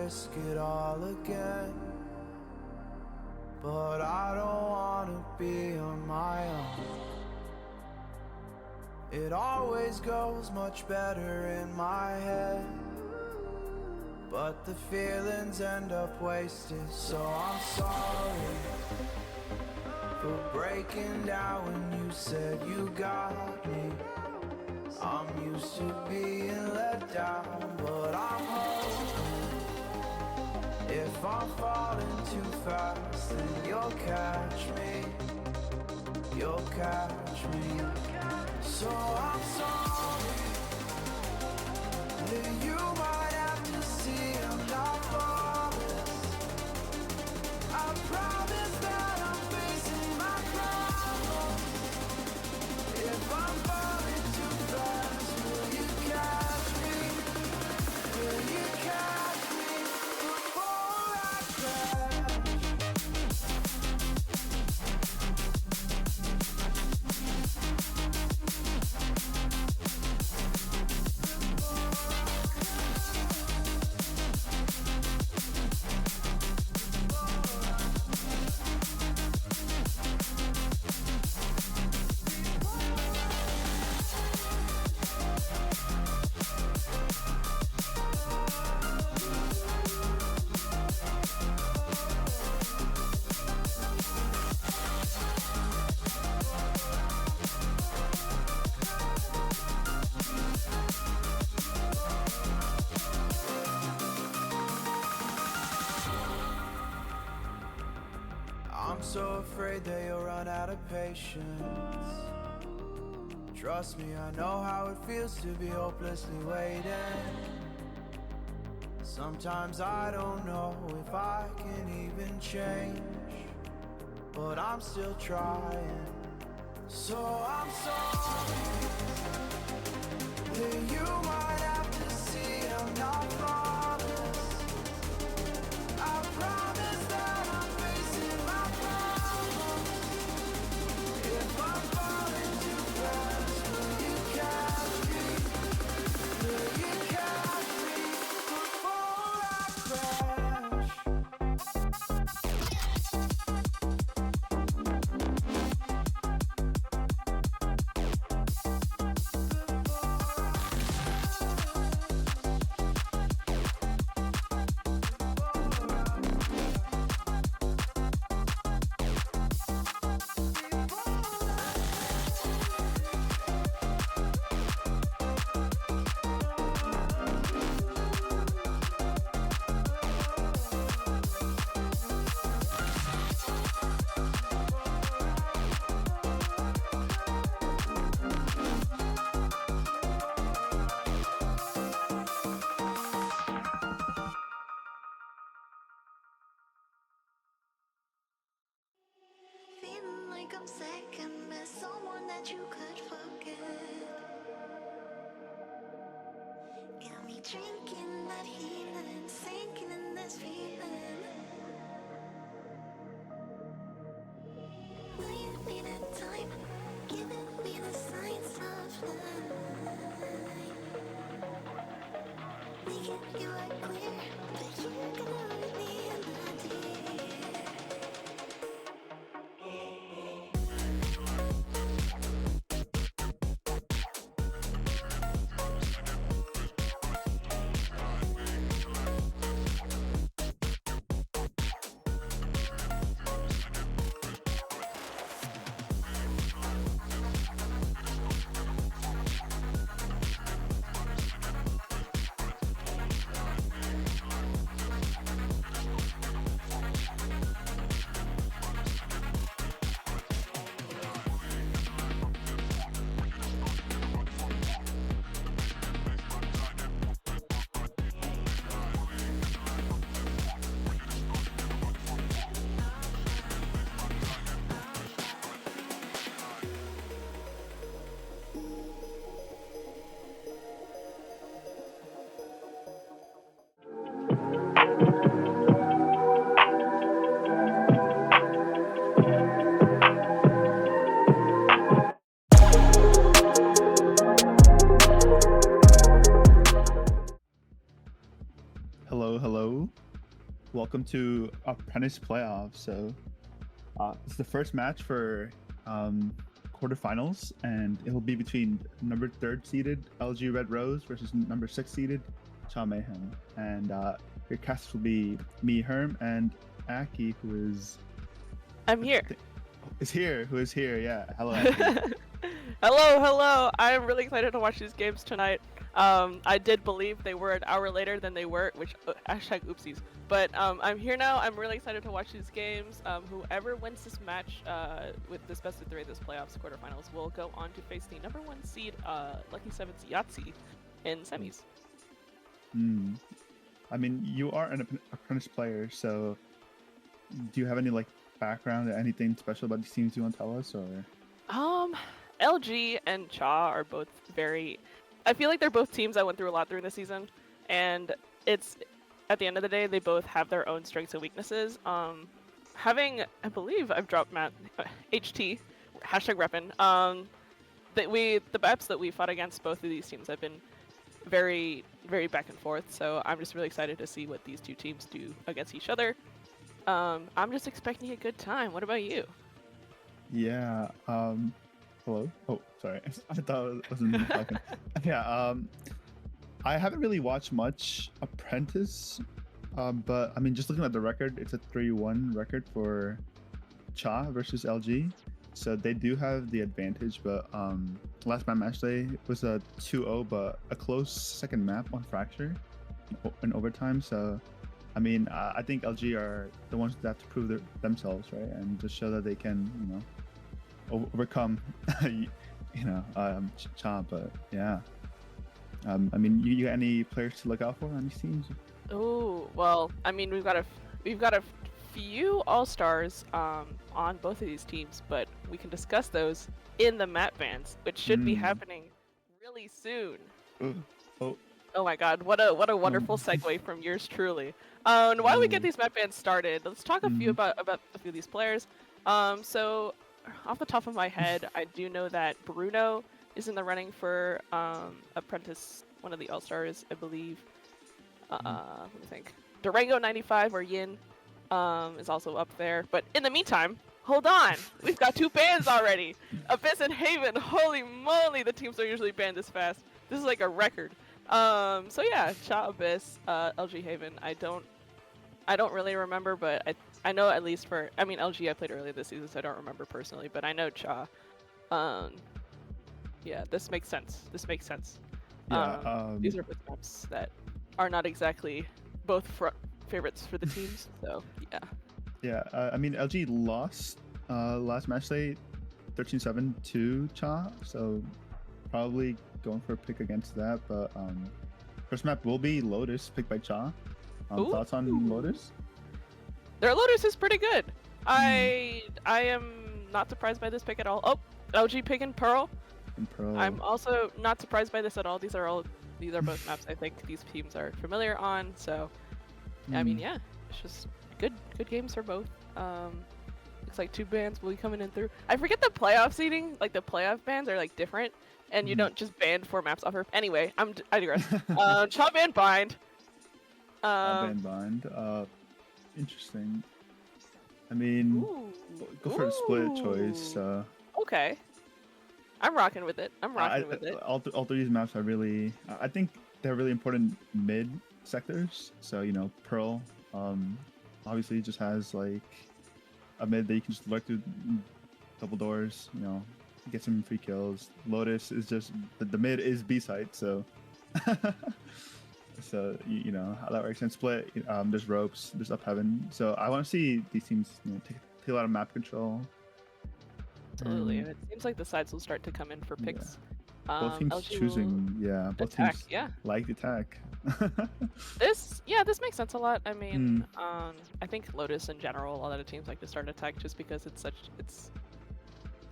risk it all again. But I don't wanna be on my own. It always goes much better in my head, but the feelings end up wasted. So I'm sorry for breaking down when you said you got me. I'm used to being let down, but I'm hoping if I'm falling too fast, then you'll catch me. You'll catch me. So I'm sorry that you might have to see I'm not flawless. I promise that I'm facing my problems. If I'm falling too fast, will you catch me? Will you catch me before I crash? I'm so afraid that you'll run out of patience. Trust me, I know how it feels to be hopelessly waiting. Sometimes I don't know if I can even change, but I'm still trying. So I'm sorry that you might have to see I'm not flawless. I promise that I'm facing my problems. If I'm falling too fast, will you catch me? Will you catch me before I crash? Feeling like I'm second best, someone that you could forget. Got me drinking that healing, sinking in this feeling. Will you be the time, giving me the signs of life? Making you are clear, but you're gonna leave me in the deep. Hello. Welcome to Apprentice playoffs. So, it's the first match for quarterfinals, and it will be between number third seeded LG Red Rose versus number six seeded Mayhem. And your cast will be me, Herm, and Aki, who is I'm here. Who is here? Yeah. Hello. Aki. Hello. I'm really excited to watch these games tonight. I did believe they were an hour later than they were, which hashtag oopsies. But I'm here now. I'm really excited to watch these games. Whoever wins this match with this best of three, this playoffs quarterfinals, will go on to face the number one seed, Lucky Seven's Yahtzee, in semis. I mean, you are an Apprentice player, so do you have any background or anything special about these teams you want to tell us, or? LG and Cha are both very. I feel like they're both teams I went through a lot during the season, and it's at the end of the day they both have their own strengths and weaknesses. I believe I've dropped Matt HT hashtag reppin. The maps that we fought against both of these teams have been very back and forth. So I'm just really excited to see what these two teams do against each other. I'm just expecting a good time. What about you? Yeah. Hello. Oh, sorry. I thought I wasn't talking. Yeah. I haven't really watched much Apprentice, but I mean, just looking at the record, it's a 3-1 record for Cha versus LG, so they do have the advantage. But last match day was a 2-0, but a close second map on Fracture in overtime. So, I mean, I think LG are the ones that have to prove themselves, right, and just show that they can, overcome, Cha. But yeah. I mean, you got any players to look out for on these teams? Oh, well, I mean, we've got a few all-stars on both of these teams, but we can discuss those in the map bans, which should be happening really soon. Oh my God, what a wonderful segue from yours truly. And while we get these map bans started, let's talk a few about a few of these players. So off the top of my head, I do know that Bruno is in the running for Apprentice, one of the all-stars, I believe. Let me think. Durango 95 or Yin is also up there. But in the meantime, hold on. We've got two bans already. Abyss and Haven. Holy moly, the teams are usually banned this fast. This is like a record. So yeah, Cha, Abyss, LG Haven. I don't really remember, but I know at least for, I mean, LG I played earlier this season, so I don't remember personally, but I know Cha. Yeah, this makes sense. Yeah, these are both maps that are not exactly both favorites for the teams, so yeah. Yeah, I mean, LG lost last match day 13-7 to Cha, so probably going for a pick against that. But first map will be Lotus, picked by Cha. Thoughts on Lotus? Their Lotus is pretty good. I am not surprised by this pick at all. Oh, LG picking Pearl. I'm also not surprised by this at all. These are both maps I think these teams are familiar on. So, I mean, yeah, it's just good games for both. Looks like two bans will be coming in through. I forget the playoff seeding. Like the playoff bans are like different, and you don't just ban 4 maps off her. Anyway, I digress. Cha ban bind. Ban bind. Interesting. I mean, go for a split choice. Okay. I'm rocking with it. All three of these maps are really, I think they're really important mid sectors. So, Pearl, obviously just has like a mid that you can just lurk through double doors, get some free kills. Lotus is just, the mid is B-side, so, so, how that works. And split, there's ropes, there's up heaven. So I want to see these teams, take a lot of map control. Absolutely, and it seems like the sides will start to come in for picks. Yeah. Both teams choosing, both attack, teams like the attack. This makes sense a lot. I mean, I think Lotus in general, a lot of teams like to start attack just because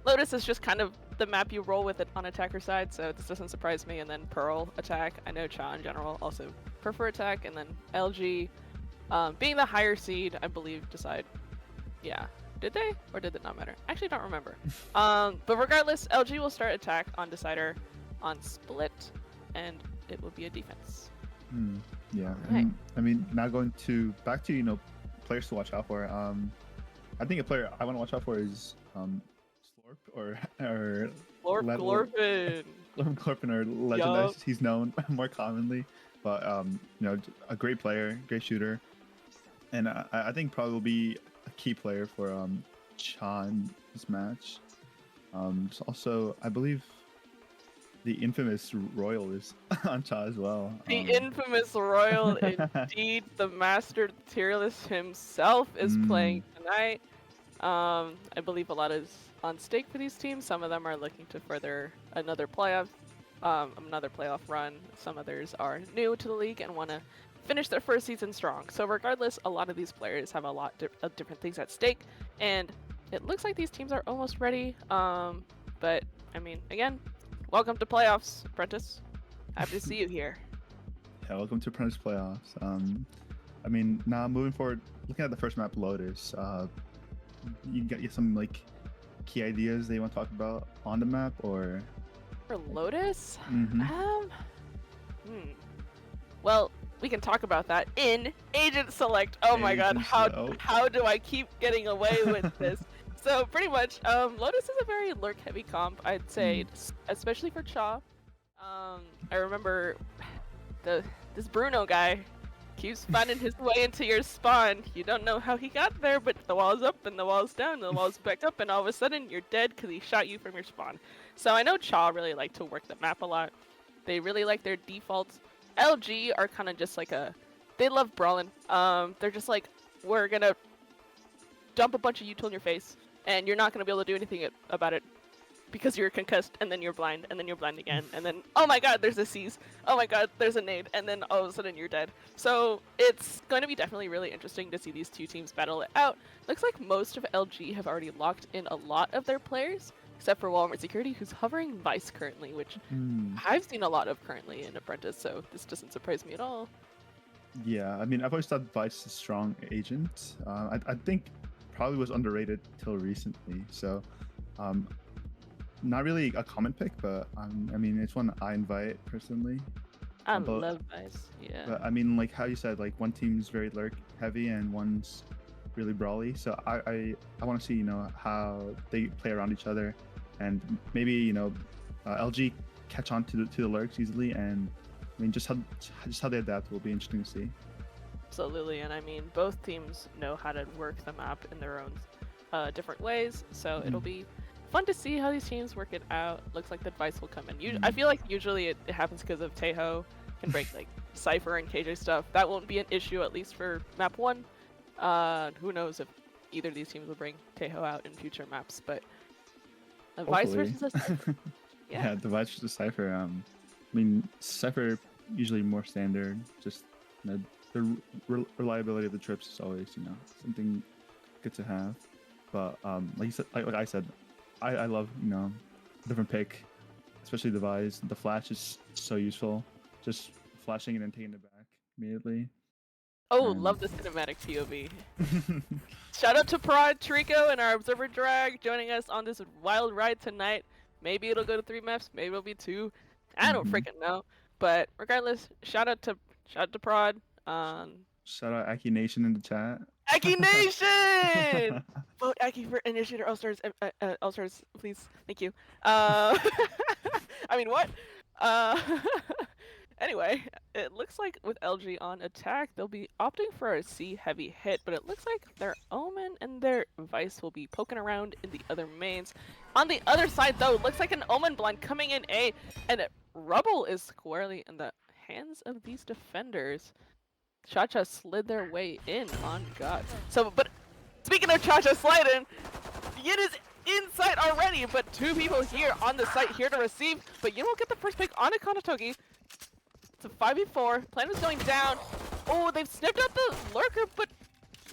Lotus is just kind of the map you roll with it on attacker side, so this doesn't surprise me. And then Pearl attack. I know Cha in general also prefer attack, and then LG, being the higher seed, I believe, decide. Yeah. Did they? Or did it not matter? Actually, don't remember. But regardless, LG will start attack on Decider on split, and it will be a defense. Yeah, Right. and I mean, now going to back to players to watch out for. I think a player I want to watch out for is Slorp or Glorp Led- Glorpin. Glorpin or Yup. Legendice. He's known more commonly, but a great player, great shooter, and I think probably will be a key player for Cha in this match. Also, I believe the infamous Royal is on Cha as well. The infamous Royal, indeed, the master materialist himself is playing tonight. I believe a lot is on stake for these teams. Some of them are looking to further another playoff run. Some others are new to the league and want to finish their first season strong. So regardless, a lot of these players have a lot of different things at stake, and it looks like these teams are almost ready. But I mean, again, welcome to playoffs, Apprentice. Happy to see you here. Yeah, welcome to Apprentice playoffs. I mean, now moving forward, looking at the first map, Lotus. You got some key ideas that you want to talk about on the map, or? For Lotus? Mhm. Well, we can talk about that in Agent Select. Oh my god, Agent how Select. how do I keep getting away with this? So pretty much, Lotus is a very lurk heavy comp, I'd say, especially for Cha. I remember this Bruno guy keeps finding his way into your spawn. You don't know how he got there, but the wall's up and the wall's down and the wall's back up, and all of a sudden you're dead because he shot you from your spawn. So I know Cha really like to work the map a lot. They really like their defaults. LG are kind of just like they love brawling. They're just like, we're gonna dump a bunch of util in your face, and you're not gonna be able to do anything about it because you're concussed, and then you're blind, and then you're blind again, and then, oh my god, there's a seize, oh my god, there's a nade, and then all of a sudden you're dead. So it's going to be definitely really interesting to see these two teams battle it out. Looks like most of LG have already locked in a lot of their players, except for Walmart Security, who's hovering Vice currently, which I've seen a lot of currently in Apprentice, so this doesn't surprise me at all. Yeah, I mean, I've always thought Vice is a strong agent. I think probably was underrated till recently. So, not really a common pick, but I mean, it's one I invite personally. I love Vice, yeah. But I mean, like how you said, like one team's very lurk heavy and one's really brawly. So I want to see how they play around each other, and maybe LG catch on to the lurks easily, and I mean just how they adapt will be interesting to see. Absolutely, and I mean both teams know how to work the map in their own different ways, so it'll be fun to see how these teams work it out. Looks like the Vice will come in. I feel like usually it happens because of Teho can break like Cypher and KJ stuff. That won't be an issue, at least for map 1. Who knows if either of these teams will bring Teho out in future maps, but a Vice versus a Cypher. Yeah, the Vice versus Cypher. I mean, Cypher usually more standard. Just the reliability of the trips is always something good to have. But like you said, like I said, I love different pick, especially the Vice. The flash is so useful. Just flashing and then taking it back immediately. Oh, love the cinematic POV. Shout out to Prod, Trico, and our Observer Drag joining us on this wild ride tonight. Maybe it'll go to 3 maps, maybe it'll be 2. I don't freaking know. But regardless, shout out to Prod. Shout out Aki Nation in the chat. Aki Nation! Vote Aki for Initiator All-Stars, All-Stars, please. Thank you. I mean, what? Anyway, it looks like with LG on attack, they'll be opting for a C-heavy hit, but it looks like their Omen and their Vice will be poking around in the other mains. On the other side, though, it looks like an Omen blind coming in A, and Rubble is squarely in the hands of these defenders. Cha-Cha slid their way in on God. So, but speaking of Cha-Cha sliding, Yin is inside already, but 2 people here on the site here to receive, but Yin will get the first pick on Akanatogi. It's a 5v4. Plan is going down. Oh, they've snipped out the lurker, but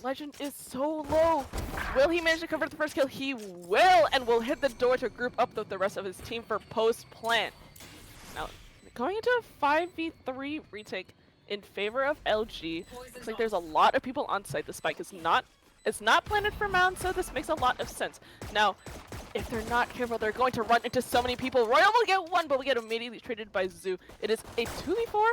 Legend is so low. Will he manage to convert the first kill? He will, and will hit the door to group up with the rest of his team for post-plant. Now, going into a 5v3 retake in favor of LG. Looks like there's a lot of people on site. The spike is not It's not planted for mound, so this makes a lot of sense. Now, if they're not careful, they're going to run into so many people. Royal will get one, but we get immediately traded by Zoo. It is a 2v4.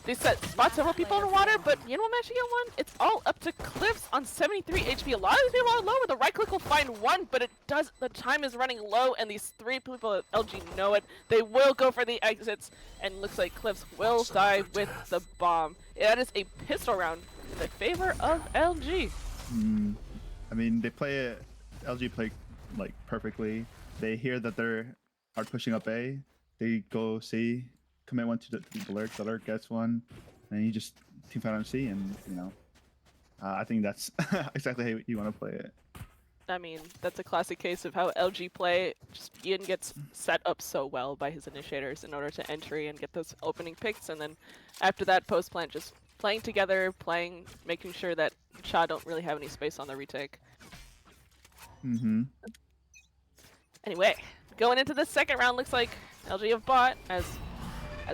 They set spot several people in water, but you know what managed to get one? It's all up to Cliffs on 73 HP. A lot of these people are low, where the right click will find one, but the time is running low, and these 3 people at LG know it. They will go for the exits, and looks like Cliffs will die with the bomb. That is a pistol round in the favor of LG. I mean, LG play like perfectly. They hear that they're hard pushing up A. They go C, commit one to the lurk gets one, and you just team fight on C, and you know, I think that's exactly how you want to play it. I mean, that's a classic case of how LG play. Just Ian gets set up so well by his initiators in order to entry and get those opening picks, and then after that post plant, just playing together, making sure that Cha don't really have any space on the retake. Anyway, going into the second round, looks like LG have bought as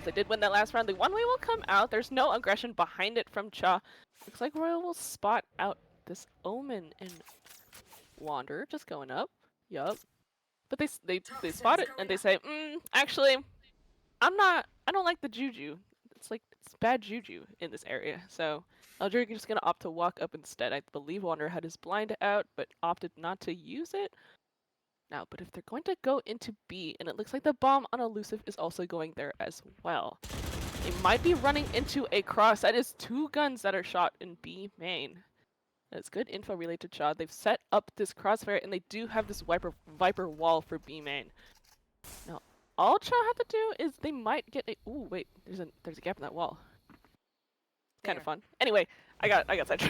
they did win that last round. The one way will come out. There's no aggression behind it from Cha. Looks like Royal will spot out this Omen and Wander just going up. Yup. But they spot it and they say, actually, I don't like the juju. It's bad juju in this area. So LG is just gonna opt to walk up instead. I believe Wander had his blind out, but opted not to use it. Now, but if they're going to go into B, and it looks like the bomb on Elusive is also going there as well. They might be running into a cross. That is 2 guns that are shot in B main. That's good info relayed to Cha. They've set up this crossfire, and they do have this Viper wall for B main. Now, all Cha have to do is they might get a... Ooh, wait, there's a gap in that wall. Kind of fun. Anyway, I got sidetracked.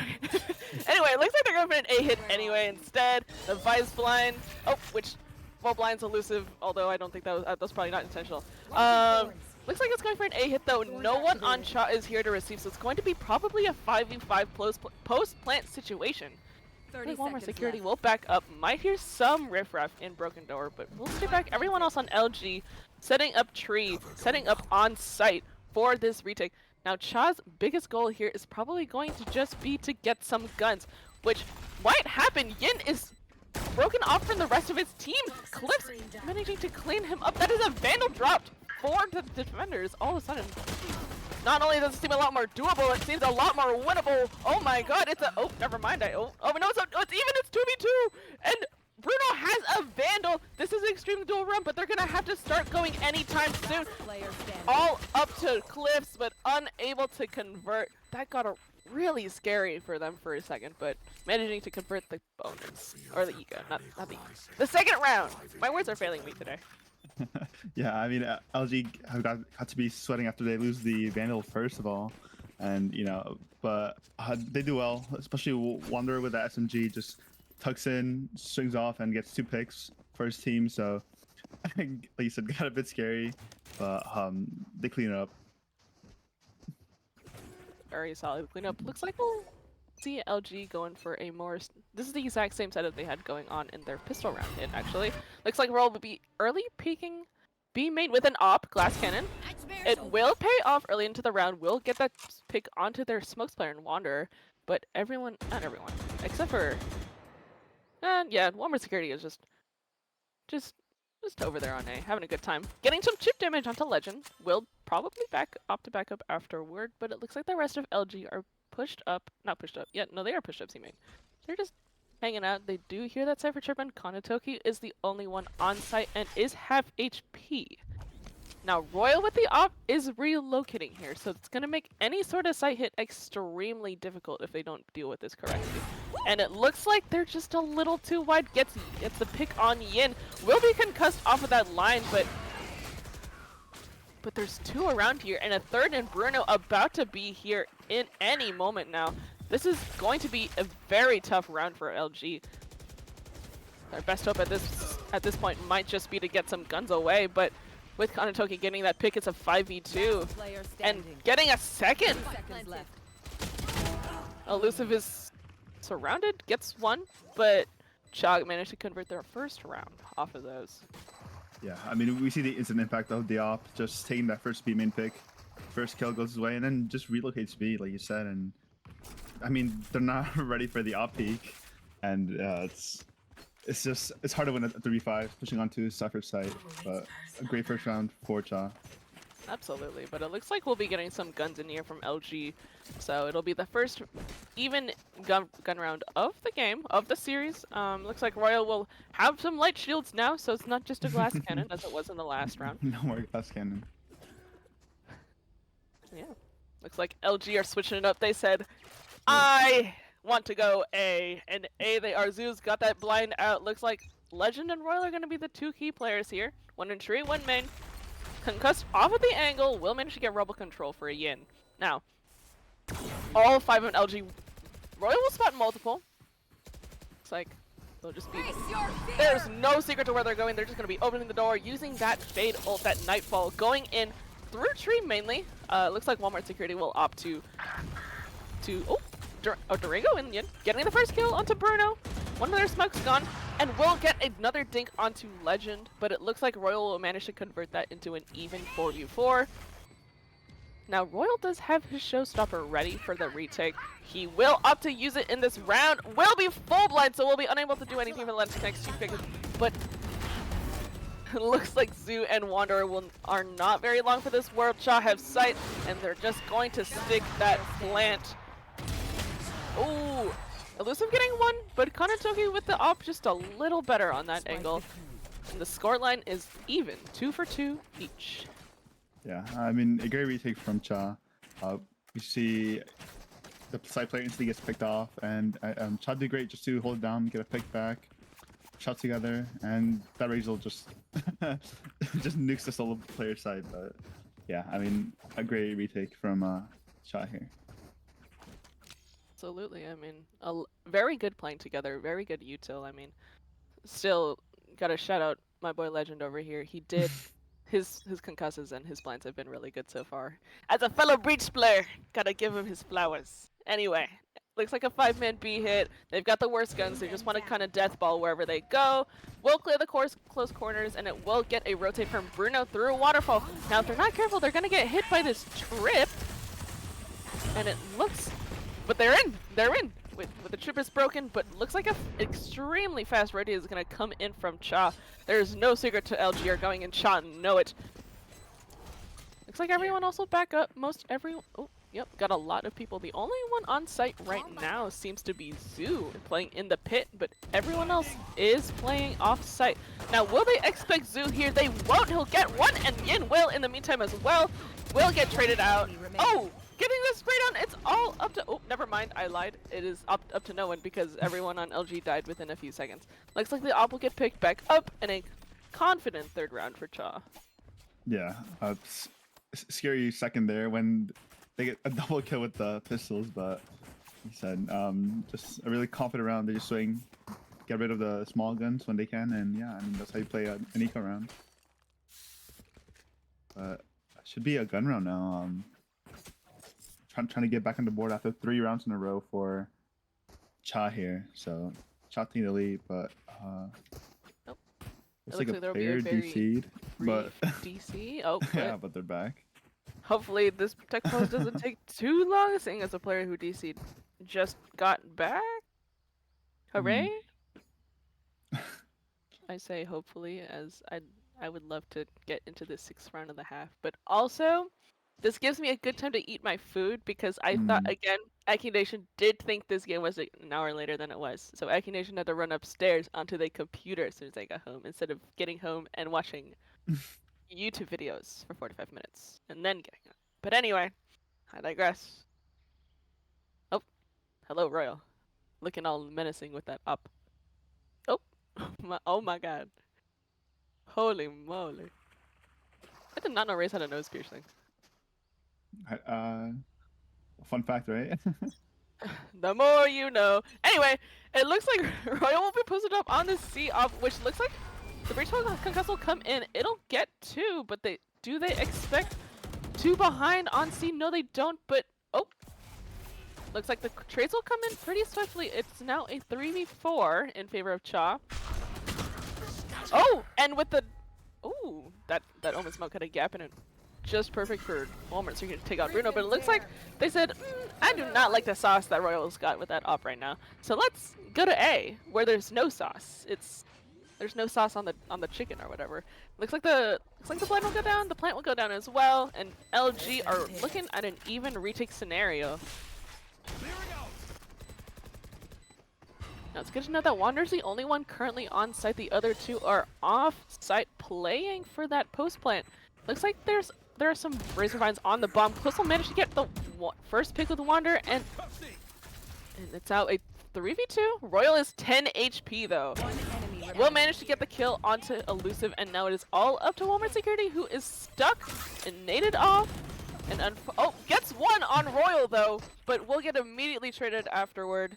Anyway, it looks like they're going for an A hit anyway instead. The Vice blind. Oh, which well blind's Elusive, although I don't think that was probably not intentional. Looks like it's going for an A hit though. No one on Cha is here to receive, so it's going to be probably a 5v5 post plant situation. Walmart security will back up. Might hear some riffraff in Broken Door, but we'll stay back. Everyone else on LG setting up tree, setting up on site for this retake. Now, Cha's biggest goal here is probably going to just be to get some guns, which might happen. Yin is broken off from the rest of his team. Clips managing to clean him up. That is a Vandal dropped for the defenders all of a sudden. Not only does it seem a lot more doable, it seems a lot more winnable. Oh my god, it's a... Oh, never mind. Oh no, it's 2v2! And Bruno has a Vandal. This is an extreme dual run, but they're gonna have to start going anytime soon. All up to Cliffs, but unable to convert. That got really scary for them for a second, but managing to convert the bonus. Or the ego, not the ego. The second round! My words are failing me today. Yeah, I mean, LG have got to be sweating after they lose the Vandal first of all. And, you know, but they do well, especially Wanderer with the SMG just tucks in, swings off, and gets 2 picks for his team. So, like you said, got a bit scary, but they clean it up. Very solid cleanup. Looks like we'll see LG going for a more... This is the exact same setup they had going on in their pistol round hit, actually. Looks like Roll will be early peeking B main with an op, Glass Cannon. It will pay off early into the round. Will get that pick onto their Smokes player and Wanderer, but everyone... Not everyone, except for... yeah, Walmart security is just over there on A, having a good time. Getting some chip damage onto Legend. Will probably opt to back up afterward, but it looks like the rest of LG are pushed up. Not pushed up. Yeah, no, they are pushed up, C-main. They're just hanging out. They do hear that Cypher chip, and Kanatoki is the only one on site and is half HP. Now, Royal with the op is relocating here, so it's going to make any sort of site hit extremely difficult if they don't deal with this correctly. And it looks like they're just a little too wide. Gets the pick on Yin. Will be concussed off of that line, but there's 2 around here, and a third and Bruno about to be here in any moment now. This is going to be a very tough round for LG. Their best hope at this point might just be to get some guns away, but with Kanatoki getting that pick, it's a 5v2. And getting a second! Elusive is surrounded, gets 1, but Chag managed to convert their first round off of those. Yeah, I mean, we see the instant impact of the op, just taking that first B main pick. First kill goes his way, and then just relocates B, like you said. And I mean, they're not ready for the op peak. and it's hard to win a 3v5, pushing onto Cypher's site, but a great first round for Cha. Absolutely, but it looks like we'll be getting some guns in here from LG, so it'll be the first even gun round of the game, of the series. Looks like Royal will have some light shields now, so it's not just a glass cannon as it was in the last round. No more glass cannon. Yeah, looks like LG are switching it up. They said, I want to go A, and A they are. Zoo's got that blind out. Looks like Legend and Royal are going to be the two key players here. One in tree, one main. Concussed off of the angle, will manage to get rebel control for a yin. Now, all 5 of LG. Royal will spot multiple. Looks like they'll just be... There's no secret to where they're going. They're just going to be opening the door, using that Fade ult, that Nightfall, going in through tree mainly. Looks like Walmart security will opt to Durango and Yin, getting the first kill onto Bruno. One of their smokes gone, and will get another dink onto Legend, but it looks like Royal will manage to convert that into an even 4v4. Now, Royal does have his showstopper ready for the retake. He will opt to use it in this round, will be full blind, so will be unable to do anything for the next 2 picks, but it looks like Zoo and Wanderer are not very long for this world. Cha have sight, and they're just going to stick that plant. Ooh, Elusive getting one, but Kanatoki with the op just a little better on that angle. And the scoreline is even, 2 for 2 each. Yeah, I mean, a great retake from Cha. We see the side player instantly gets picked off, and Cha did great just to hold it down, get a pick back, shots together, and that Razor just just nukes the solo player side. But yeah, I mean, a great retake from Cha here. Absolutely, I mean, very good playing together, very good util. I mean, still gotta shout out my boy Legend over here. He did his concusses and his blinds have been really good so far. As a fellow Breach player, gotta give him his flowers. Anyway, looks like a 5-man B hit. They've got the worst guns. They just want to kind of death ball wherever they go. Will clear the close corners, and it will get a rotate from Bruno through a waterfall. Now, if they're not careful, they're gonna get hit by this trip, and it looks. But they're in! They're in! With the trip is broken, but looks like a extremely fast rotate is going to come in from Cha. There's no secret to LG are going in. Cha know it. Looks like everyone also back up. Most everyone... Oh, yep, got a lot of people. The only one on site right now seems to be Zoo playing in the pit, but everyone else is playing off site. Now, will they expect Zoo here? They won't! He'll get one, and Yin will in the meantime as well. Will get traded out. Oh! Getting this spray down, it's all up to... Oh, never mind, I lied. It is up to no one because everyone on LG died within a few seconds. Looks like the op will get picked back up in a confident 3rd round for Cha. Yeah, scary second there when they get a double kill with the pistols, but he said just a really confident round. They just swing, get rid of the small guns when they can, and yeah, I mean that's how you play an eco round. But should be a gun round now. Trying to get back on the board after 3 rounds in a row for Cha here. So Cha taking the lead, but Nope. looks like a player DC'd, but DC. Oh, yeah, but they're back. Hopefully this tech pause doesn't take too long, seeing as a player who DC'd just got back. Hooray! I say hopefully, as I would love to get into the 6th round of the half, but also. This gives me a good time to eat my food because I thought, again, AccuNation did think this game was an hour later than it was. So AccuNation had to run upstairs onto the computer as soon as I got home instead of getting home and watching YouTube videos for 45 minutes and then getting up. But anyway, I digress. Oh, hello, Royal. Looking all menacing with that up. Oh, oh my god. Holy moly. I did not know Raze had a nose piercing. Fun fact, right? The more you know. Anyway, it looks like Royal will be posted up on the C off, which looks like the Breach Concuss will come in. It'll get 2, but they expect 2 behind on C? No, they don't, but oh. Looks like the trades will come in pretty swiftly. It's now a 3v4 in favor of Cha. Oh, and with the... Ooh, that Omen Smoke had a gap in it. just perfect for moments so you can take out Bruno, but it looks like they said, I do not like the sauce that Royal's got with that op right now. So let's go to A, where there's no sauce. There's no sauce on the chicken or whatever. Looks like the plant will go down, the plant will go down as well, and LG are looking at an even retake scenario. Now it's good to know that Wander's the only one currently on site. The other two are off site playing for that post plant. Looks like there are some Razor Vines on the bomb. Crystal managed to get the first pick with Wander, and it's out a 3v2. Royal is 10 HP though. Will manage to get the kill onto Elusive, and now it is all up to Walmart Security, who is stuck and naded off. And gets one on Royal though, but will get immediately traded afterward.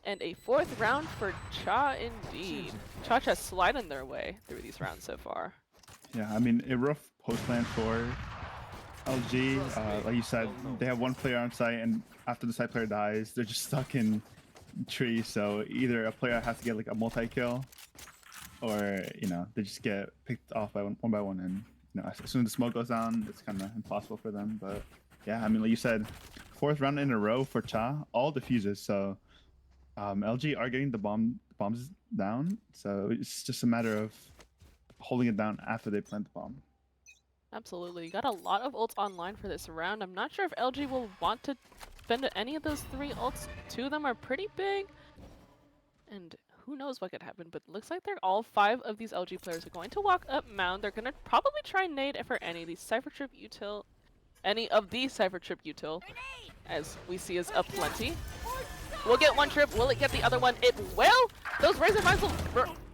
And a 4th round for Cha indeed. Cha sliding their way through these rounds so far. Yeah, I mean, a rough post plan for LG. Like you said, they have one player on site, and after the site player dies, they're just stuck in trees. So either a player has to get like a multi-kill, or they just get picked off by one by one, and as soon as the smoke goes down, it's kind of impossible for them. But yeah, I mean, like you said, 4th round in a row for Cha, all defuses. So LG are getting the bombs down, so it's just a matter of holding it down after they plant the bomb. Absolutely. You got a lot of ults online for this round. I'm not sure if LG will want to spend any of those 3 ults. 2 of them are pretty big, and who knows what could happen, but looks like all 5 of these LG players are going to walk up mound. They're going to probably try and nade for any of these Cypher Trip util, as we see is aplenty. We'll get one trip. Will it get the other one? It will. Those Razor Vines will...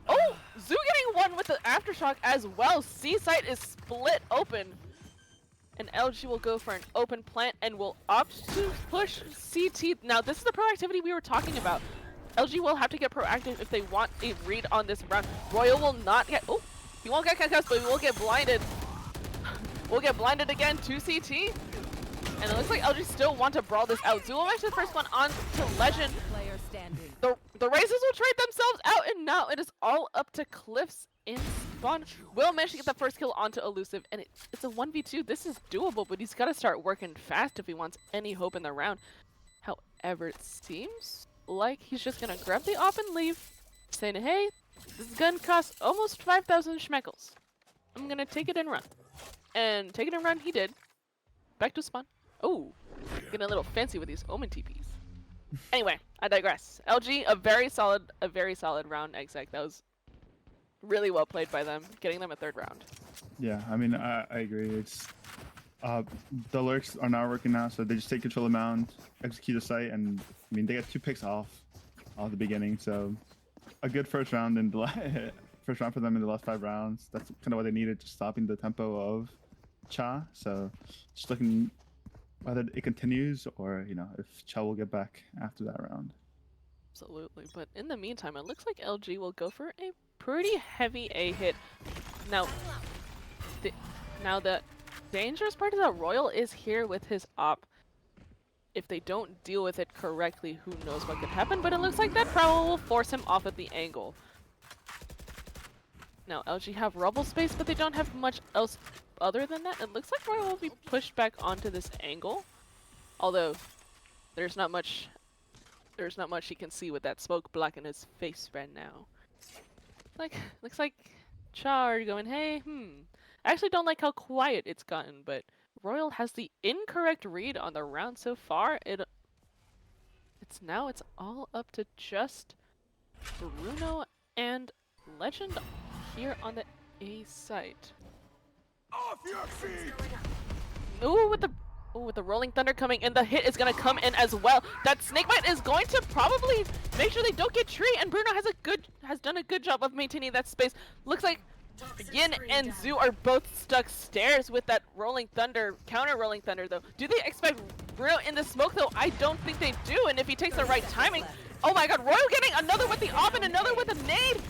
Oh! Zoo getting one with the Aftershock as well. C-site is split open. And LG will go for an open plant and will opt to push CT. Now, this is the proactivity we were talking about. LG will have to get proactive if they want a read on this round. Royal will not get... Oh! He won't get concussed, but he will get blinded. We'll get blinded again to CT. And it looks like LG still want to brawl this out. Zoo will match the first one on to Legend. The Razors will trade themselves out, and now it is all up to Cliffs in spawn. Will manage to get the first kill onto Elusive, and it's a 1v2. This is doable, but he's got to start working fast if he wants any hope in the round. However, it seems like he's just going to grab the op and leave, saying, hey, this gun costs almost 5,000 schmeckles. I'm going to take it and run. And take it and run he did. Back to spawn. Oh, getting a little fancy with these Omen TPs. Anyway, I digress. LG, a very solid round exec. That was really well played by them, getting them a 3rd round. Yeah, I mean, I agree. It's the lurks are not working now, so they just take control of the mound, execute the site, and I mean, they got 2 picks off the beginning, so a good first round in the first round for them in the last 5 rounds. That's kind of what they needed, just stopping the tempo of Cha. So just looking whether it continues or if Cha will get back after that round. Absolutely, but in the meantime, it looks like LG will go for a pretty heavy A hit. Now the dangerous part is that Royal is here with his op. If they don't deal with it correctly, who knows what could happen, but it looks like that Prowl will force him off at the angle. Now LG have rubble space, but they don't have much else other than that. It looks like Royal will be pushed back onto this angle, although there's not much he can see with that smoke blocking his face right now. Looks like Cha are going, hey, I actually don't like how quiet it's gotten, but Royal has the incorrect read on the round so far. It's all up to just Bruno and Legend here on the A site. Off your feet! Ooh, with the Rolling Thunder coming in, the hit is gonna come in as well. That Snakebite is going to probably make sure they don't get tree, and Bruno has done a good job of maintaining that space. Looks like Yin and Zoo are both stuck stairs with that Rolling Thunder, counter Rolling Thunder though. Do they expect Bruno in the smoke though? I don't think they do, and if he takes the right timing, oh my god, Royal getting another with the op and another with a nade!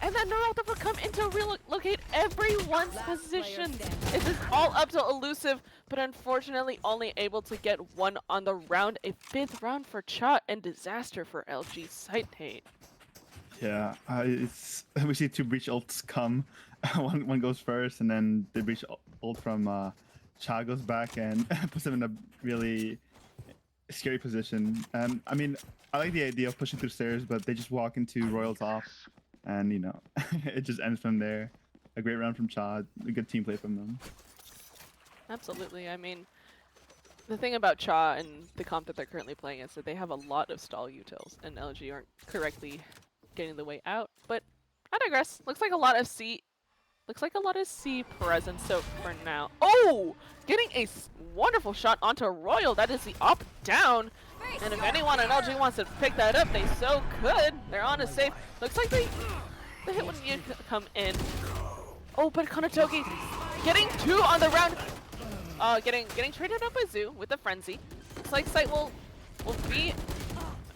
And then Neuralta will come in to relocate everyone's position. It is all up to Elusive, but unfortunately only able to get 1 on the round. A 5th round for Cha and disaster for LG site hate. Yeah, we see 2 breach ults come. one goes first, and then the breach ult from Cha goes back and puts him in a really scary position. And I mean, I like the idea of pushing through stairs, but they just walk into Royal top, and you know, it just ends from there. A great round from Cha, a good team play from them. Absolutely. I mean, the thing about Cha and the comp that they're currently playing is that they have a lot of stall utils, and LG aren't correctly getting the way out. But I digress. Looks like a lot of C. Looks like a lot of C presence. So for now, oh, getting a wonderful shot onto Royal. That is the up down. And if anyone on LG wants to pick that up, they so could. They're on a safe. Looks like the hit wouldn't need to come in. Oh, but Konatoki getting 2 on the round. Getting traded up by Zoo with the frenzy. Looks like Sight will be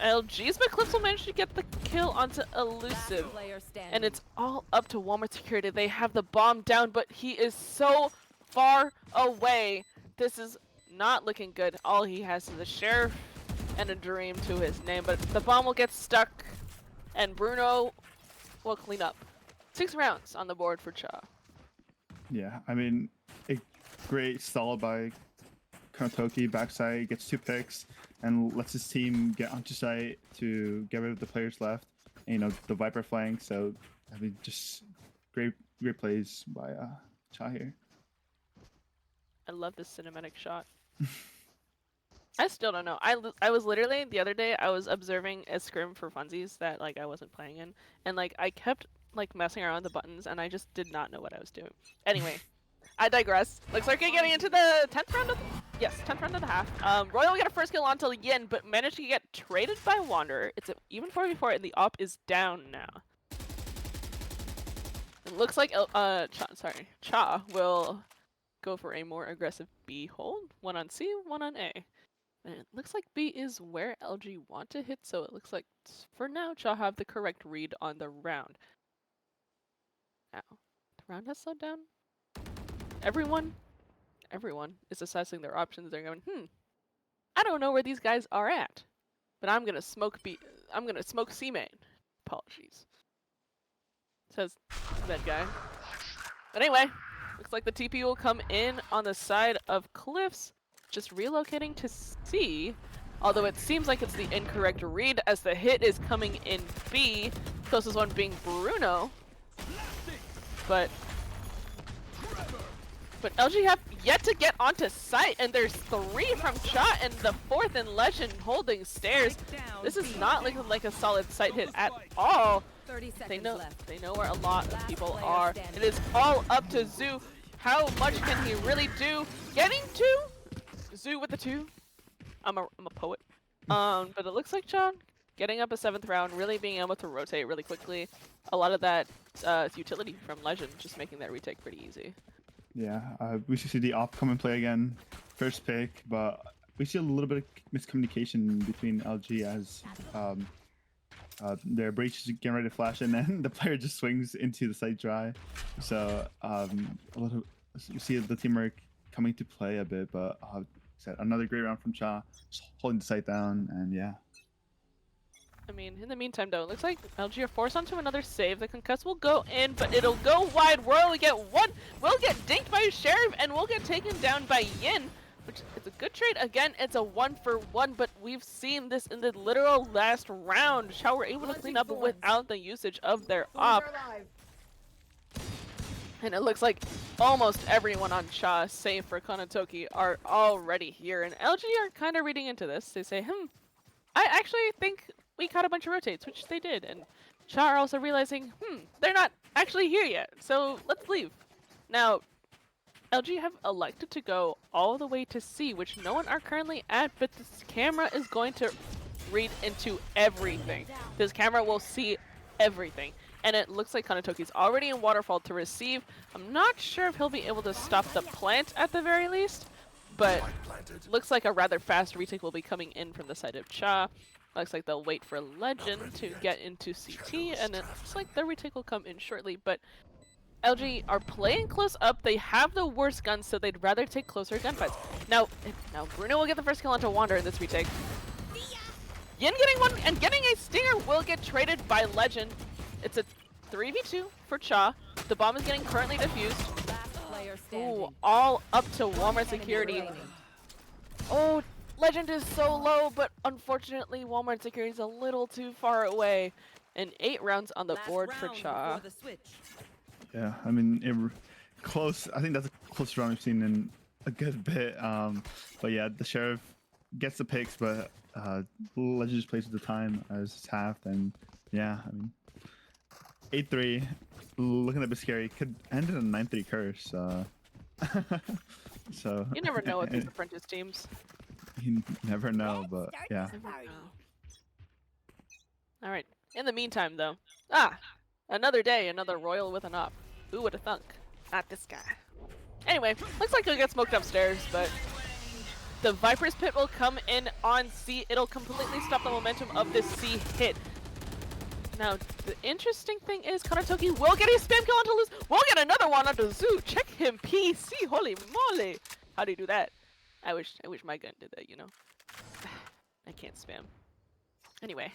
LG's, but Clips will manage to get the kill onto Elusive. And it's all up to Walmart security. They have the bomb down, but he is so far away. This is not looking good. All he has is a sheriff and a dream to his name, but the bomb will get stuck, and Bruno will clean up. 6 rounds on the board for Cha. Yeah, I mean, a great stall by Konatoki. Backside gets 2 picks and lets his team get onto site to get rid of the players left. And, you know, the Viper flank. So, I mean, just great plays by Cha here. I love this cinematic shot. I still don't know. I was literally the other day I was observing a scrim for funsies that like I wasn't playing in, and like I kept like messing around with the buttons and I just did not know what I was doing. Anyway, I digress. Looks like we're getting into the 10th round of yes, 10th round of the half. Royal will get a first kill onto Yin, but managed to get traded by Wanderer. It's even 4v4 and the op is down now. It looks like Cha will go for a more aggressive B hold. 1 on C, 1 on A. And it looks like B is where LG want to hit, so it looks like for now Cha have the correct read on the round. Now, the round has slowed down. Everyone is assessing their options. They're going, I don't know where these guys are at, but I'm gonna smoke B. I'm gonna smoke C main. Apologies, says that guy. But anyway, looks like the TP will come in on the side of Cliffs. Just relocating to C, although it seems like it's the incorrect read as the hit is coming in B, closest one being Bruno. But LG have yet to get onto site, and there's 3 from Cha and the 4th in Legend holding stairs. This is not like a solid site hit at all. They know where a lot of people are. It is all up to Zoo. How much can he really do? Getting 2. Zoo with the 2. I'm a poet. But it looks like Cha getting up a 7th round, really being able to rotate really quickly. A lot of that utility from Legend, just making that retake pretty easy. Yeah, we should see the op come and play again. First pick, but we see a little bit of miscommunication between LG as their breach is getting ready to flash, and then the player just swings into the site dry. So we see the teamwork coming to play a bit, but another great round from Cha, just holding the site down, and yeah. I mean, in the meantime, though, it looks like LG are forced onto another save. The concuss will go in, but it'll go wide. Royal will get 1. Will get dinked by Sheriff, and will get taken down by Yin, which is a good trade. Again, it's a 1-for-1, but we've seen this in the literal last round. Cha were able to clean up without the usage of their op. And it looks like almost everyone on Cha, save for Konatoki, are already here. And LG are kind of reading into this. They say, I actually think we caught a bunch of rotates, which they did. And Cha are also realizing, they're not actually here yet, so let's leave. Now, LG have elected to go all the way to C, which no one are currently at, but this camera is going to read into everything. This camera will see everything. And it looks like Konatoki's already in Waterfall to receive. I'm not sure if he'll be able to stop the plant at the very least, but looks like a rather fast retake will be coming in from the side of Cha. Looks like they'll wait for Legend to get into CT, and it looks like the retake will come in shortly, but LG are playing close up. They have the worst guns, so they'd rather take closer gunfights. Now Bruno will get the first kill onto Wander in this retake. Yin getting 1, and getting a Stinger will get traded by Legend. It's a 3v2 for Cha. The bomb is getting currently defused. Ooh, all up to Walmart security. Oh, Legend is so low, but unfortunately Walmart security is a little too far away. And 8 rounds on the board for Cha. Yeah, I mean, close. I think that's the closest round we've seen in a good bit. But yeah, the Sheriff gets the picks, but Legend just plays with the time as it's half. And yeah, I mean, 8-3, looking a bit scary. Could end in a 9-3 curse. So You never know with these Apprentice teams. You never know, but yeah. Alright, in the meantime though. Another day, another Royal with an op. Who would have thunk? Not this guy. Anyway, looks like he'll get smoked upstairs, but the Viper's Pit will come in on C. It'll completely stop the momentum of this C hit. Now, the interesting thing is Kanatoki will get a spam kill onto Luz. We'll get another one onto Zoo. Check him, PC. Holy moly. How do you do that? I wish my gun did that, you know. I can't spam. Anyway,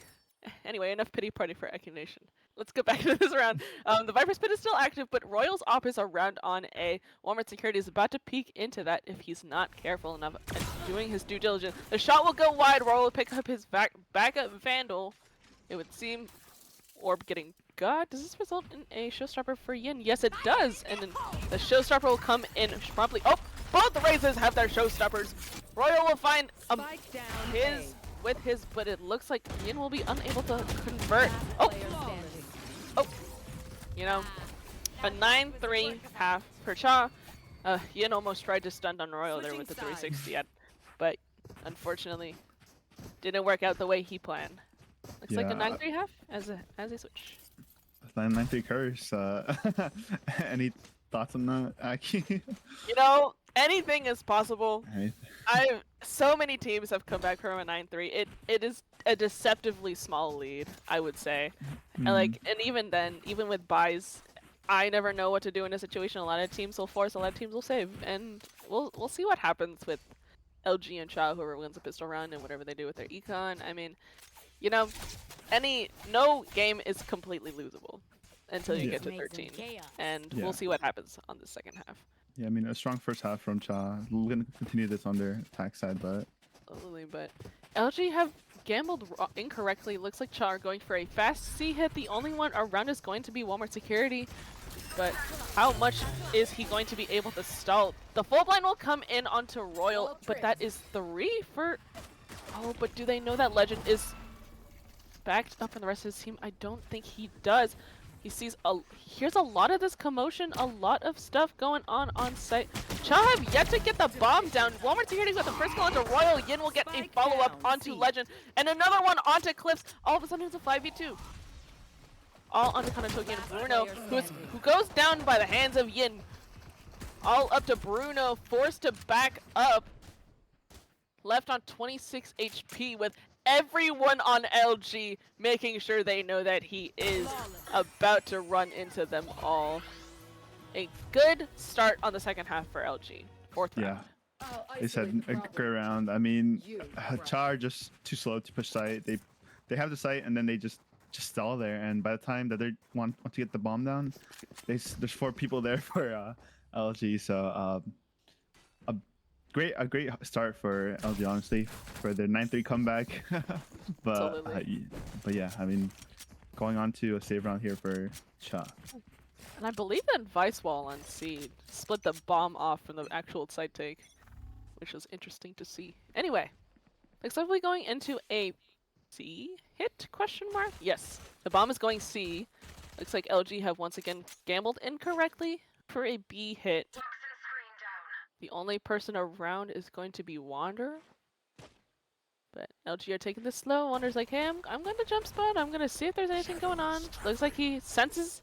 enough pity party for Echination. Let's go back to this round. The Viper's Pit is still active, but Royal's op is around on A. Walmart security is about to peek into that if he's not careful enough at doing his due diligence. The shot will go wide. Royal will pick up his backup Vandal. It would seem. Orb getting got. Does this result in a showstopper for Yin? Yes, it does. And then the showstopper will come in promptly. Oh, both races have their showstoppers. Royal will find his with his, but it looks like Yin will be unable to convert. Oh, you know, a 9-3 half for Cha. Yin almost tried to stun on Royal there with the 360, but unfortunately didn't work out the way he planned. Looks like a 9-3 half as a switch. 9-3 curse. Any thoughts on that, Aki? You know, anything is possible. So many teams have come back from a 9-3. It is a deceptively small lead, I would say. And even then, even with buys, I never know what to do in a situation. A lot of teams will force, a lot of teams will save, and we'll see what happens with LG and Cha, whoever wins a pistol round and whatever they do with their econ. I mean, you know, no game is completely losable until you get to 13, and we'll see what happens on the second half. Yeah, I mean, a strong first half from Cha. We're gonna continue this on their attack side, but absolutely. But LG have gambled incorrectly. Looks like Cha are going for a fast C hit. The only one around is going to be Walmart security. But how much is he going to be able to stall? The full blind will come in onto Royal, but that is 3 for. Oh, but do they know that Legend is backed up in the rest of his team? I don't think he does. He sees here's a lot of this commotion, a lot of stuff going on site. Cha have yet to get the bomb down. Walmart security got the first kill onto Royal. Yin will get a follow-up onto Legend, and another one onto Cliffs. All of a sudden it's a 5v2. All onto Kanatoki and Bruno, who goes down by the hands of Yin. All up to Bruno, forced to back up. Left on 26 HP with everyone on LG making sure they know that he is about to run into them all. A good start on the second half for LG. Fourth round. Yeah, they said a great round. I mean, Cha are just too slow to push site. They have the site and then they just stall there. And by the time that they want to get the bomb down, there's 4 people there for LG. So a great start for LG, honestly, for their 9-3 comeback. but yeah, I mean, going on to a save round here for Cha. And I believe that Vice Wall on C split the bomb off from the actual site take, which was interesting to see. Anyway, looks like we're going into a C hit, question mark? Yes, the bomb is going C. Looks like LG have once again gambled incorrectly for a B hit. The only person around is going to be Wander. But LG are taking this slow. Wander's like, hey, I'm going to jump spot. I'm going to see if there's anything going on. Looks like he senses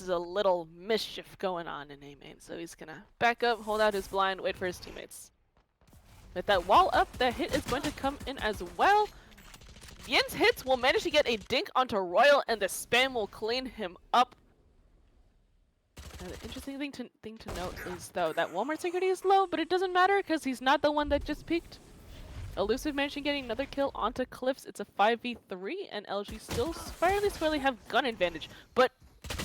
a little mischief going on in A main. So he's going to back up, hold out his blind, wait for his teammates. With that wall up, the hit is going to come in as well. Yin's hits will manage to get a dink onto Royal, and the spam will clean him up. Now, the interesting thing to note is, though, that Walmart security is low, but it doesn't matter because he's not the one that just peaked. Elusive managing getting another kill onto Cliffs. It's a 5v3, and LG still fairly squarely have gun advantage. But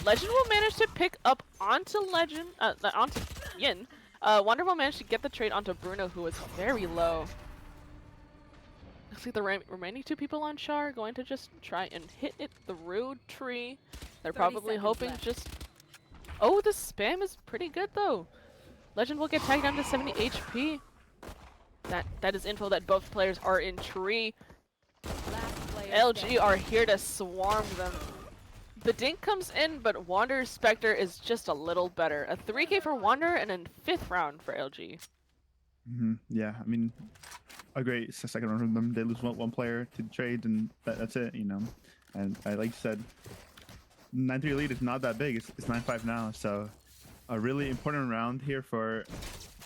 Legend will manage to pick up onto onto Yin. Wander will manage to get the trade onto Bruno, who was very low. Looks like the remaining 2 people on Char are going to just try and hit it through tree. They're probably hoping just... Oh, the spam is pretty good though. Legend will get tagged down to 70 HP. That is info that both players are in tree. LG are here to swarm them. The dink comes in, but Wander's Spectre is just a little better. A 3k for Wander and a 5th round for LG. Yeah, I mean, a great second round from them. They lose one player to trade, and that's it, you know. And like you said, 9-3 lead is not that big. It's 9-5 now, so a really important round here for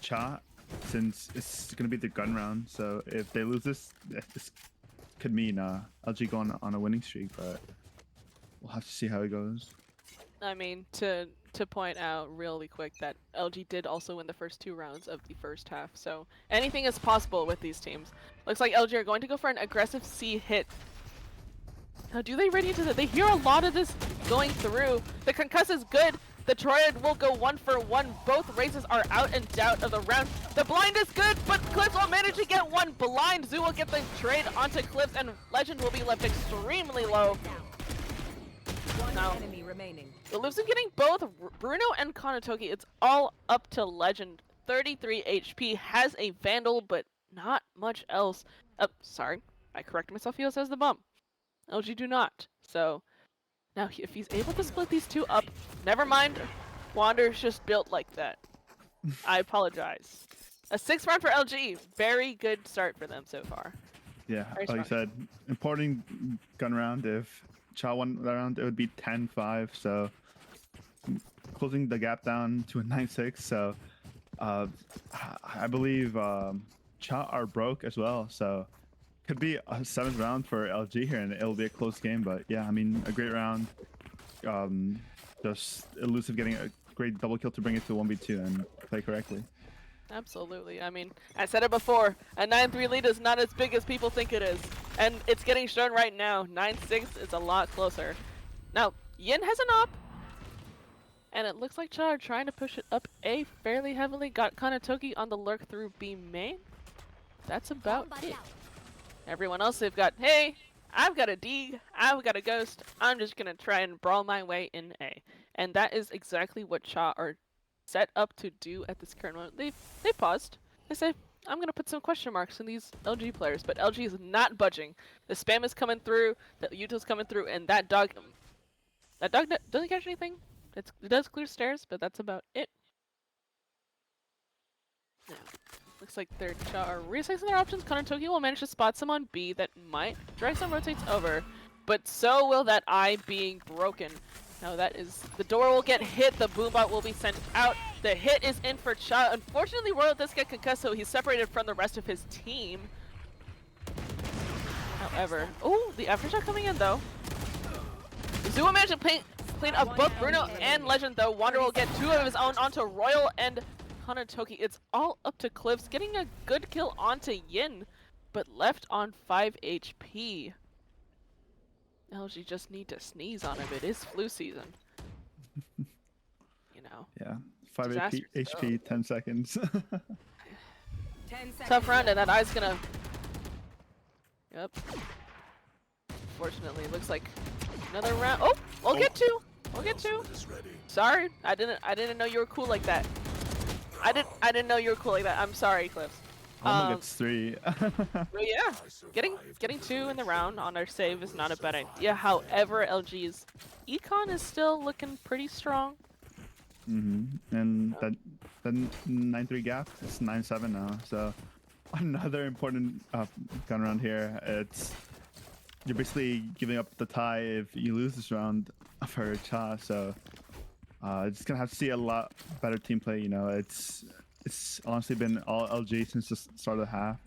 Cha, since it's gonna be the gun round. So if they lose this could mean LG going on a winning streak, but we'll have to see how it goes. I mean, to point out really quick that LG did also win the first 2 rounds of the first half, so anything is possible with these teams. Looks like LG are going to go for an aggressive C hit. Now, do they ready into that? They hear a lot of this going through. The concuss is good. The Troid will go 1 for 1. Both races are out and out of the round. The blind is good, but Clips will manage to get 1 blind. Zoo will get the trade onto Clips, and Legend will be left extremely low. Now, enemy remaining. the Lipson getting both Bruno and Kanatoki. It's all up to Legend. 33 HP, has a Vandal, but not much else. Sorry, I corrected myself. He also has the bump. LG do not. So now if he's able to split these 2 up, never mind. Wander's just built like that. I apologize. A 6th round for LG. Very good start for them so far. Yeah, Very like you said, important gun round. If Cha won that round, it would be 10-5. So closing the gap down to a 9-6. So I believe Cha are broke as well. So could be a 7th round for LG here, and it'll be a close game. But yeah, I mean, a great round. Just Elusive getting a great double kill to bring it to 1v2 and play correctly. Absolutely. I mean, I said it before, a 9-3 lead is not as big as people think it is. And it's getting shown right now. 9-6 is a lot closer. Now, Yin has an op. And it looks like Cha are trying to push it up A fairly heavily. Got Kanatoki on the lurk through B main. That's about it. Everyone else, they've got, hey, I've got a D, I've got a Ghost. I'm just going to try and brawl my way in A. And that is exactly what Cha are set up to do at this current moment. They paused. They say, I'm going to put some question marks in these LG players, but LG is not budging. The spam is coming through, the util's coming through, and that dog doesn't catch anything. It does clear stairs, but that's about it. Yeah. Looks like their Cha are reassessing their options. Kanatoki will manage to spot some on B that might drag some rotates over, but so will that eye being broken. Now that is, the door will get hit, the boombot will be sent out. The hit is in for Cha. Unfortunately, Royal does get concussed, so he's separated from the rest of his team. However, oh, the aftershock coming in though. Zua managed to clean up both Bruno and Legend though. Wander will get 2 of his own onto Royal and Kanatoki. It's all up to Cliffs, getting a good kill onto Yin, but left on 5 HP. LG just need to sneeze on him. It is flu season. You know. Yeah, 5 HP, 10 seconds. 10 seconds. Tough round, and that eye's gonna. Yep. Fortunately, it looks like another round. Oh, we'll get 2. We'll get 2. Sorry, I didn't know you were cool like that. I didn't know you were cool like that. I'm sorry, Cliffs. Almost gets 3. Well, yeah, getting 2 in the round on our save is not a bad idea. However, LG's econ is still looking pretty strong. And that 9-3 gap is 9-7 now. So another important gun round here. You're basically giving up the tie if you lose this round for Cha. So it's gonna have to see a lot better team play. You know, it's honestly been all LG since the start of the half.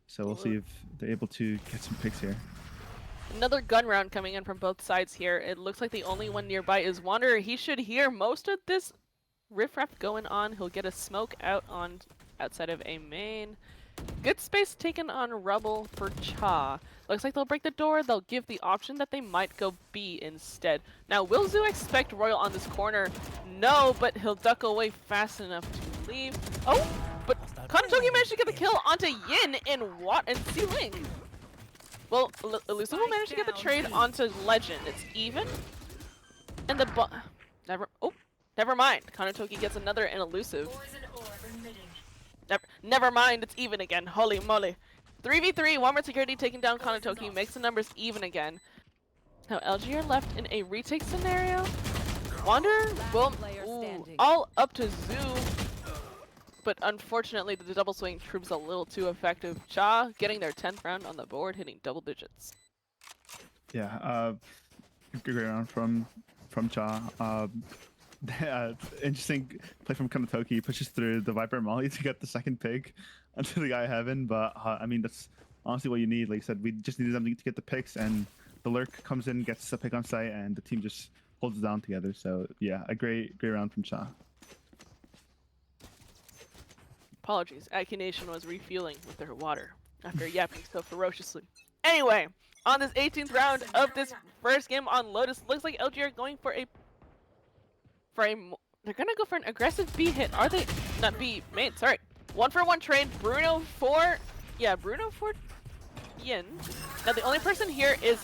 So we'll see if they're able to get some picks here. Another gun round coming in from both sides here. It looks like the only one nearby is Wanderer. He should hear most of this riffraff going on. He'll get a smoke out on outside of A main. Good space taken on Rubble for Cha. Looks like they'll break the door. They'll give the option that they might go B instead. Now, will Zoo expect Royal on this corner? No, but he'll duck away fast enough to leave. Oh, but Kanatoki managed to get the kill onto Yin and C-Wing. Well, Elusive will manage to get the trade onto Legend. It's even. And the never mind. Kanatoki gets another and Elusive. Never mind, it's even again. Holy moly. 3v3, Walmart Security taking down Kanatoki, makes the numbers even again. Now LG are left in a retake scenario. Wander will all up to Zoo. But unfortunately, the double swing proves a little too effective. Cha getting their 10th round on the board, hitting double digits. Yeah, good round from Cha. Interesting play from Kanatoki. Pushes through the Viper Molly to get the second pick onto the guy Heaven. But I mean, that's honestly what you need. Like I said, we just needed something to get the picks, and the Lurk comes in, gets the pick on site, and the team just holds it down together. So yeah, a great round from Cha. Apologies, Aki Nation was refueling with their water after yapping so ferociously. Anyway, on this 18th round of this first game on Lotus, looks like LG are going for a they're gonna go for an aggressive B hit. Are they? Not B, main, sorry. 1-for-1 trade, Bruno for Yin. Now the only person here is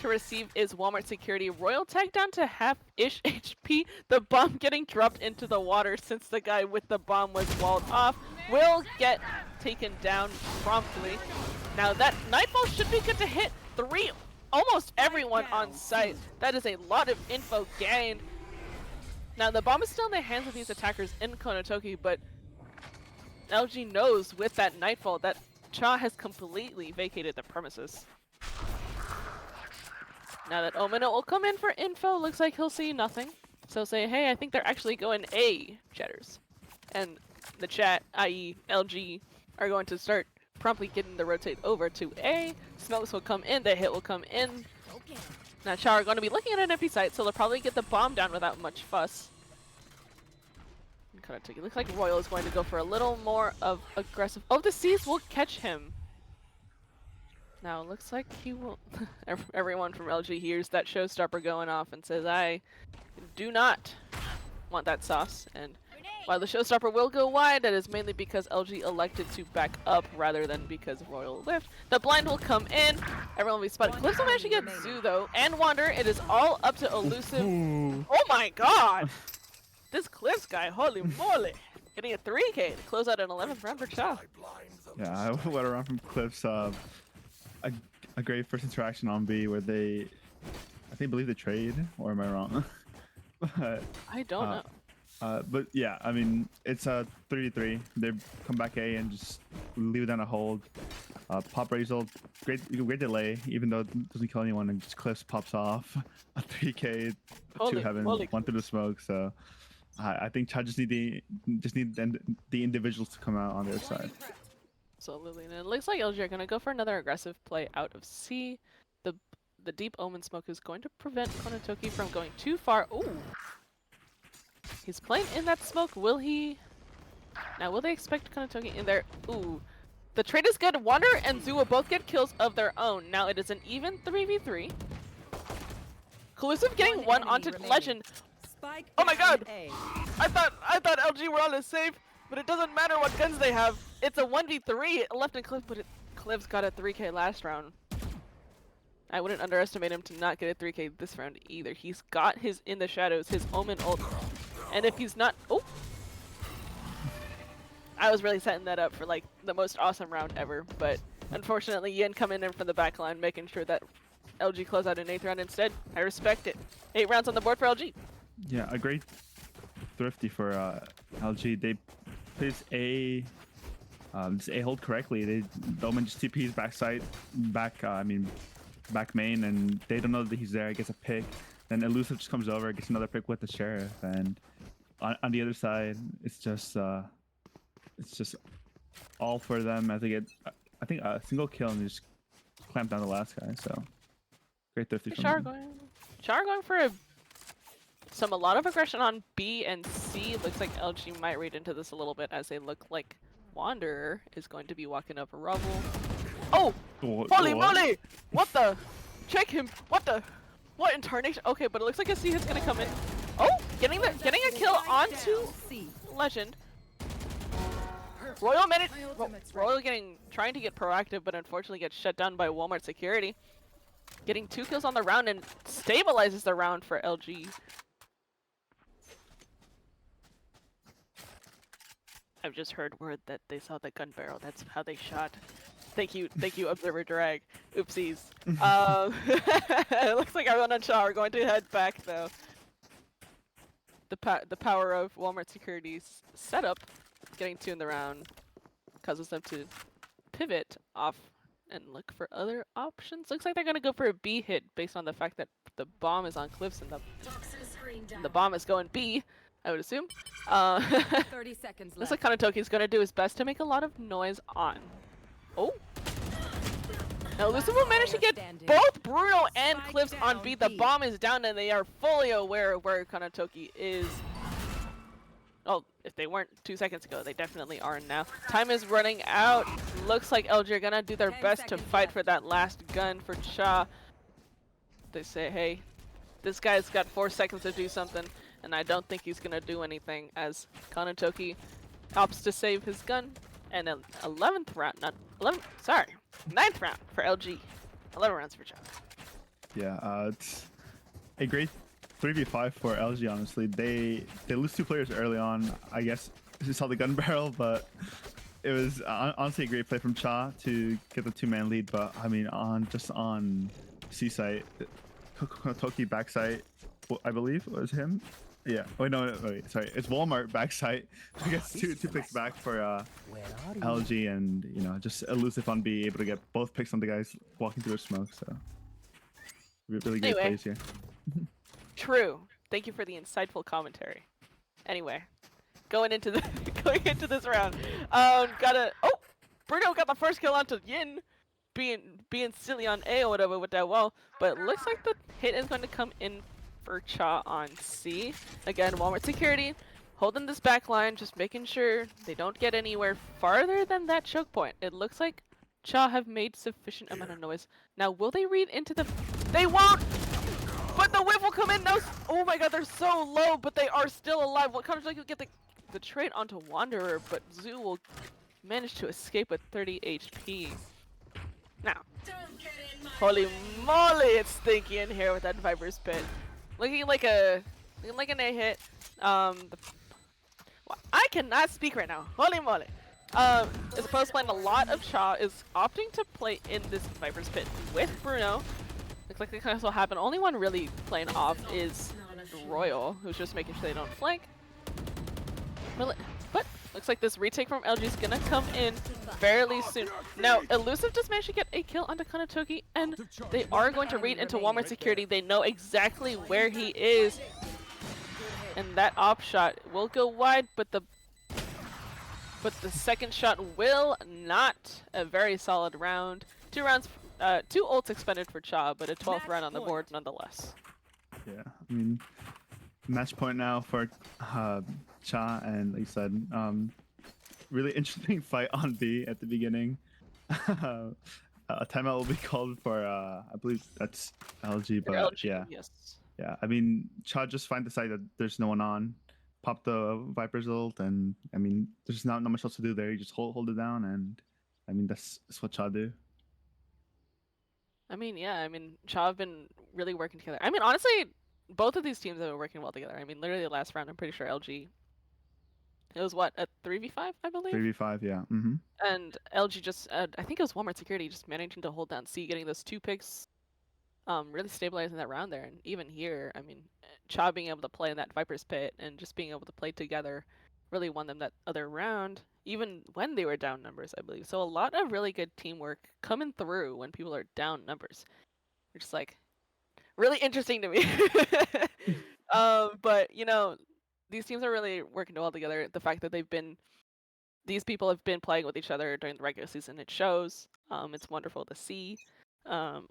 to receive is Walmart Security. Royal tag down to half-ish HP. The bomb getting dropped into the water since the guy with the bomb was walled off. Will get taken down promptly. Now that Nightfall should be good to hit almost everyone on site. That is a lot of info gained. Now the bomb is still in the hands of these attackers in Kanatoki, but LG knows with that Nightfall that Cha has completely vacated the premises. Now that Omen will come in for info, looks like he'll see nothing. So say, hey, I think they're actually going A, chatters. And the chat, i.e. LG, are going to start promptly getting the rotate over to A. Smokes will come in, the hit will come in. Now Cha are going to be looking at an empty site, so they'll probably get the bomb down without much fuss. It looks like Royal is going to go for a little more of aggressive. Oh, the Seas will catch him. Now it looks like he will. Everyone from LG hears that showstopper going off and says, I do not want that sauce. And while the showstopper will go wide, that is mainly because LG elected to back up rather than because Royal lift. The blind will come in. Everyone will be spotted. Clips will manage to get Zoo though, and Wander. It is all up to Elusive. Oh my god! This Clips guy, holy moly! Getting a 3K to close out an 11th round for Cha. Yeah, I went around from Clips. A great first interaction on B where they, I believe they trade, or am I wrong? But, I don't know. But yeah, I mean, it's a 3v3. They come back A and just leave it down a hold. Pop Razor, great delay, even though it doesn't kill anyone, and just Cliffs pops off. A 3K, two Heaven, one through the smoke. So I think Cha just need the individuals to come out on their side. Absolutely, and it looks like LG are going to go for another aggressive play out of C. The deep Omen smoke is going to prevent Kanatoki from going too far. Ooh. He's playing in that smoke. Will he? Now, will they expect Kanatoki in there? Ooh. The trade is good. Wander and Zoo will both get kills of their own. Now, it is an even 3v3. Collusive getting one onto Legend. Oh my god! I thought LG were on a safe, but it doesn't matter what guns they have. It's a 1v3 left in Cliff, but Cliff's got a 3K last round. I wouldn't underestimate him to not get a 3K this round either. He's got his In the Shadows, his Omen ult. And if he's not... Oh! I was really setting that up for like the most awesome round ever, but unfortunately Yin coming in from the back line, making sure that LG close out an 8th round instead. I respect it. 8 rounds on the board for LG. Yeah, a great thrifty for LG. They plays A... this A hold correctly. The Omen just TP's backside, back main, and they don't know that he's there. Gets a pick, then Elusive just comes over, gets another pick with the Sheriff, and on the other side, it's just all for them as they get, I think, a single kill and they just clamp down the last guy. So great thrifty from them. Char going for a lot of aggression on B and C. Looks like LG might read into this a little bit as they look like Wanderer is going to be walking up a rubble. Oh! What- Holy what? moly! What the? Check him! What the? What incarnation? Okay, but it looks like a C hit's gonna come in. Oh! Getting a kill onto C. Legend. Royal managed. Royal trying to get proactive, but unfortunately gets shut down by Walmart security. Getting 2 kills on the round and stabilizes the round for LG. I've just heard word that they saw the gun barrel. That's how they shot. Thank you, Observer Drag. Oopsies. It looks like everyone on Shaw are going to head back though. The power of Walmart Security's setup, getting 2 in the round, causes them to pivot off and look for other options. Looks like they're gonna go for a B hit based on the fact that the bomb is on cliffs and the bomb is going B, I would assume. 30 seconds Looks left. like Kanatoki's gonna do his best to make a lot of noise on. Oh! Now Elusive will manage to get both Bruno and Spike Cliffs on down B. The B. bomb is down and they are fully aware of where Kanatoki is. Oh, if they weren't 2 seconds ago, they definitely are now. Time is running out. Looks like LG are gonna do their 10 best to seconds fight left. for that last gun for Cha. They say, hey, this guy's got 4 seconds to do something, and I don't think he's gonna do anything as Kanatoki opts to save his gun. And an 11th round, not 11th, sorry, 9th round for LG. 11 rounds for Cha. Yeah, it's a great 3v5 for LG. Honestly, they lose 2 players early on. I guess you saw the gun barrel, but it was honestly a great play from Cha to get the 2-man lead. But I mean, on C site, Toki back site, I believe was him. Yeah. Wait, no, wait. Sorry, it's Walmart back site. I guess two picks back for LG, and you know, just elusive on B, able to get both picks on the guys walking through the smoke. So really great Anyway. plays here. True. Thank you for the insightful commentary. Anyway, going into this round, Bruno got the first kill onto Yin, being silly on A or whatever with that wall, but it looks like the hit is going to come in for Cha on C. Again, Walmart security holding this back line, just making sure they don't get anywhere farther than that choke point. It looks like Cha have made sufficient amount of noise. Now, will they read into the? They won't. But the whip will come in. No, oh my god, they're so low, but they are still alive. What kind of like you get the trade onto Wanderer, but Zoo will manage to escape with 30 HP. Now, holy moly, it's stinky in here with that Viper's Pit. Looking like an A hit. Well, I cannot speak right now. Holy moly. As opposed to playing a lot of Cha, is opting to play in this Viper's Pit with Bruno. Looks like this will happen. Only one really playing off is Royal, who's just making sure they don't flank. But looks like this retake from LG is gonna come in fairly soon. Now, Elusive just managed to get a kill onto Kanatoki, and they are going to read into Walmart security. They know exactly where he is, and that op shot will go wide, but the second shot will not. A very solid round. 2 rounds. 2 ults expended for Cha, but a 12th round on the board nonetheless. Yeah, I mean, match point now for Cha, and like you said, really interesting fight on B at the beginning. A timeout will be called for, I believe that's LG, but LG, yeah. yes. Yeah, I mean, Cha just find the side that there's no one on, pop the Viper's ult, and I mean, there's not much else to do there. You just hold it down, and I mean, that's what Cha do. I mean, yeah, I mean, Cha have been really working together. I mean, honestly, both of these teams have been working well together. I mean, literally the last round, I'm pretty sure LG, it was what, a 3v5, I believe? 3v5, yeah. Mm-hmm. And LG just, I think it was Walmart Security just managing to hold down C, getting those 2 picks, really stabilizing that round there. And even here, I mean, Cha being able to play in that Viper's Pit and just being able to play together really won them that other round, even when they were down numbers, I believe. So a lot of really good teamwork coming through when people are down numbers. Which is like really interesting to me. But you know, these teams are really working well together. The fact that these people have been playing with each other during the regular season, it shows. It's wonderful to see.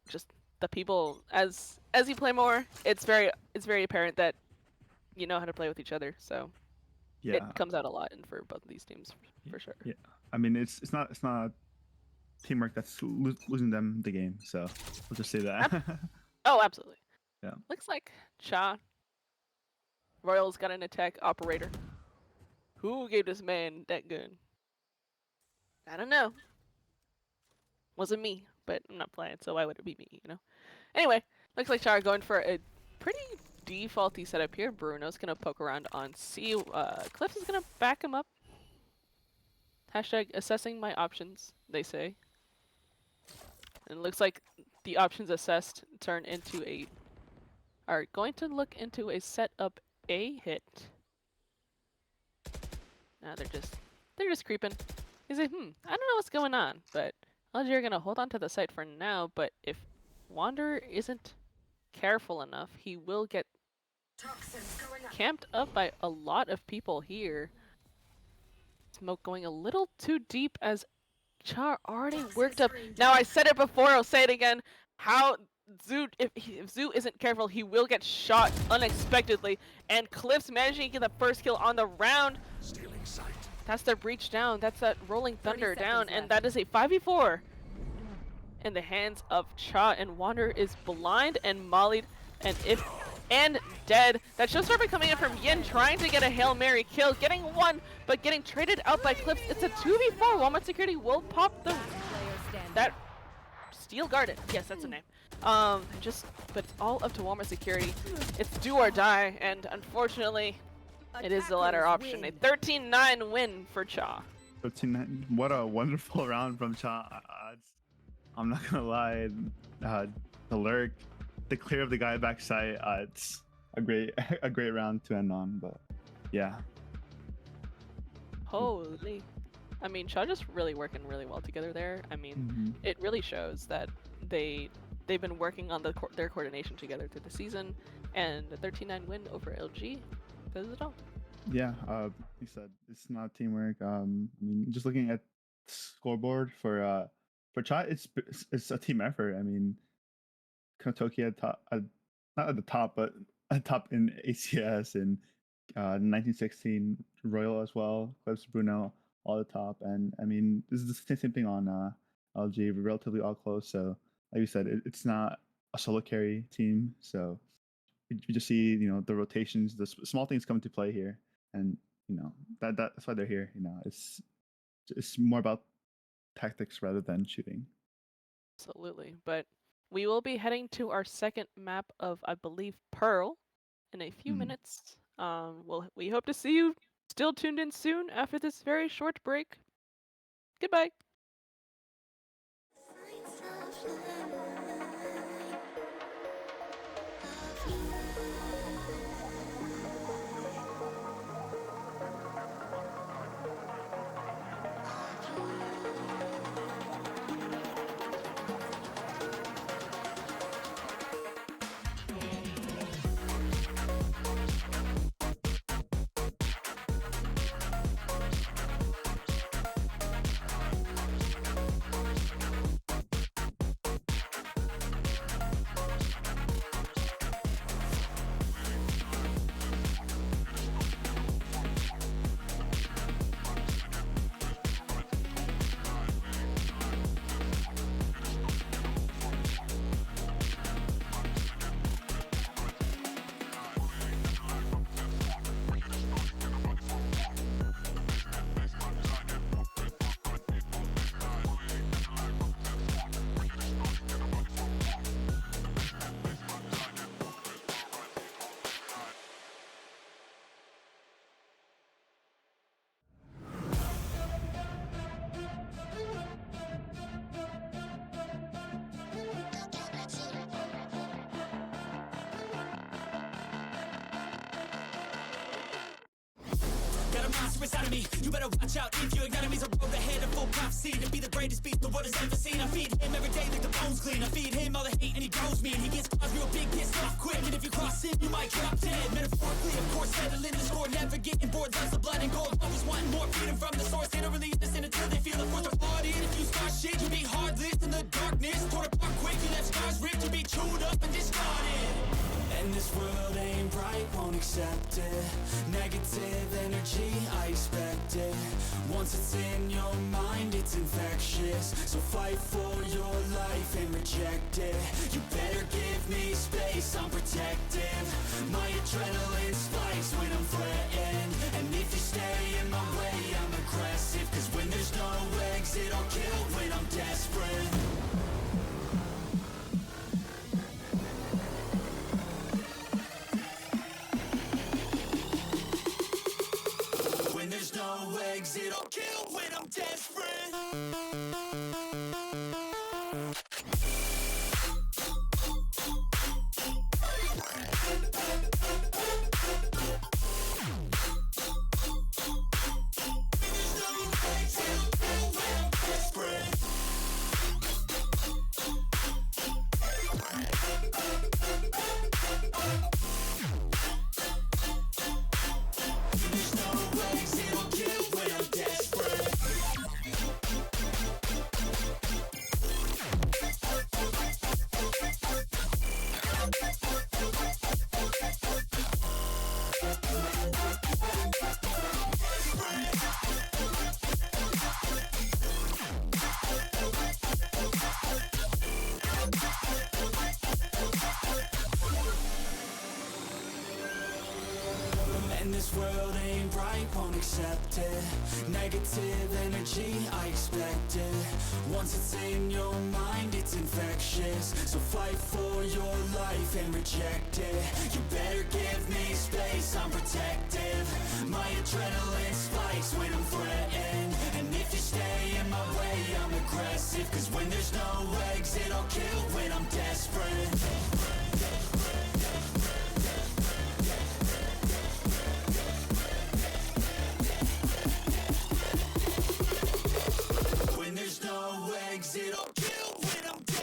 Just the people as you play more, it's very apparent that you know how to play with each other. So Yeah. it comes out a lot, and for both of these teams, for sure. Yeah. I mean, it's not teamwork that's losing them the game. So we'll just say that. Oh, absolutely. Yeah. Looks like Cha. Royal's got an attack operator. Who gave this man that gun? I don't know. Wasn't me, but I'm not playing, so why would it be me, you know? Anyway, looks like Cha are going for a pretty defaulty setup here. Bruno's gonna poke around on C. Cliff is gonna back him up. Hashtag assessing my options, they say. And it looks like the options assessed turn into a... are going to look into a set up A hit. Nah, they're just creeping. He's like, I don't know what's going on, but LG are gonna hold on to the site for now, but if Wanderer isn't careful enough, he will get camped up by a lot of people here. Smoke going a little too deep as Char already worked up. Now I said it before, I'll say it again. How Zoo, if Zoo isn't careful, he will get shot unexpectedly. And Cliff's managing to get the first kill on the round. That's their breach down. That's that rolling thunder down, and that is a 5v4 in the hands of Cha. And Wanderer is blind and mollied, and dead. That showstopper coming in from Yin, trying to get a Hail Mary kill, getting one, but getting traded out by Clips. It's a 2v4. Walmart Security will pop that Steel Guarded. Yes, that's the name. But all up to Walmart Security. It's do or die, and unfortunately, it is the latter option. A 13-9 win for Cha. 13-9. What a wonderful round from Cha. I'm not gonna lie. The lurk, the clear of the guy backside. It's a great round to end on. But yeah. Holy. I mean, Cha just really working really well together there. I mean, it really shows that they've been working on their coordination together through the season, and the 13-9 win over LG does it all. Yeah, like you said, it's not teamwork. I mean, just looking at the scoreboard for Cha, it's a team effort. I mean, Kotoki at top, not at the top, but at top in ACS and 1916 Royal as well. Clips, Bruno, all the top, and I mean, this is the same thing on LG. We're relatively all close, so like you said, it's not a solo carry team. So we just see, the rotations, the small things come into play here, and that's why they're here. It's more about tactics rather than shooting. Absolutely, but we will be heading to our second map of, I believe, Pearl in a few minutes. We hope to see you still tuned in soon after this very short break. Goodbye. Inside of me, you better watch out if your enemy's a road ahead of full prophecy to be the greatest beast the world has ever seen. I feed him every day like the bones clean. I feed him all the hate and he grows me, and he gets cause real big, pissed off quick. And if you cross him, you might drop dead. Metaphorically, of course, settling the score, never getting bored. Loves the blood and gold, always wanting more freedom from the source. They don't really listen until they feel the force of thought in. If you start shit, you'll be heartless in the darkness. Torn apart quick, you left scars ripped, you'll be chewed up and discarded. And the this world ain't right, won't accept it. Negative energy, I expect it. Once it's in your mind, it's infectious. So fight for your life and reject it. You better give me space, I'm protective. My adrenaline spikes when I'm threatened. And if you stay in my way, I'm aggressive. Cause when there's no exit, I'll kill when I'm desperate. When there's no exit, I'll kill when I'm desperate. And this world ain't right, won't accept it. Negative energy, I expect it. Once it's in your mind, it's infectious. So fight for your life and reject it. You better give me space, I'm protective. My adrenaline spikes when I'm threatened. And if you stay in my way, I'm aggressive. Cause when there's no exit, I'll kill when I'm desperate. When there's no exit, I'll kill when I'm desperate.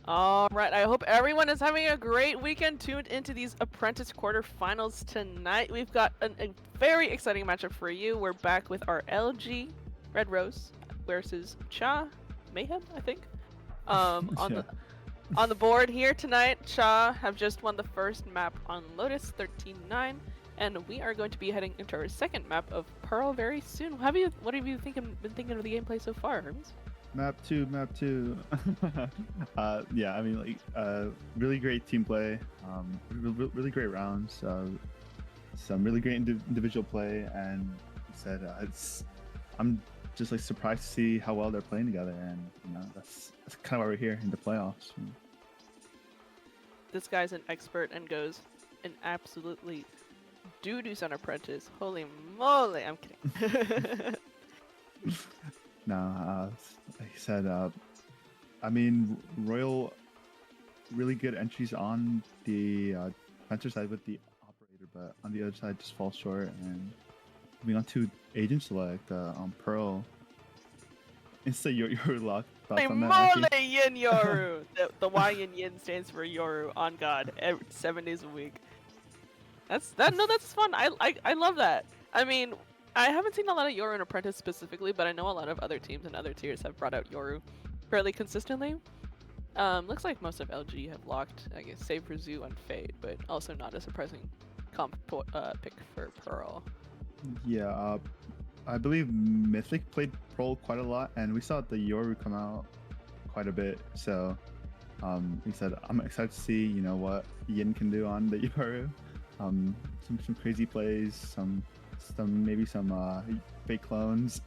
Alright, I hope everyone is having a great weekend. Tuned into these Apprentice quarterfinals tonight. We've got a very exciting matchup for you. We're back with our LG Red Rose versus Cha Mayhem, I think. On the board here tonight, Cha have just won the first map on Lotus 13-9, and we are going to be heading into our second map of Pearl very soon. What have you been thinking of the gameplay so far, Hermes? Map 2. Yeah, I mean, like, really great team play, really great rounds, some really great individual play, and like I said, I'm just like surprised to see how well they're playing together, and you know, that's kind of why we're here in the playoffs. This guy's an expert and goes an absolutely doo-doos on Apprentice. Holy moly, I'm kidding. No, like I said, I mean, Royal, really good entries on the Spencer side with the operator, but on the other side just falls short. And moving on to Agent Select on Pearl, insta your luck. Holy moly, Yin Yoru! The Y in Yin stands for Yoru on God, 7 days a week. That's fun. I love that. I mean, I haven't seen a lot of Yoru in Apprentice specifically, but I know a lot of other teams and other tiers have brought out Yoru fairly consistently. Looks like most of LG have locked, I guess, save for Zoo and Fade, but also not a surprising pick for Pearl. Yeah, I believe Mythic played Pearl quite a lot, and we saw the Yoru come out quite a bit. So, he said, I'm excited to see, you know, what Yin can do on the Yoru. Some crazy plays, some maybe some fake clones,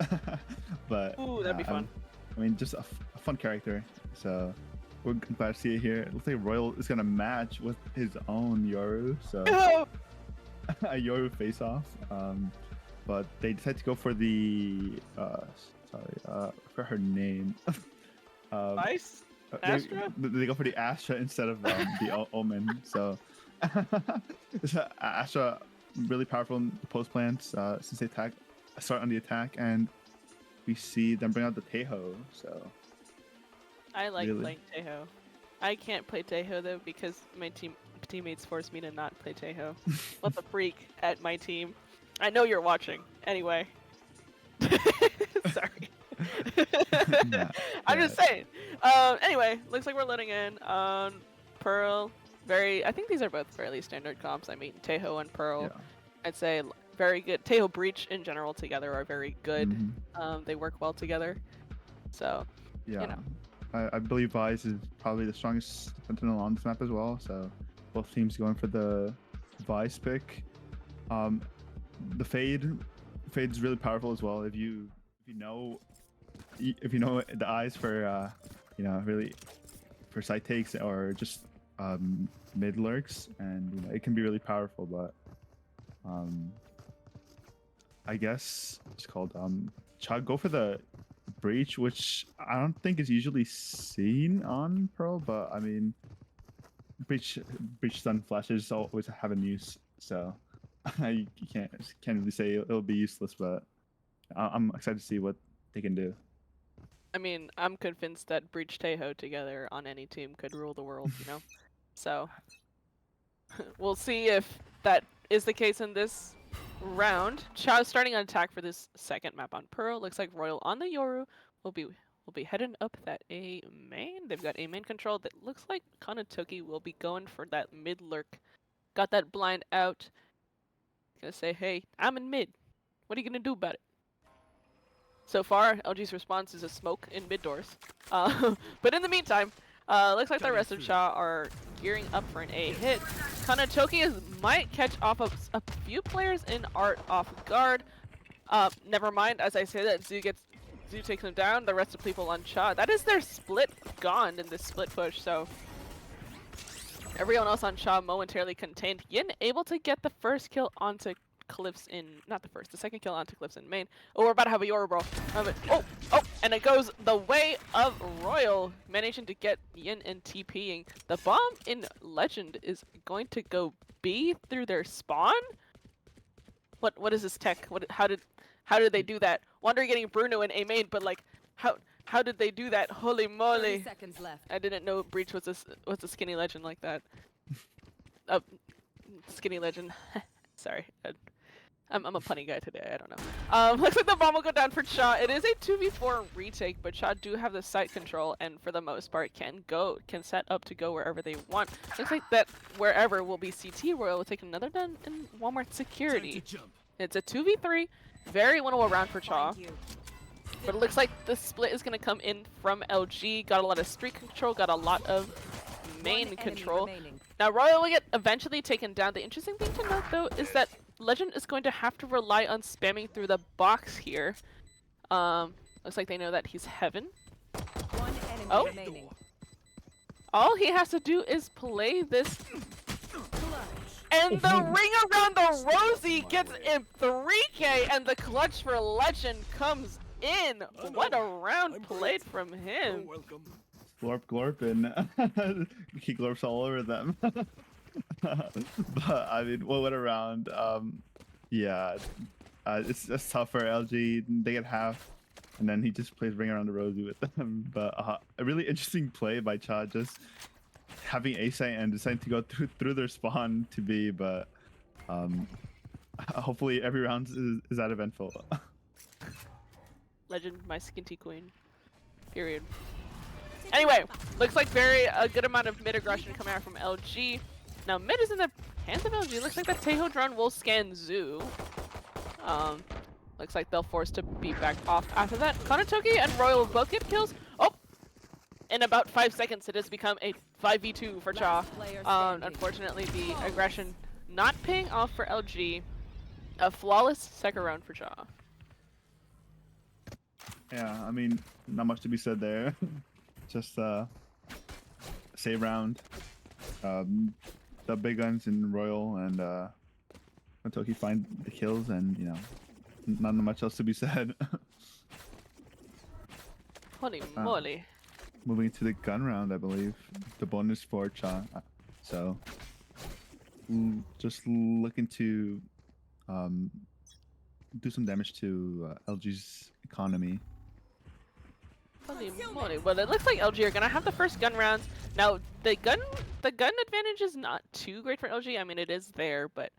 but Ooh, that'd be fun. I mean, just a fun character. So we're glad to see it here. It looks like Royal is gonna match with his own Yoru, so a Yoru face-off. But they decided to go for the I forgot her name. Nice. Astra? They go for the Astra instead of the Omen. So Astra really powerful in the post plants since they start on the attack, and we see them bring out the Teho. So I like really playing Teho. I can't play Teho though because my teammates force me to not play Teho. What the freak at my team. I know you're watching. Anyway. Sorry. I'm just saying. Anyway, looks like we're letting in. Pearl, I think these are both fairly standard comps. I mean, Teho and Pearl, yeah. I'd say very good. Teho Breach in general together are very good. Mhm. They work well together. So, Yeah. you know. I believe Vice is probably the strongest Sentinel on this map as well. So both teams going for the Vice pick. The Fade's really powerful as well. If you know the eyes for you know, really for side takes or just mid lurks, and you know, it can be really powerful. But I guess it's called Chug go for the breach, which I don't think is usually seen on Pearl, but I mean, breach stun flashes always have a use, so you can't really say it'll be useless, but I'm excited to see what they can do. I mean, I'm convinced that Breach Teho together on any team could rule the world, you know? So, we'll see if that is the case in this round. Cha starting an attack for this second map on Pearl. Looks like Royal on the Yoru will be heading up that A main. They've got A main control. That looks like Kanatoki will be going for that mid lurk. Got that blind out. Gonna say, hey, I'm in mid. What are you gonna do about it? So far, LG's response is a smoke in mid doors. But in the meantime, looks like the rest of Cha are gearing up for an A hit. Kanatoki might catch off a few players in Art off guard. Never mind, as I say that, Zoo takes him down, the rest of people on Cha. That is their split gone in this split push, so everyone else on Cha momentarily contained. Yin able to get the first kill onto Cliffs in, not the first, the second kill onto Cliffs in main. Oh, we're about to have a Yoru, bro. And it goes the way of Royal, managing to get Yin and TPing. The bomb in Legend is going to go B through their spawn? What is this tech? How did they do that? Wander getting Bruno in A main, but like, how did they do that? Holy 30 moly! seconds left. I didn't know Breach was a skinny legend like that. Skinny legend. Sorry. I'm a punny guy today, I don't know. Looks like the bomb will go down for Cha. It is a 2v4 retake, but Cha do have the site control, and for the most part can set up to go wherever they want. Looks like that wherever will be CT. Royal will take another down in Walmart security. It's a 2v3, very winnable round for Cha. But it looks like the split is going to come in from LG. Got a lot of street control, got a lot of main control. Now Royal will get eventually taken down. The interesting thing to note though is that Legend is going to have to rely on spamming through the box here. Looks like they know that he's Heaven. One enemy Oh. remaining. All he has to do is play this. And the ring around the Rosie gets in 3K, and the clutch for Legend comes in. What a round played from him. Glorp and he glorps all over them. But I mean, what a round. Yeah, it's tough for LG. They get half, and then he just plays Ring Around the Rosie with them. But a really interesting play by Cha, just having A site and deciding to go through their spawn to B. But hopefully every round is that eventful. Legend, my skinty queen. Period. Anyway, looks like a good amount of mid aggression coming out from LG. Now mid is in the hands of LG. Looks like the Teho drone will scan Zoo. Looks like they'll force to be back off after that. Konatoki and Royal both get kills. Oh! In about 5 seconds, it has become a 5v2 for Cha. Unfortunately, the aggression not paying off for LG. A flawless second round for Cha. Yeah, I mean, not much to be said there. Just save round. The big guns in Royal and Konatoki find the kills, and you know, not much else to be said. Holy moly. Moving to the gun round, I believe. The bonus for Cha. So, just looking to do some damage to LG's economy. Holy moly. Well, it looks like LG are gonna have the first gun rounds. Now, the gun advantage is not too great for LG. I mean, it is there, but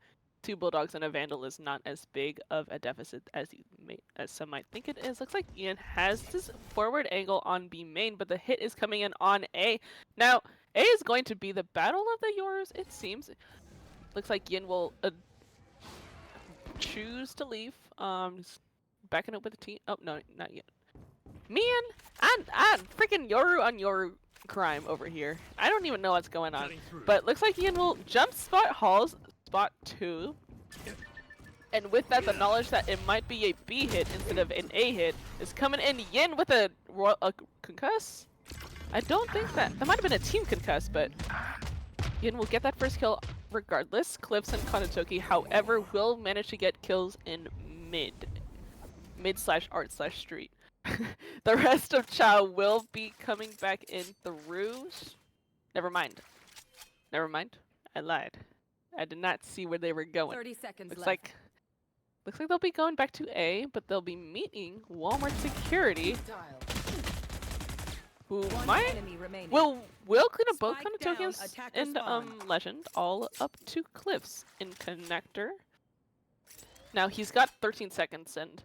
2 Bulldogs and a Vandal is not as big of a deficit as some might think it is. Looks like Ian has this forward angle on B main, but the hit is coming in on A. Now, A is going to be the battle of the Yours, it seems. Looks like Yin will choose to leave. Just backing up with the team. Oh, no, not yet. Man, I'm freaking Yoru on Yoru crime over here. I don't even know what's going on. But looks like Yin will jump spot Halls, spot 2. And with that, the knowledge that it might be a B hit instead of an A hit is coming in. Yin with a concuss? I don't think that might have been a team concuss, but Yin will get that first kill regardless. Cliffs and Konatoki, however, will manage to get kills in mid/art/street. The rest of Chow will be coming back in through. Never mind. I lied. I did not see where they were going. 30 seconds Looks left. like they'll be going back to A, but they'll be meeting Walmart security, who One might enemy remaining. will clean up both Spike Konatoki down, attacker and spawn. Legend all up to Cliffs in connector. Now he's got 13 seconds and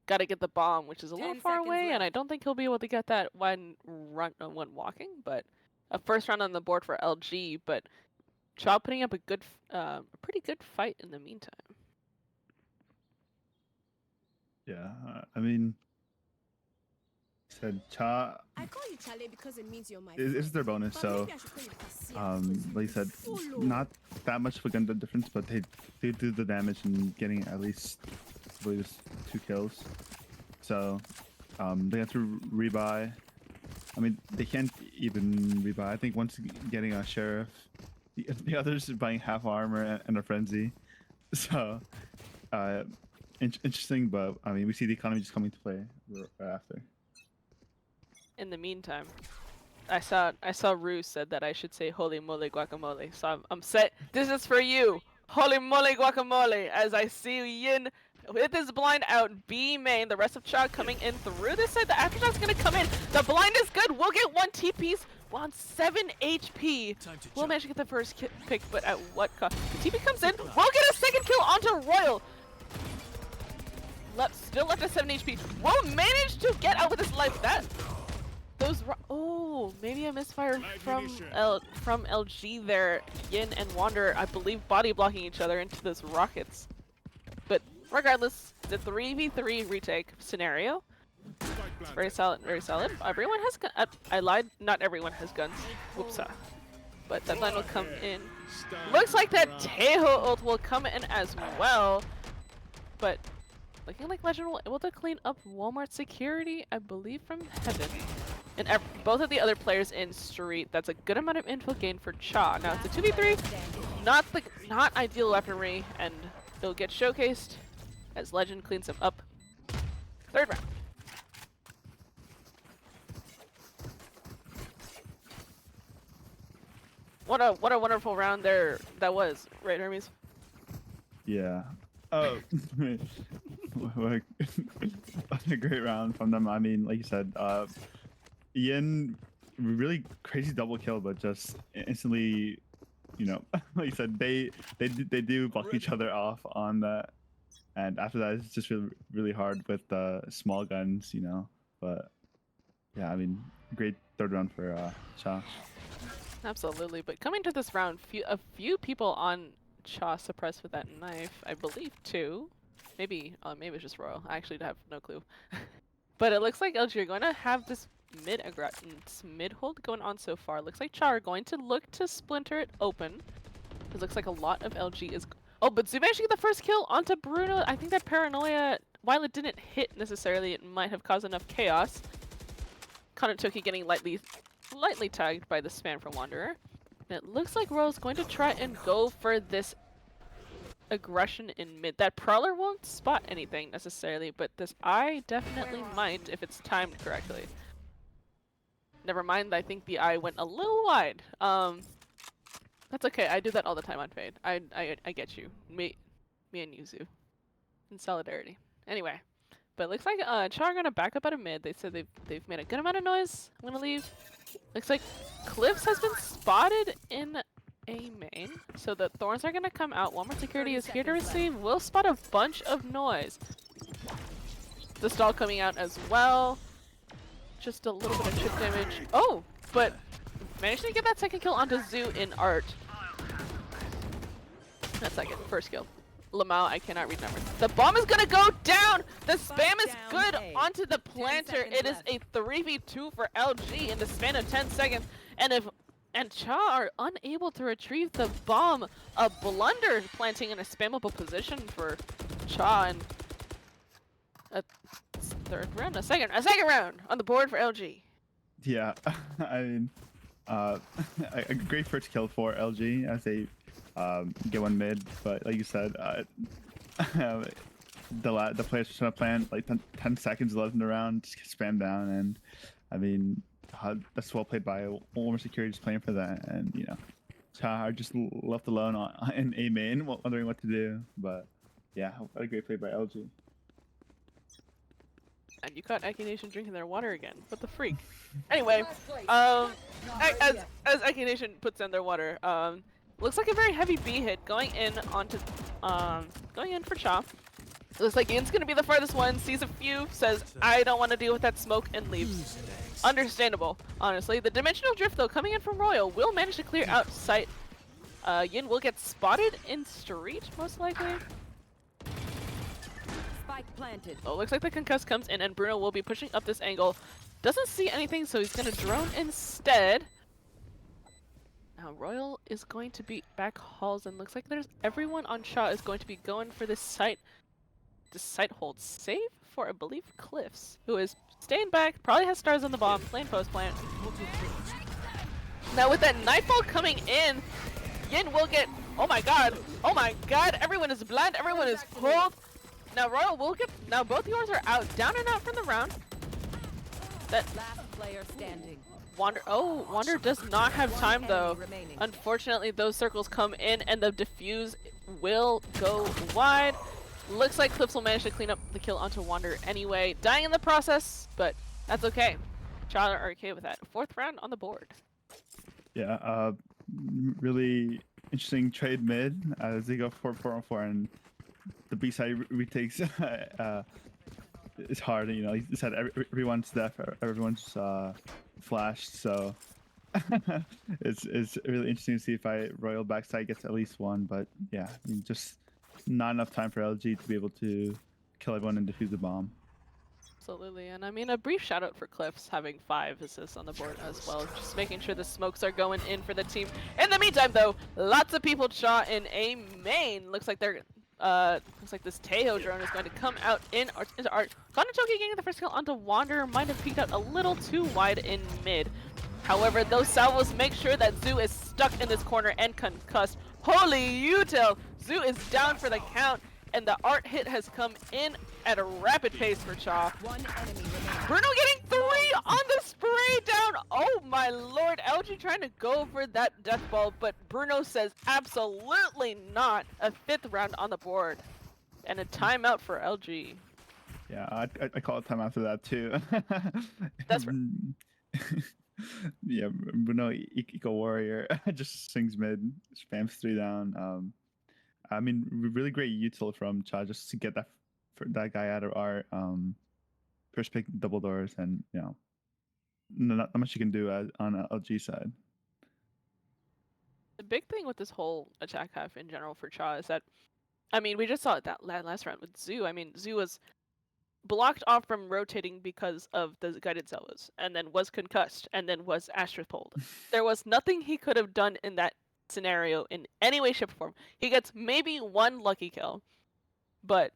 gotta get the bomb, which is a little 10 far seconds away, and left. I don't think he'll be able to get that when walking. But a first round on the board for LG, but Cha putting up a pretty good fight in the meantime. Yeah, I mean, said Cha I call you Chale because it means you're my is their bonus, But so maybe I should call you Cassia because like I said, follow. not that much of a gun difference, but they do the damage and getting at least, I believe it's 2 kills. So they have to rebuy. I mean, they can't even rebuy. I think once getting a sheriff, the others are buying half armor and a frenzy. So interesting, but I mean, we see the economy just coming to play right after. In the meantime, I saw Rue said that I should say holy moly guacamole, so I'm set. This is for you, holy moly guacamole, as I see Yin with his blind out B main, the rest of Cha coming in through this side. The aftershot's gonna come in. The blind is good. We'll get 1 TP's on 7 HP. We'll manage to get the first pick, but at what cost? The TP comes in. We'll get a second kill onto Royal. Still left at 7 HP. We'll manage to get out with his life. Maybe a misfire from LG there. Yin and Wander, I believe, body blocking each other into those rockets. But regardless, the 3v3 retake scenario. It's very solid, very solid. Everyone has I lied, not everyone has guns. Whoops. But that line will come in. Looks like that Teho ult will come in as well. But looking like Legend will able to clean up Walmart security, I believe, from heaven. And both of the other players in street. That's a good amount of info gain for Cha. Now it's a 2v3, not ideal weaponry, and it'll get showcased as Legend cleans him up. Third round. What a wonderful round there that was, right, Hermes? Yeah. Oh, what a great round from them. I mean, like you said, Ian, really crazy double kill, but just instantly, you know, like you said, they do block each other off on that, and after that, it's just really hard with the small guns, you know. But yeah, I mean, great third round for Cha. Absolutely, but coming to this round, a few people on Cha suppressed with that knife. I believe 2. Maybe it's just Royal. I actually have no clue. But it looks like LG are going to have this mid hold going on so far. Looks like Cha are going to look to splinter it open. It looks like a lot of LG is... Oh, but Zoo managed to get the first kill onto Bruno. I think that paranoia, while it didn't hit necessarily, it might have caused enough chaos. Kanatoki getting lightly tagged by the spam from Wanderer. And it looks like Royal's going to try and go for this aggression in mid. That Prowler won't spot anything necessarily, but this eye definitely might if it's timed correctly. Never mind, I think the eye went a little wide. That's okay, I do that all the time on Fade. I get you. Me and Yuzu. In solidarity. Anyway. But it looks like Cha are gonna back up out of mid. They said they've made a good amount of noise. I'm gonna leave. Looks like Cliffs has been spotted in A main. So the Thorns are gonna come out. One more security is here to receive. We'll spot a bunch of noise. The stall coming out as well. Just a little bit of chip damage. Oh, but managed to get that second kill onto Zoo in art. That first kill. Lamau, I cannot read numbers. The bomb is gonna go down! The spam is good onto the planter. It is a 3v2 for LG in the span of 10 seconds. And Cha are unable to retrieve the bomb. A blunder planting in a spammable position for Cha, and a third round, a second round on the board for LG. Yeah, I mean, a great first kill for LG as they get one mid, but like you said, the players are trying to plan like 10 seconds left in the round, just get spammed down, and I mean, that's well played by Warmer Security, just playing for that, and you know, Cha are just left alone in A main, wondering what to do, but yeah, what a great play by LG. And you caught Aki Nation drinking their water again. What the freak? Anyway, as Aki Nation puts down their water, looks like a very heavy B hit going in for Cha. Looks like Ian's gonna be the farthest one, sees a few, says, I don't want to deal with that smoke, and leaves. Understandable, honestly. The dimensional drift, though, coming in from Royal, will manage to clear out sight. Yin will get spotted in street, most likely. Spike planted. Oh, looks like the concuss comes in, and Bruno will be pushing up this angle. Doesn't see anything, so he's gonna drone instead. Now Royal is going to be back halls, and looks like everyone on Cha is going to be going for this site hold, save for I believe Cliffs, who is staying back, probably has stars on the bomb, playing post plant. Now with that nightfall coming in, Yin will get, oh my god, everyone is blind, everyone is cold. Now Royal will get, now both yours are out, down and out from the round. That Last player standing. Wander does not have time though. Unfortunately, those circles come in and the defuse will go wide. Looks like Clips will manage to clean up the kill onto Wander anyway, dying in the process, but that's okay. Cha are okay with that. 4th round on the board. Yeah, really interesting trade mid as they go 4-4-4, and the B side retakes. It's hard, you know. He said everyone's deaf, everyone's flashed, so it's really interesting to see if Royal backside gets at least one, but yeah, I mean, just not enough time for LG to be able to kill everyone and defuse the bomb. Absolutely, and I mean a brief shout out for Cliffs having 5 assists on the board as well, just making sure the smokes are going in for the team. In the meantime though, lots of people shot in A main. Looks like they're looks like this Tejo drone is going to come out into art. Kanatoki getting the first kill onto Wanderer might have peeked out a little too wide in mid. However, those salvos make sure that Zoo is stuck in this corner and concussed. Holy util! Zoo is down for the count, and the art hit has come in at a rapid pace for Cha. One enemy remaining. Bruno getting 3 on the spray down! Oh my lord, LG trying to go for that death ball, but Bruno says absolutely not. A 5th round on the board. And a timeout for LG. Yeah, I call it time after that too. That's right. Yeah, Bruno, Eco Warrior, just swings mid, spams 3 down. I mean, really great util from Cha just to get that guy out of our first pick double doors, and you know, not much you can do on LG side. The big thing with this whole attack half in general for Cha is that, I mean, we just saw it that last round with Zoo. I mean, Zoo was blocked off from rotating because of the guided salvos, and then was concussed, and then was astropoled. There was nothing he could have done in that scenario in any way, shape, or form. He gets maybe one lucky kill, but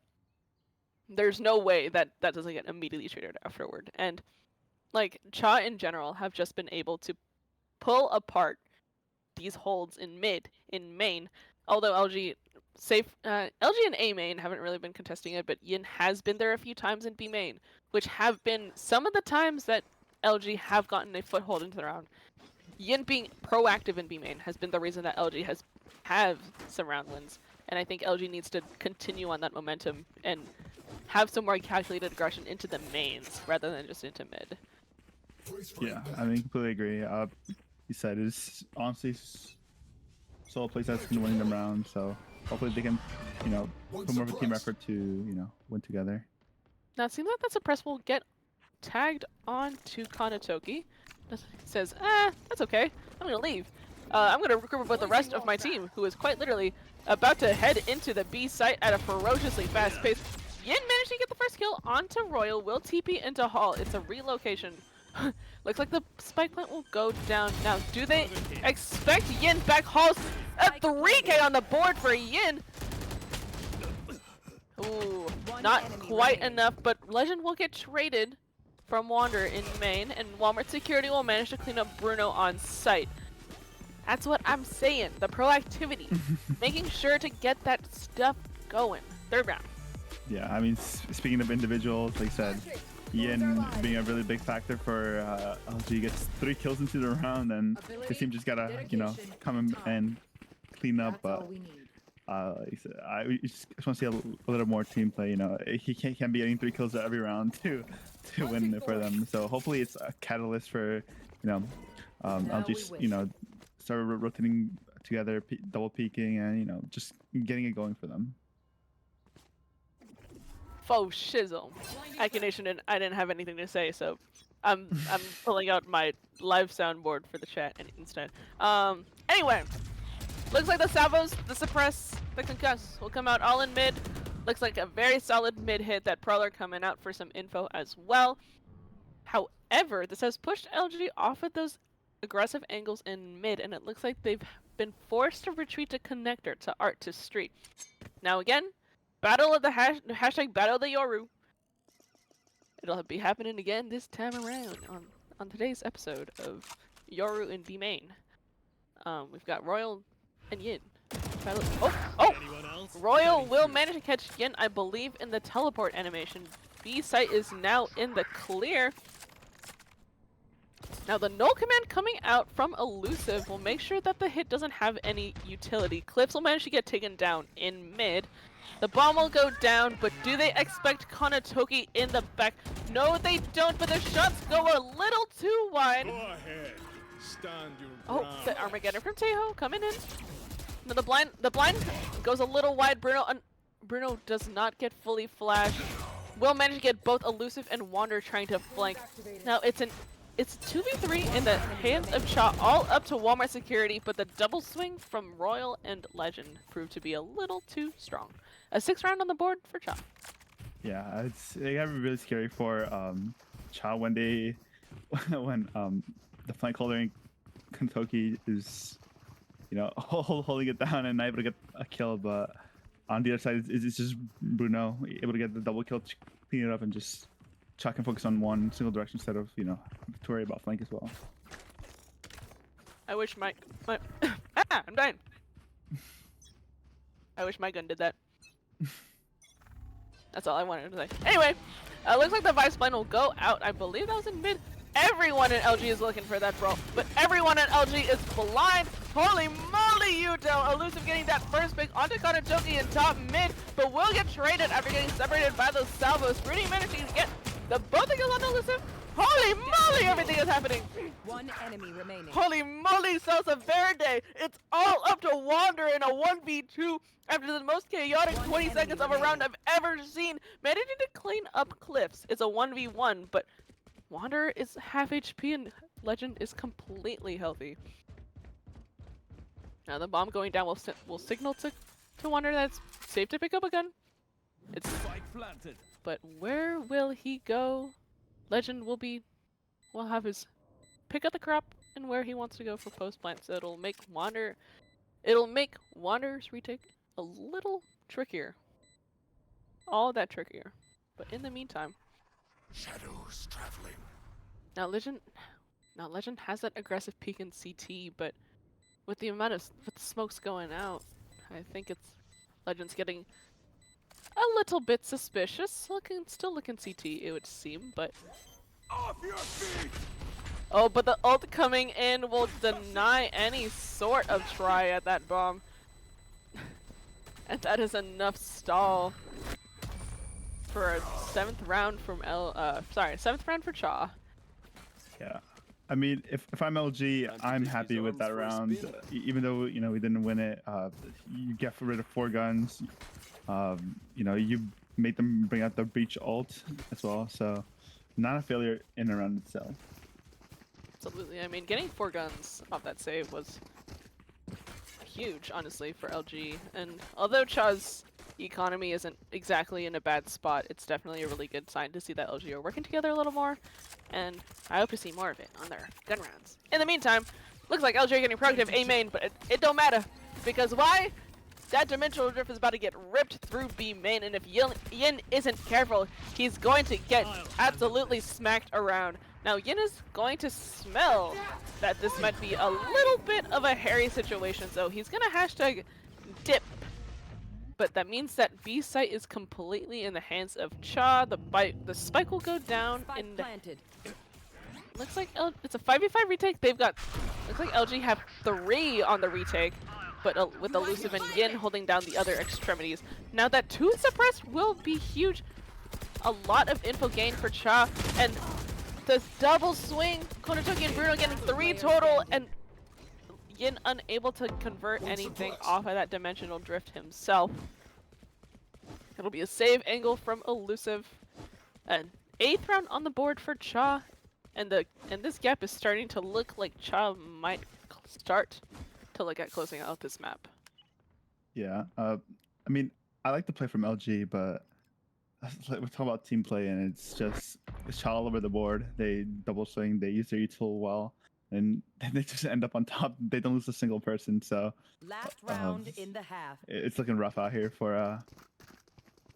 there's no way that doesn't get immediately triggered afterward. And like Cha in general have just been able to pull apart these holds in mid, in main. Although LG and A main haven't really been contesting it, but Yin has been there a few times in B main, which have been some of the times that LG have gotten a foothold into the round. Yin being proactive in B main has been the reason that LG has some round wins, and I think LG needs to continue on that momentum and have some more calculated aggression into the mains rather than just into mid. Yeah, I mean, completely agree. You said it's honestly solo plays that's been winning them round, so hopefully they can, put more of a team effort to, win together. Now it seems like that suppress will get tagged on to Kanatoki. Says, that's okay. I'm gonna leave. I'm gonna regroup with the rest of my team, who is quite literally about to head into the B site at a ferociously fast pace. Yin managed to get the first kill onto Royal, will TP into Hall. It's a relocation. Looks like the spike plant will go down now. Do they expect Yin back? Hall's a 3K on the board for Yin. Ooh, not quite enough, but Legend will get traded from Wander in main, and Walmart Security will manage to clean up Bruno on site. That's what I'm saying. The proactivity. Making sure to get that stuff going. Third round. Yeah, I mean, speaking of individuals, like I said, Yin being a really big factor for LG gets 3 kills into the round, and his team just gotta, come in and clean up. Like I said, I just want to see a little more team play. He can't be getting 3 kills every round to win for them. So hopefully it's a catalyst for, LG, start rotating together, double peeking, and just getting it going for them. Faux shizzle. Acunation I didn't have anything to say, so I'm pulling out my live soundboard for the chat instead. Anyway, looks like the salvos, the suppress, the concuss will come out all in mid. Looks like a very solid mid hit. That Prowler coming out for some info as well. However, this has pushed LG off of those aggressive angles in mid, and it looks like they've been forced to retreat to connector, to art, to street. Now again, battle of the hashtag battle of the Yoru. It'll be happening again this time around on today's episode of Yoru in B main. We've got Royal and Yin. Royal will manage to catch Yin, I believe, in the teleport animation. B site is now in the clear. Now the null command coming out from Elusive will make sure that the hit doesn't have any utility. Clips will manage to get taken down in mid. The bomb will go down, but do they expect Kanatoki in the back? No, they don't, but the shots go a little too wide. Go ahead. Stand your ground. Oh, the Armageddon from Tejo coming in. Now the blind goes a little wide. Bruno does not get fully flashed. Will manage to get both Elusive and Wander trying to flank. Now it's 2v3 in the hands of Cha, all up to Walmart Security, but the double swing from Royal and Legend proved to be a little too strong. A 6th round on the board for Cha. Yeah, they got really scary for Cha when the flank holder in Kentucky is, holding it down and not able to get a kill, but on the other side it's just Bruno able to get the double kill, clean it up, and just Cha can focus on one single direction instead of, to worry about flank as well. I wish my I'm dying. I wish my gun did that. That's all I wanted to say. Anyway, looks like the Vice Blind will go out. I believe that was in mid. Everyone in LG is looking for that bro, but everyone in LG is blind. Holy moly, Yuto! Elusive getting that first pick onto Kanatoki in top mid, but will get traded after getting separated by those salvos. Really managing to get the both kills on Elusive. Holy moly, everything is happening. One enemy remaining. Holy moly, Salsa Verde. It's all up to Wander in a 1v2 after the most chaotic 20 seconds of a round I've ever seen. Managing to clean up Cliffs. It's a 1v1, but Wander is half HP and Legend is completely healthy. Now the bomb going down will signal to Wander that it's safe to pick up again. It's but where will he go? Legend will have his pick up the crop and where he wants to go for post plant. So it'll make Wander's retake a little trickier. All that trickier. But in the meantime, Shadows traveling. Now Legend has that aggressive peek in CT, but with the amount of with the smokes going out, I think Legend's getting a little bit suspicious. Still looking CT, it would seem, but Off your feet! oh, but the ult coming in will deny any sort of try at that bomb, and that is enough stall for a 7th round from seventh round for Cha. Yeah. I mean, if I'm LG, I'm happy with that round. Even though, you know, we didn't win it, you get rid of 4 guns. You know, you make them bring out the breach ult as well. So, not a failure in the round itself. Absolutely. I mean, getting 4 guns off that save was huge, honestly, for LG. And although Cha's economy isn't exactly in a bad spot, it's definitely a really good sign to see that LG are working together a little more. And I hope to see more of it on their gun rounds. In the meantime, looks like LG are getting productive A main, but it don't matter. Because why? That dimensional drift is about to get ripped through B main, and if Yin isn't careful, he's going to get absolutely smacked around. Now Yin is going to smell that this might be a little bit of a hairy situation, so he's gonna hashtag dip. But that means that B site is completely in the hands of Cha. The spike will go down in Planted. looks like it's a 5v5 retake. Looks like LG have 3 on the retake, but with Elusive and Yin holding down the other extremities. Now that 2 suppressed will be huge. A lot of info gain for Cha, and the double swing, Konotoki and Bruno getting 3 total, and Yin unable to convert anything off of that dimensional drift himself. It'll be a save angle from Elusive. An 8th round on the board for Cha, and this gap is starting to look like Cha might start to look at closing out this map. Yeah. I mean, I like to play from LG, but we're talking about team play, and it's just Cha all over the board. They double swing, they use their E tool well, and they just end up on top. They don't lose a single person, so Last round in the half. it's looking rough out here for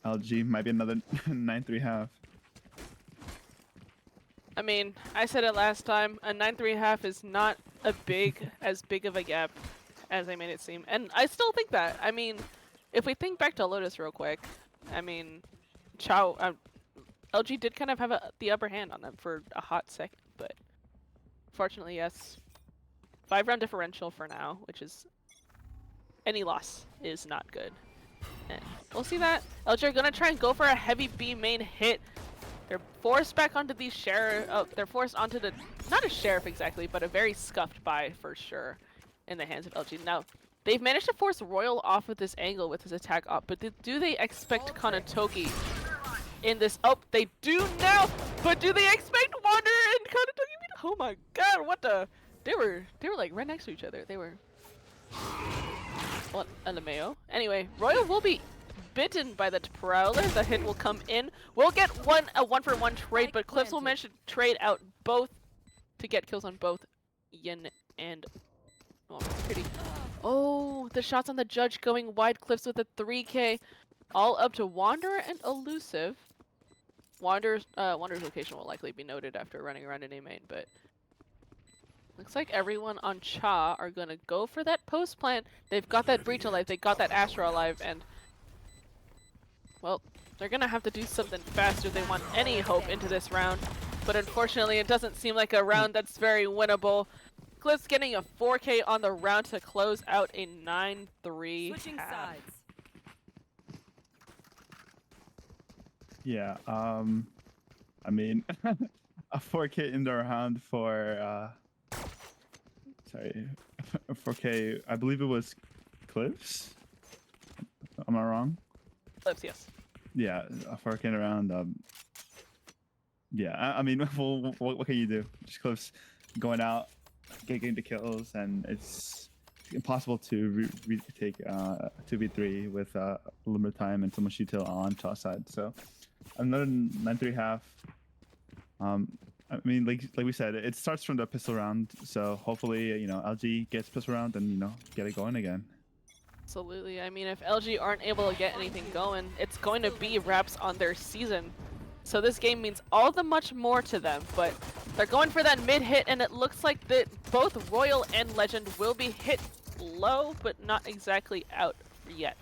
LG. Might be another 9-3 half. I mean, I said it last time, a 9-3 half is not as big of a gap as they made it seem. And I still think that. I mean, if we think back to Lotus real quick, I mean, LG did kind of have the upper hand on them for a hot second, but fortunately, yes. 5-round differential for now, which is any loss is not good. And we'll see that. LG are gonna try and go for a heavy B main hit. They're forced back onto these they're forced onto the, not a sheriff exactly, but a very scuffed buy for sure in the hands of LG. Now, they've managed to force Royal off of this angle with his attack up, but do they expect Konotoki in this? Oh, they do now, but do they expect Wander and Konotoki? Oh my god, what the? They were like right next to each other. They were, what, LMAO? Anyway, Royal will be bitten by the Prowler. The hit will come in. We'll get a 1-for-1 trade, but Cliffs will manage to trade out both to get kills on both Yin and Pretty. Oh, the shots on the Judge going wide. Cliffs with a 3K. All up to Wanderer and Elusive. Wanderer's location will likely be noted after running around in A main, but looks like everyone on Cha are gonna go for that post plant. They've got that Breach alive, they got that Astra alive, and well, they're gonna have to do something fast if they want any hope into this round. But unfortunately, it doesn't seem like a round that's very winnable. Cliff's getting a 4K on the round to close out a 9-3 Switching half. sides. Yeah. I mean, a 4K in the round for sorry, 4K. I believe it was Cliffs. Am I wrong? Cliffs, yes. Yeah, a 4K in the round. Yeah, I mean, what can you do? Just close, going out, getting the kills, and it's impossible to take 2v3 with limited time and so much detail on top side. So another 9-3 half. I mean, like we said, it starts from the pistol round. So hopefully, LG gets pistol round and get it going again. Absolutely. I mean, if LG aren't able to get anything going, it's going to be wraps on their season. So this game means all the much more to them, but they're going for that mid hit, and it looks like that both Royal and Legend will be hit low, but not exactly out yet.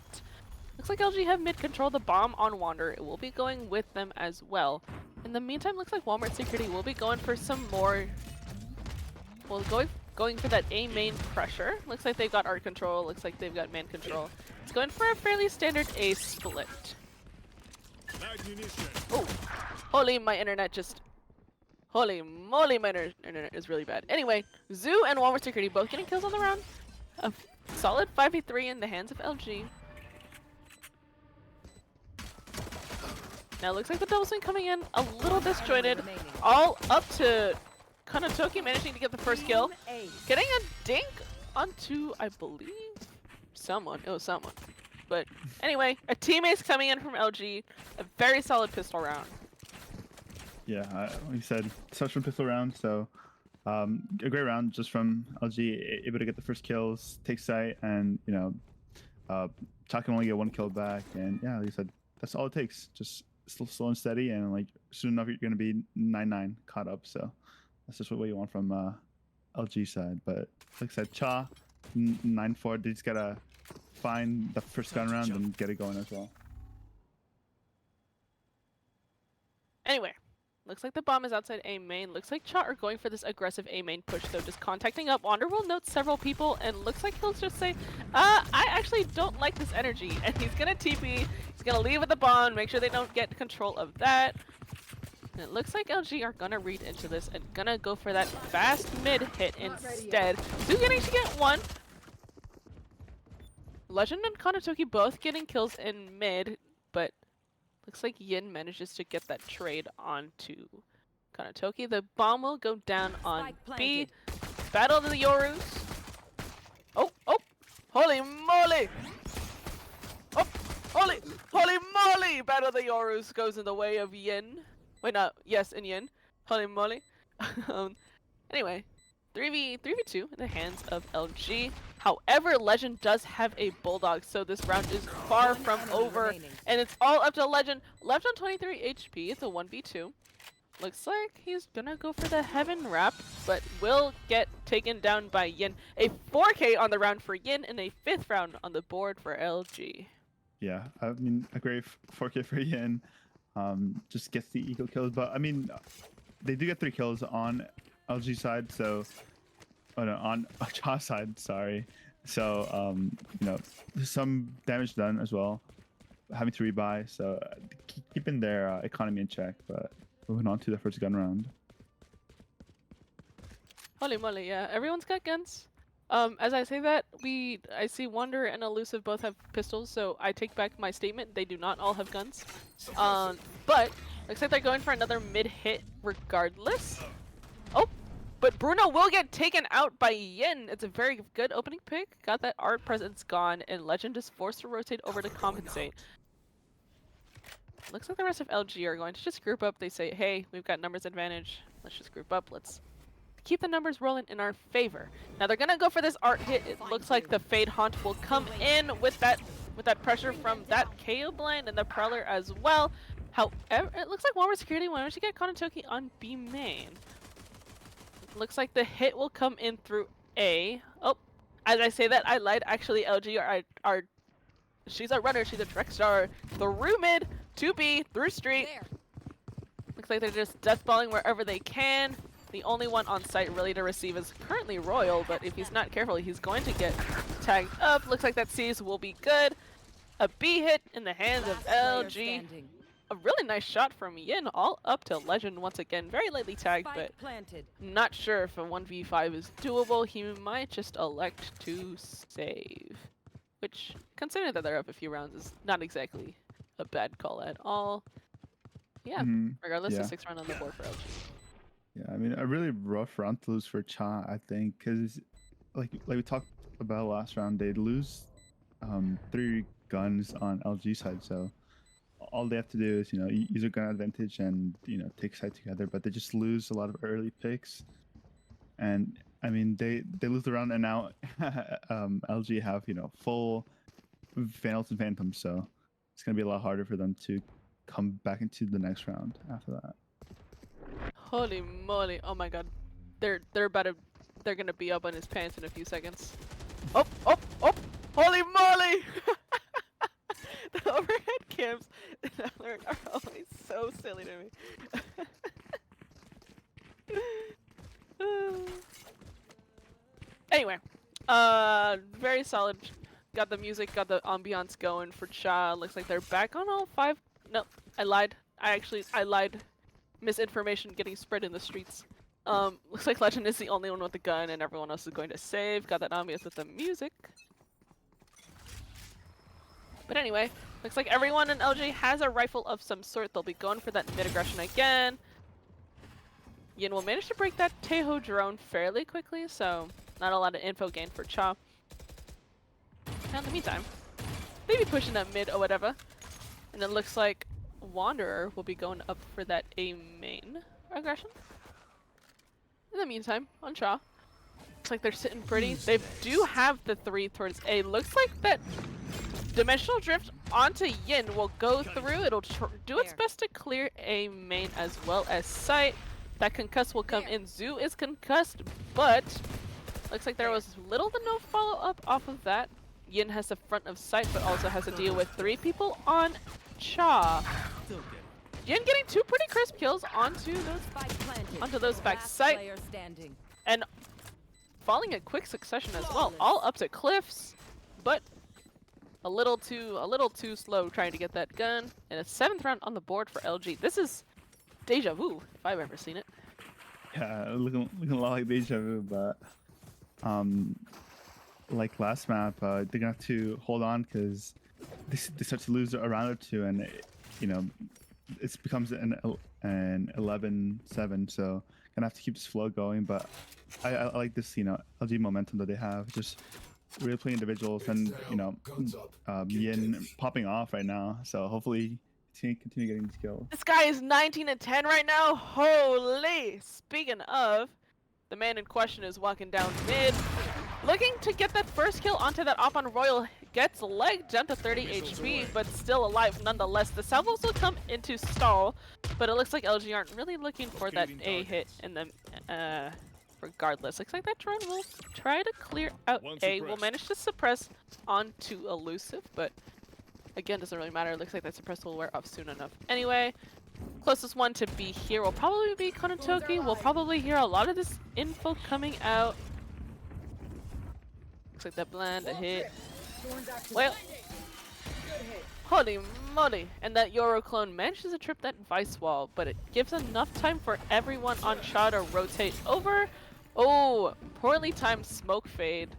Looks like LG have mid control the bomb on Wander. It will be going with them as well. In the meantime, looks like Walmart Security will be going for some more. Well, going for that A main pressure. Looks like they've got art control. Looks like they've got man control. It's going for a fairly standard A split. Oh, holy, my internet just. Holy moly, my internet is really bad. Anyway, Zoo and Walmart Security both getting kills on the round. A solid 5v3 in the hands of LG. Now it looks like the double swing coming in a little disjointed. All up to Kanatoki managing to get the first kill. Getting a dink onto, I believe, someone. It was someone. But anyway, a teammate's coming in from LG. A very solid pistol round. Yeah, like you said, such from pistol round. So a great round just from LG, able to get the first kills, take sight, and Chalk can only get one kill back. And yeah, like you said, that's all it takes. Just slow and steady, and like soon enough you're gonna be 9-9 caught up. So that's just what you want from LG side. But like I said, Cha 9-4. They just gotta find the first gun round and get it going as well. Anyway, looks like the bomb is outside A main. Looks like Cha are going for this aggressive A main push, though, just contacting up. Wander will note several people, and looks like he'll just say, I actually don't like this energy. And he's gonna TP, he's gonna leave with the bomb, make sure they don't get control of that. And it looks like LG are gonna read into this and gonna go for that fast mid hit instead. Zoo getting to get one. Legend and Kanatoki both getting kills in mid, but looks like Yin manages to get that trade onto Kanatoki. The bomb will go down on B. Battle of the Yorus. Oh, holy moly! Oh, holy moly! Battle of the Yorus goes in the way of Yin. Wait, not, yes, in Yin. Holy moly. Anyway, 3v2 in the hands of LG. However, Legend does have a Bulldog, so this round is far from over, and it's all up to Legend. Left on 23 HP, it's a 1v2. Looks like he's gonna go for the Heaven Wrap, but will get taken down by Yin. A 4K on the round for Yin, and a 5th round on the board for LG. Yeah, I mean, a great 4K for Yin. Just gets the eco kills, but I mean, they do get 3 kills on LG side, so on Cha side, sorry. So there's some damage done as well, having to rebuy. So keeping their economy in check. But moving on to the first gun round. Holy moly, yeah, everyone's got guns. As I say that, I see Wander and Elusive both have pistols, so I take back my statement. They do not all have guns. But looks like they're going for another mid hit regardless. Oh, but Bruno will get taken out by Yin. It's a very good opening pick. Got that art presence gone, and Legend is forced to rotate over to compensate. Looks like the rest of LG are going to just group up. They say, hey, we've got numbers advantage. Let's just group up. Let's keep the numbers rolling in our favor. Now they're gonna go for this art hit. It looks like the Fade Haunt will come in with that pressure from that KO blind and the Prowler as well. However, it looks like Walmart Security wanted to get Kanatoki on B main. Looks like the hit will come in through A. Oh, as I say that, I lied. Actually, LG are she's a runner. She's a direct star. Through mid, to B, through street. Looks like they're just deathballing wherever they can. The only one on site really to receive is currently Royal, but if he's not careful, he's going to get tagged up. Looks like that C's will be good. A B hit in the hands of LG. A really nice shot from Yin, all up to Legend once again. Very lightly tagged, but not sure if a 1v5 is doable. He might just elect to save. Which, considering that they're up a few rounds, is not exactly a bad call at all. yeah, regardless, yeah. the 6th round on the board for LG. Yeah, I mean, a really rough round to lose for Cha, I think, because like we talked about last round, they lose 3 guns on LG side, so all they have to do is use a gun advantage and take side together, but they just lose a lot of early picks, and I mean they lose the round, and now LG have full Vandals and Phantoms, so it's gonna be a lot harder for them to come back into the next round after that. Holy moly! Oh my god, they're gonna be up on his pants in a few seconds. Oh! Holy moly! The overhead cams in Valorant are always so silly to me. Anyway, very solid. Got the music, got the ambiance going for Cha. Looks like they're back on all 5. No, I lied. I lied. Misinformation getting spread in the streets. Looks like Legend is the only one with the gun and everyone else is going to save. Got that ambiance with the music. But anyway, looks like everyone in LG has a rifle of some sort. They'll be going for that mid-aggression again. Yin will manage to break that Teho drone fairly quickly, so not a lot of info gained for Cha. And in the meantime, maybe pushing that mid or whatever. And it looks like Wanderer will be going up for that A main aggression. In the meantime, on Cha, looks like they're sitting pretty. They do have the 3 towards A. Looks like that Dimensional Drift onto Yin will go through. It'll do its best to clear A main as well as sight. That concuss will come in. Zoo is concussed, but looks like there was little to no follow-up off of that. Yin has the front of sight, but also has to deal with 3 people on Cha. Yin getting 2 pretty crisp kills onto those back sight, and falling in quick succession as well. All up to cliffs, but a little too slow trying to get that gun. And a 7th round on the board for LG. This is deja vu if I've ever seen it. Yeah, looking a lot like deja vu, but like last map, they're gonna have to hold on because they start to lose a round or 2, and it becomes an 11-7. So gonna have to keep this flow going. But I like this LG momentum that they have, just really playing individuals, and Yin popping off right now. So hopefully continue getting these kills. This guy is 19 and 10 right now. Holy! Speaking of, the man in question is walking down mid, looking to get that first kill onto that op on Royal. Gets legged down to 30 HP, but still alive nonetheless. The salvos will come into stall, but it looks like LG aren't really looking for that A hit in them. Regardless, looks like that drone will try to clear out A. Will manage to suppress onto Elusive, but again, doesn't really matter. It looks like that suppress will wear off soon enough. Anyway, closest one to be here will probably be Konatoki. We'll probably hear a lot of this info coming out. Looks like that blind a hit. Well, holy moly! And that Yoro clone manages to trip that Vice wall, but it gives enough time for everyone on Cha to rotate over. Oh, poorly timed smoke fade.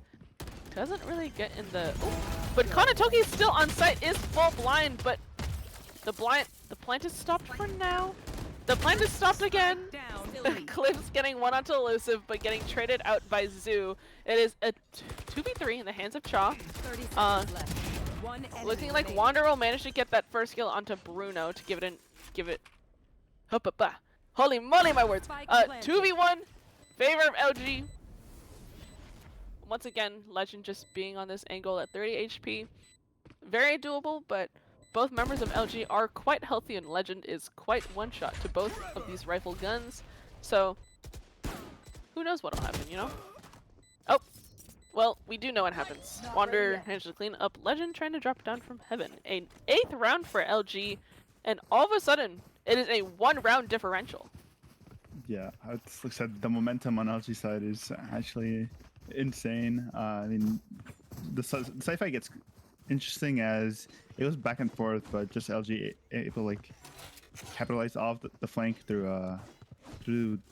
Doesn't really get in the... Ooh. But Konatoki is still on site, is full blind, but the plant is stopped for now. The plant is stopped again. Cliff's getting 1 onto Elusive, but getting traded out by Zoo. It is a 2v3 in the hands of Cha. Looking like Wanderer will manage to get that first kill onto Bruno to give it. Holy moly, my words! 2v1, favor of LG. Once again, Legend just being on this angle at 30 HP. Very doable, but both members of LG are quite healthy, and Legend is quite one-shot to both of these rifle guns. So, who knows what'll happen, Oh, well, we do know what happens. Wanderer managed to clean up Legend, trying to drop down from heaven. An 8th round for LG, and all of a sudden, it is a 1-round differential. Yeah, it's like I said, the momentum on LG side is actually insane. I mean, the side fight gets interesting as it goes back and forth, but just LG able to capitalize off the flank through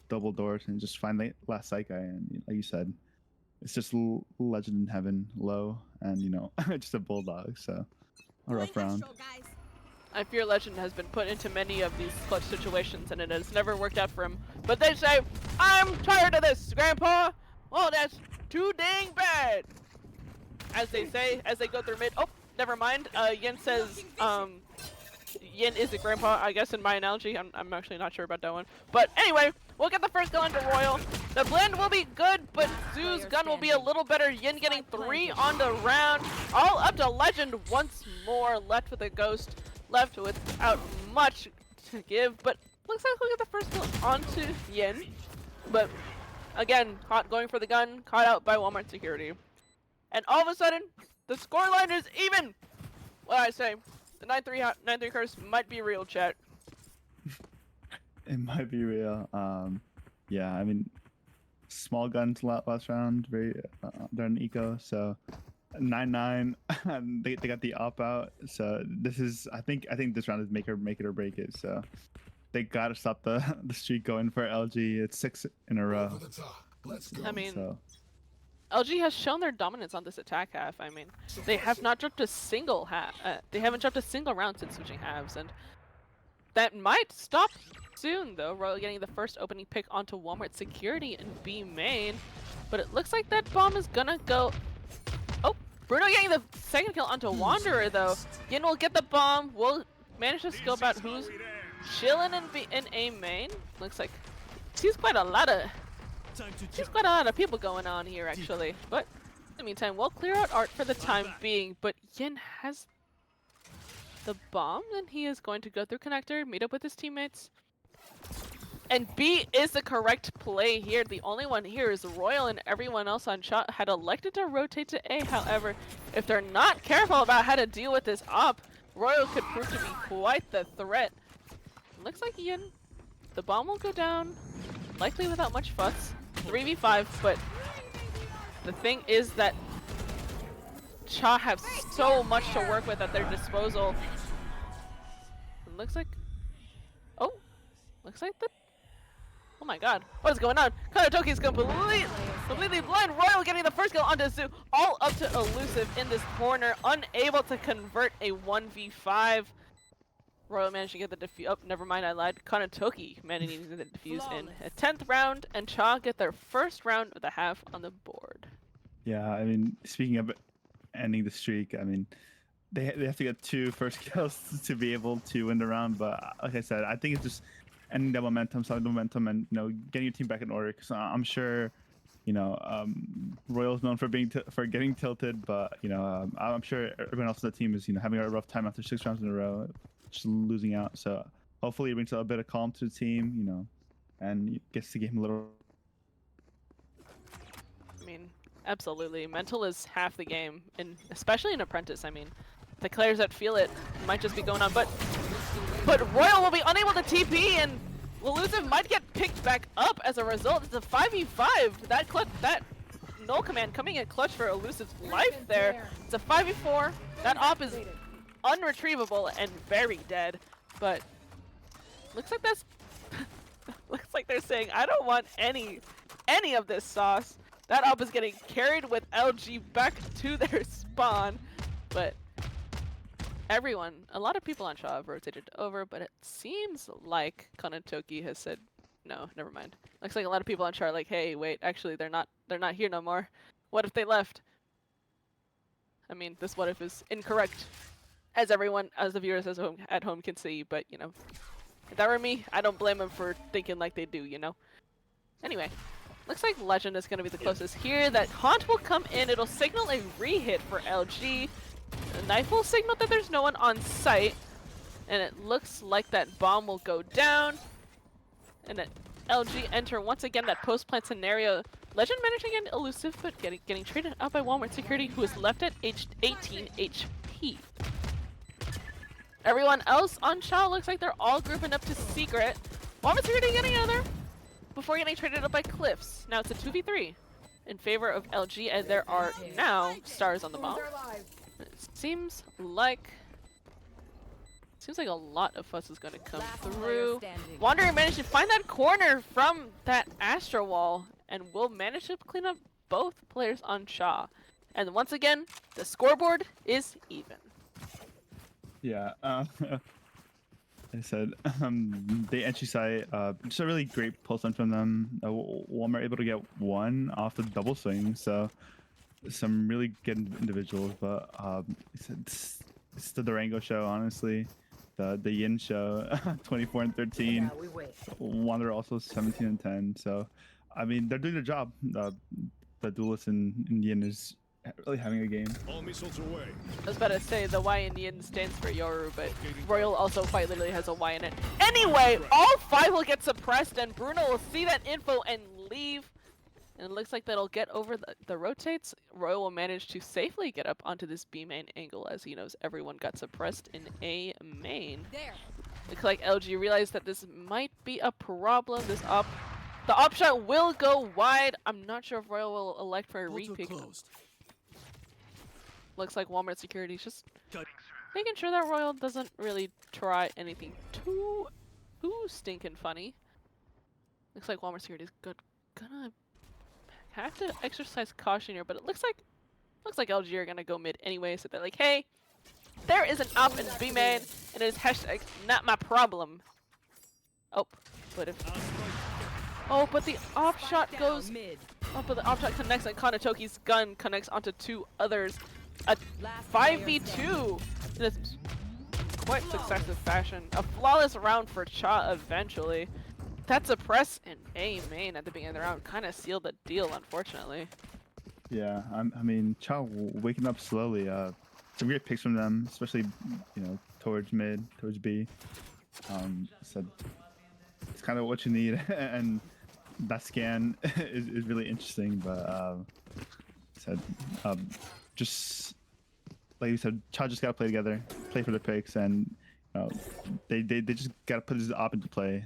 double doors and just find the last sight guy. And like you said, it's just Legend in heaven low, and just a bulldog. So a rough round. I fear Legend has been put into many of these clutch situations and it has never worked out for him. But they say, I'm tired of this, Grandpa! Well, that's too dang bad! As they say, as they go through mid. Oh, never mind. Yin says, Yin is a grandpa, I guess, in my analogy. I'm actually not sure about that one. But anyway, we'll get the first kill onto Royal. The blend will be good, but Zoo's gun will be a little better. Yin getting 3 on the round. All up to Legend once more. Left with a Ghost. Left without much to give. But looks like we'll get the first kill onto Yin. But again, caught going for the gun. Caught out by Walmart security. And all of a sudden, the scoreline is even! What I say? The 9-3 curse might be real, chat. It might be real. Yeah, I mean, small guns last round, very they're an eco, so 9-9. They got the op out, so this is I think this round is make it or break it. So they gotta stop the streak going for LG. It's 6 in a row. Over the top. Let's go. I mean, So LG has shown their dominance on this attack half. I mean, they have not dropped a single they haven't dropped a single round since switching halves, and that might stop soon though. Royal getting the first opening pick onto Walmart security and B main, but it looks like that bomb is gonna go. Oh, Bruno getting the second kill onto Wanderer though. Yin will get the bomb. We'll manage to scope out who's chilling in A main. Looks like he's quite a lot of. There's quite a lot of people going on here, actually. But in the meantime, we'll clear out Art for the time being. But Yin has the bomb, and he is going to go through connector, meet up with his teammates. And B is the correct play here. The only one here is Royal, and everyone else on shot had elected to rotate to A. However, if they're not careful about how to deal with this op, Royal could prove to be quite the threat. Looks like Yin, the bomb will go down, likely without much fuss. 3v5, but the thing is that Cha have so much to work with at their disposal. It looks like, oh my god, what is going on? Kanatoki's completely blind. Royal getting the first kill onto Zoo, all up to Elusive in this corner, unable to convert a 1v5. Royal managed to get the defuse. Oh, never mind, I lied. Kanatoki managing to get the defuse in a 10th round, and Cha get their first round of the half on the board. yeah, I mean, speaking of ending the streak, I mean, they have to get 2 first kills to be able to win the round. But like I said, I think it's just ending the momentum, starting the momentum, and getting your team back in order. Because I'm sure, Royal's known for getting tilted, but I'm sure everyone else on the team is having a rough time after 6 rounds in a row, just losing out. So hopefully it brings a bit of calm to the team, and gets the game a little. I mean, absolutely. Mental is half the game, and especially in Apprentice. I mean, the players that feel it might just be going on, but Royal will be unable to TP, and Elusive might get picked back up as a result. It's a 5v5. That null command coming in clutch for Elusive's life there. It's a 5v4. That op is unretrievable and very dead, but looks like that's looks like they're saying, I don't want any of this sauce. That op is getting carried with LG back to their spawn, but a lot of people on Shaw have rotated over, but it seems like Kanatoki has said, no, never mind. Looks like a lot of people on Shaw are like, hey, wait, actually they're not here no more. What if they left? I mean, this what if is incorrect, as the viewers at home can see, but if that were me, I don't blame them for thinking like they do, Anyway, looks like Legend is going to be the closest here. That Haunt will come in, it'll signal a re-hit for LG. The knife will signal that there's no one on site, and it looks like that bomb will go down, and that LG enter once again that post-plant scenario. Legend managing to get Elusive, but getting traded out by Walmart security, who is left at 18 HP. Everyone else on Shaw looks like they're all grouping up to Secret. Walmart security getting another before getting traded up by Cliffs. Now it's a 2v3 in favor of LG, and there are now stars on the bomb. It seems like a lot of fuss is going to come through. Wanderer managed to find that corner from that Astra wall, and will manage to clean up both players on Shaw. And once again, the scoreboard is even. Yeah, I said the entry site, just a really great pulse on from them. Walmart able to get one off the double swing, so some really good individuals. But it's the Durango show, honestly. The Yin show, 24 and 13. Yeah, we wait. Wander also 17 and 10. So, I mean, they're doing their job. The duelist in Yin is really having a game. All missiles away. I was about to say the Y in Yin stands for Yoru, but Royal also quite literally has a Y in it. Anyway, all 5 will get suppressed, and Bruno will see that info and leave. And it looks like that'll get over the rotates. Royal will manage to safely get up onto this B main angle, as he knows everyone got suppressed in A main. There. Looks like LG realized that this might be a problem. The op shot will go wide. I'm not sure if Royal will elect for a repick. Looks like Walmart Security's just making sure that Royal doesn't really try anything too stinking funny. Looks like Walmart Security's gonna have to exercise caution here, but it looks like LG are gonna go mid anyway, so they're like, hey, there is an op in B main, and it is hashtag not my problem. Oh, but the op shot goes. Mid. Oh, but the op shot connects, and Kanatoki's gun connects onto 2 others. A Last 5v2 in a quite successive fashion. A flawless round for Cha eventually. That suppress in A main at the beginning of the round kind of sealed the deal, unfortunately. Yeah, I mean, Chow waking up slowly. Some great picks from them, especially towards mid, towards B. Said it's kind of what you need, and that scan is really interesting. But said just like you said, Chow just gotta play together, play for the picks, and they just gotta put this op into play.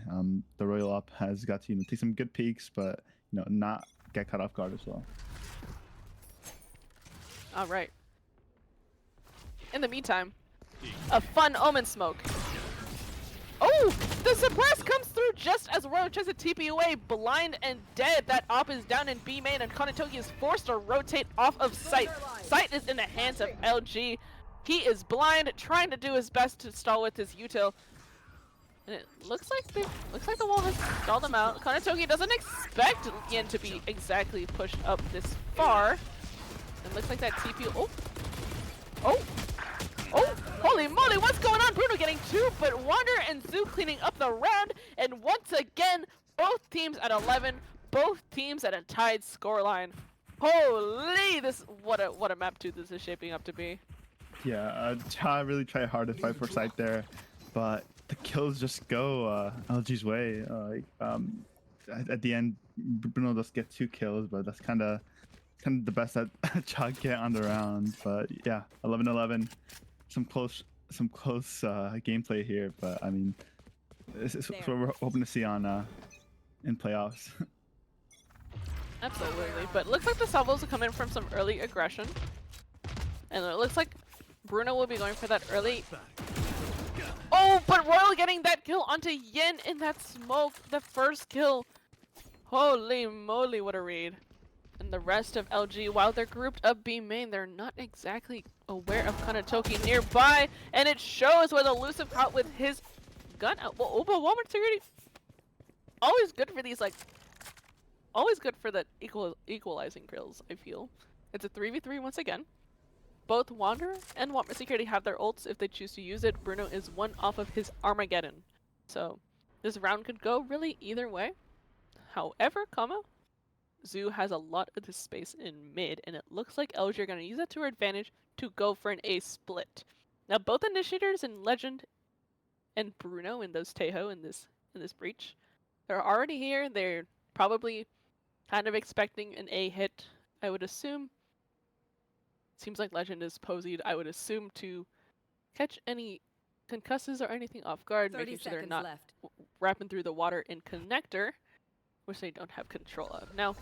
The Royal op has got to take some good peeks, but not get caught off guard as well. All right. In the meantime, a fun omen smoke. Oh, the suppress comes through just as Royal tries to TP away, blind and dead. That op is down in B main, and Kanatoki is forced to rotate off of site. Site is in the hands of LG. He is blind, trying to do his best to stall with his util. And it looks like the wall has stalled him out. Kanatoki doesn't expect Yin to be exactly pushed up this far. It looks like that TP. Oh, holy moly, what's going on? Bruno getting 2, but Wander and Zoo cleaning up the round. And once again, both teams at 11, both teams at a tied scoreline. Holy, what a map 2 this is shaping up to be. Yeah, Cha really tried hard to fight for site there, but the kills just go LG's way. At the end, Bruno does get 2 kills, but that's kind of the best that Cha get on the round. But yeah, 11-11, some close gameplay here. But I mean, it's what we're hoping to see on in playoffs. Absolutely, but it looks like the salvos will come in from some early aggression, and it looks like Bruno will be going for that early. Oh, but Royal getting that kill onto Yin in that smoke, the first kill. Holy moly, what a read. And the rest of LG, while they're grouped up B main, they're not exactly aware of Kanatoki nearby, and it shows with Elusive caught with his gun out. Well, but Walmart Security, always good for these, always good for the equalizing kills, I feel. It's a 3v3 once again. Both Wander and Walmart Security have their ults if they choose to use it. Bruno is 1 off of his Armageddon. So this round could go really either way. However, Zoo has a lot of this space in mid, and it looks like LG are going to use that to her advantage to go for an A split. Now both initiators in Legend and Bruno in those Tejo in this breach, they're already here. They're probably kind of expecting an A hit, I would assume. Seems like Legend is posied, I would assume, to catch any concusses or anything off guard, making sure they're not wrapping through the water in connector, which they don't have control of. Now,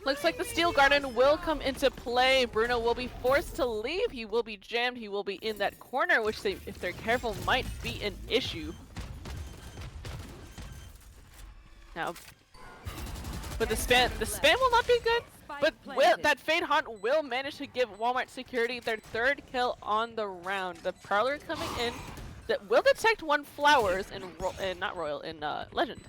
looks like the Steel Garden will come into play. Bruno will be forced to leave. He will be jammed. He will be in that corner, which if they're careful, might be an issue. Now, but the spam will not be good. But that Fade Haunt will manage to give Walmart Security their 3rd kill on the round. The Prowler coming in that will detect one flowers in not Royal, in Legend.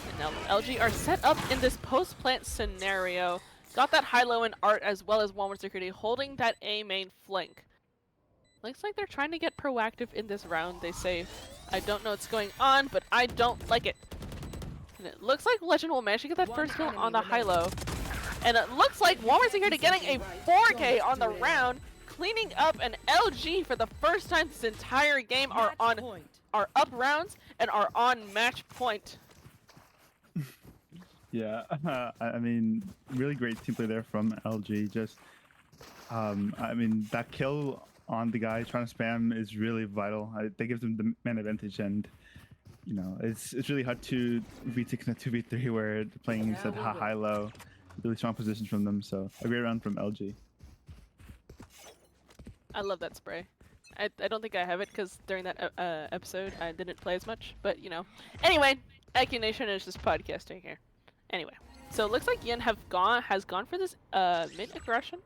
And now LG are set up in this post-plant scenario. Got that high-low in art as well as Walmart security holding that A main flank. Looks like they're trying to get proactive in this round. They say, I don't know what's going on, but I don't like it. And it looks like Legend will manage to get that first kill on the high-low. And it looks like Walmart security getting a 4K on the round, cleaning up an LG for the first time this entire game are up rounds and are on match point. Yeah, I mean, really great team play there from LG. Just, I mean, that kill on the guy trying to spam is really vital. That gives them the man advantage, and you know, it's really hard to retake in a 2v3 where they're playing instead high-low. Really strong positions from them, so a great round from LG. I love that spray. I don't think I have it because during that episode I didn't play as much, but you know. Anyway, IQ Nation is just podcasting here. Anyway, so it looks like Yin has gone for this mid aggression.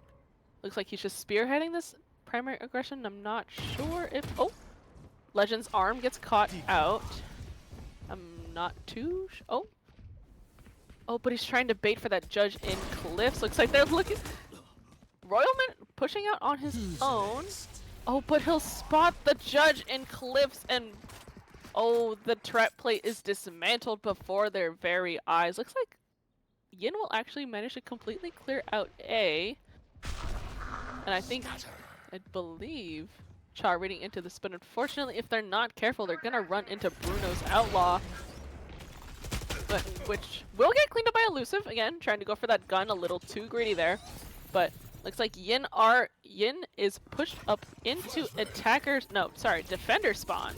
Looks like he's just spearheading this primary aggression. I'm not sure if Legend's arm gets caught out. I'm not too but he's trying to bait for that judge in cliffs. Looks like they're looking. Royalman pushing out on his own. Oh, but he'll spot the judge in cliffs, and the trap plate is dismantled before their very eyes. Looks like Yin will actually manage to completely clear out A. And I believe Char reading into this, but unfortunately if they're not careful, they're gonna run into Bruno's Outlaw. But which will get cleaned up by Elusive, again, trying to go for that gun, a little too greedy there. But looks like Yin is pushed up into defender spawn.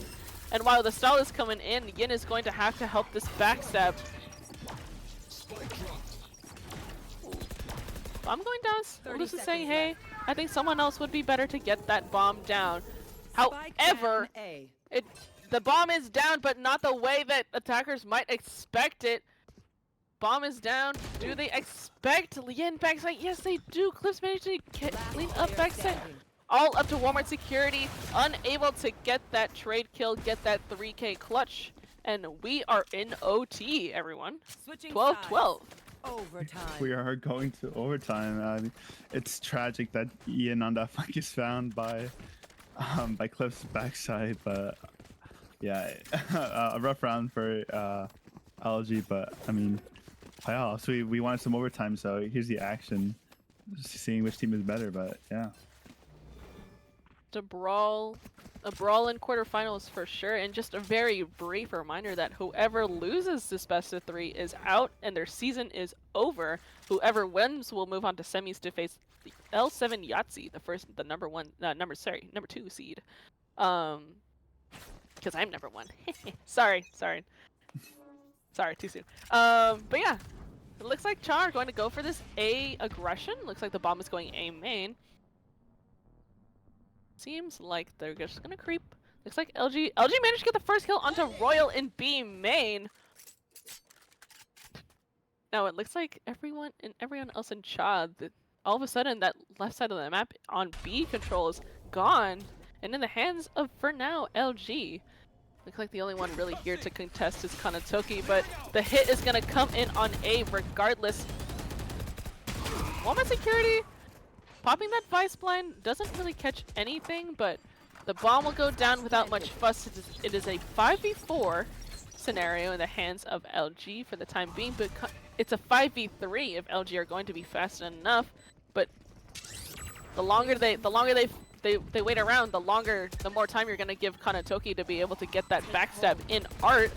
And while the stall is coming in, Yin is going to have to help this backstab. I'm going down. This is saying, hey, I think someone else would be better to get that bomb down. However, the bomb is down, but not the way that attackers might expect it. Bomb is down. Do they expect Yin backside? Yes, they do. Clips managed to clean up backside. All up to Walmart security, unable to get that trade kill, get that 3K clutch. And we are in OT, everyone. 12-12. Overtime. We are going to overtime. It's tragic that Ian on that flank is found by Cliff's backside, but yeah, a rough round for LG. But I mean, playoffs. We wanted some overtime, so here's the action. Just seeing which team is better, but yeah. A brawl in quarterfinals for sure, and just a very brief reminder that whoever loses this best of 3 is out and their season is over. Whoever wins will move on to semis to face the L7 Yahtzee, the number 2 seed. Because I'm number 1. sorry, too soon. But yeah, it looks like Char are going to go for this A aggression. Looks like the bomb is going A main. Seems like they're just gonna creep. Looks like LG managed to get the first kill onto Royal in B main. Now it looks like everyone else in Chad, all of a sudden that left side of the map on B control is gone and in the hands of, for now, LG. Looks like the only one really here to contest is Kanatoki, but the hit is gonna come in on A regardless. Walmart security popping that Vice Blind doesn't really catch anything, but the bomb will go down without much fuss. It is a 5v4 scenario in the hands of LG for the time being, but it's a 5v3 if LG are going to be fast enough. But the longer they wait around, the more time you're going to give Kanatoki to be able to get that backstab in art.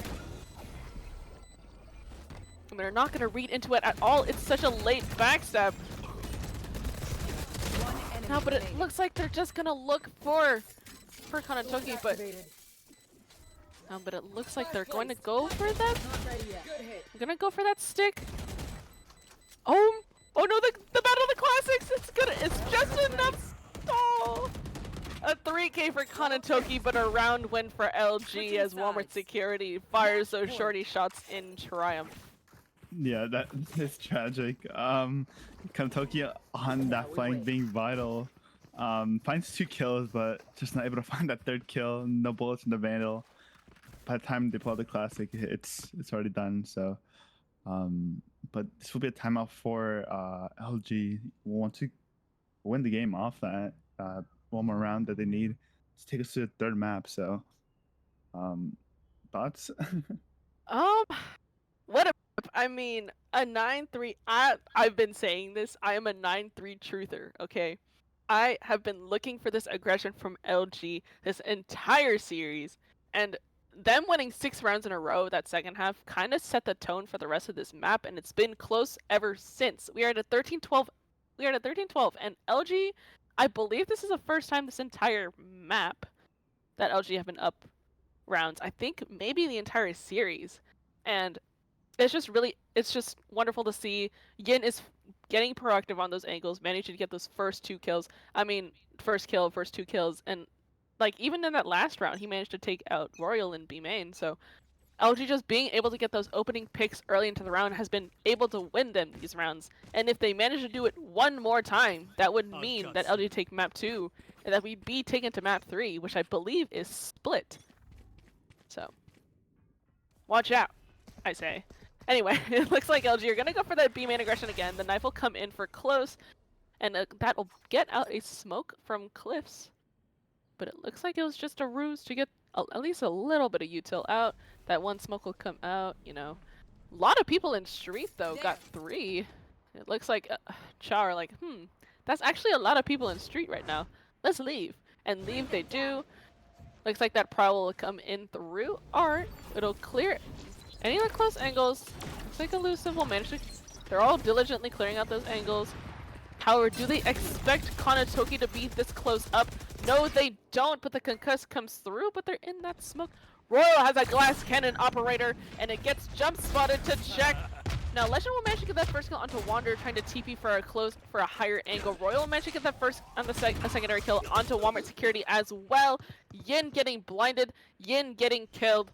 And they're not going to read into it at all. It's such a late backstab. No, but it looks like they're just gonna look for Kanatoki, but it looks like they're going to go for that. I'm gonna go for that stick. Oh no, the Battle of the Classics. It's just enough. Oh, a 3K for Kanatoki, but a round win for LG as Walmart security fires those shorty shots in triumph. Yeah, that is tragic. Kanatoki on that flank being vital Finds 2 kills, but just not able to find that third kill. No bullets in the Vandal. By the time they pull out the classic, it's already done. So, but this will be a timeout for LG. Will want to win the game off that one more round that they need to take us to the third map. So, thoughts? Um, what a I mean, a 9-3. I've been saying this. I am a 9-3 truther, okay? I have been looking for this aggression from LG this entire series, and them winning 6 rounds in a row that second half kind of set the tone for the rest of this map, and it's been close ever since. We are at a 13-12. We are at a 13-12, and LG, I believe this is the first time this entire map that LG have been up rounds. I think maybe the entire series, and it's just wonderful to see. Yin is getting proactive on those angles, managing to get those first 2 kills. I mean, first kill, first 2 kills, and like even in that last round, he managed to take out Royal in B main. So LG just being able to get those opening picks early into the round has been able to win them these rounds. And if they manage to do it one more time, that would mean that LG take map 2 and that we'd be taken to map 3, which I believe is split. So watch out, I say. Anyway, it looks like LG are gonna go for that B main aggression again. The knife will come in for close, and that will get out a smoke from Cliffs. But it looks like it was just a ruse to get at least a little bit of util out. That one smoke will come out, you know. A lot of people in street though got 3. It looks like Char are like, that's actually a lot of people in street right now. Let's leave. And leave they do. Looks like that prowl will come in through Art. It'll clear any of the close angles. Looks like Elusive will manage to... They're all diligently clearing out those angles. However, do they expect Kanatoki to be this close up? No, they don't, but the concuss comes through, but they're in that smoke. Royal has a glass cannon operator, and it gets jump spotted to check. Now, Legend will manage to get that first kill onto Wander, trying to TP for a higher angle. Royal will manage to get that first on the secondary kill onto Walmart security as well. Yin getting blinded, Yin getting killed.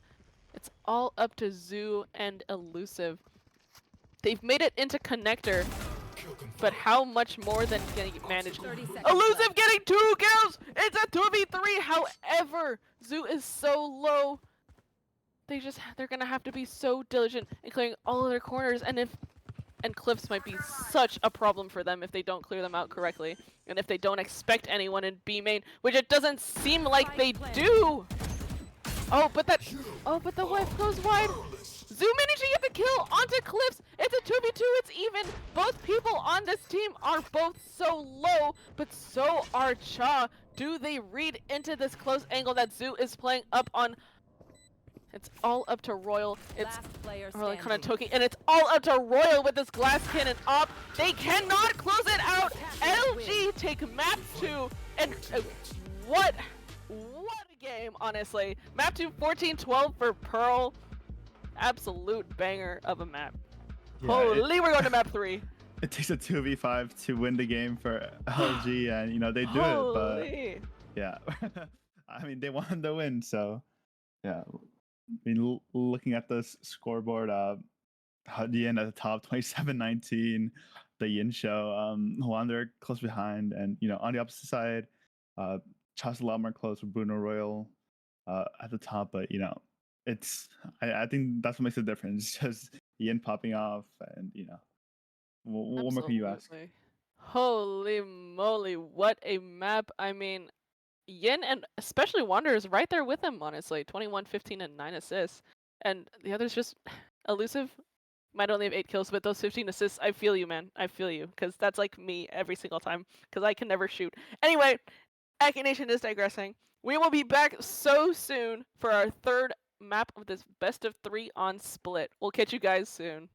It's all up to Zoo and Elusive. They've made it into connector, but how much more than can he manage? Elusive getting 2 kills! It's a 2v3! However, Zoo is so low. They're gonna have to be so diligent in clearing all of their corners, and Cliffs might be such a problem for them if they don't clear them out correctly, and if they don't expect anyone in B main, which it doesn't seem like they do. Oh, but the wife goes wide. Zoo managed to get the kill onto Cliffs. It's a 2v2. It's even. Both people on this team are both so low, but so are Cha. Do they read into this close angle that Zoo is playing up on? It's all up to Royal. It's Kanatoki, and it's all up to Royal with this glass cannon op. They cannot close it out. LG take map 2, and what a game, honestly. Map 2, 14-12 for Pearl. Absolute banger of a map. Yeah, holy, we're going to map 3. It takes a 2v5 to win the game for LG, and you know they do it, but yeah, I mean they won the win, so yeah. I mean, looking at the scoreboard, Yin at the top, 27-19. The Yin show, Wander close behind, and you know on the opposite side, Cha's a lot more close with Bruno Royal at the top, but you know I think that's what makes the difference. Just Yin popping off, and you know, what more can you ask? Holy moly, what a map! I mean, Yin and especially Wander is right there with him, honestly. 21, 15, and 9 assists. And the others just Elusive might only have 8 kills, but those 15 assists, I feel you, man. I feel you. Because that's like me every single time. Because I can never shoot. Anyway, Aki Nation is digressing. We will be back so soon for our 3rd map of this best of 3 on Split. We'll catch you guys soon.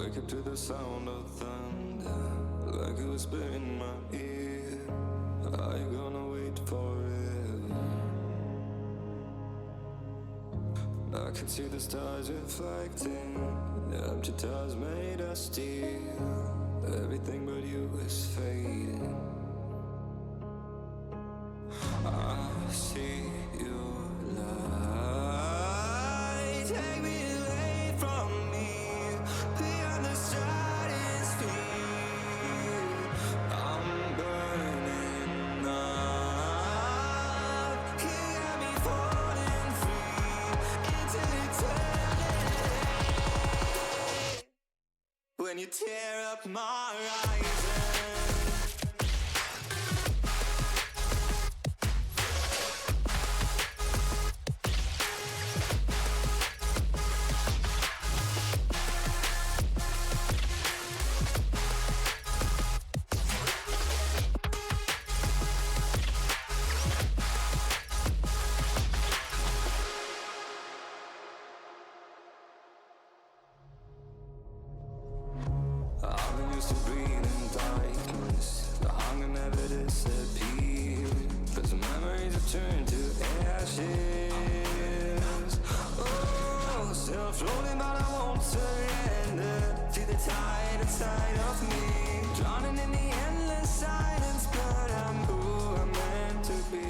wake up to the sound of thunder, like a whisper in my ear. Are you gonna wait forever? I can see the stars reflecting, the empty towers made of steel. Everything but you is fading. I see your light, take me away from me, beyond the stratosphere. I'm burning up, you got me falling free into eternity. When you tear up my horizon. I've been used to breathing darkness, the hunger never disappeared, but the memories have turned to ashes. Oh, still floating but I won't surrender to the tide inside of me, drowning in the endless silence, but I'm who I'm meant to be.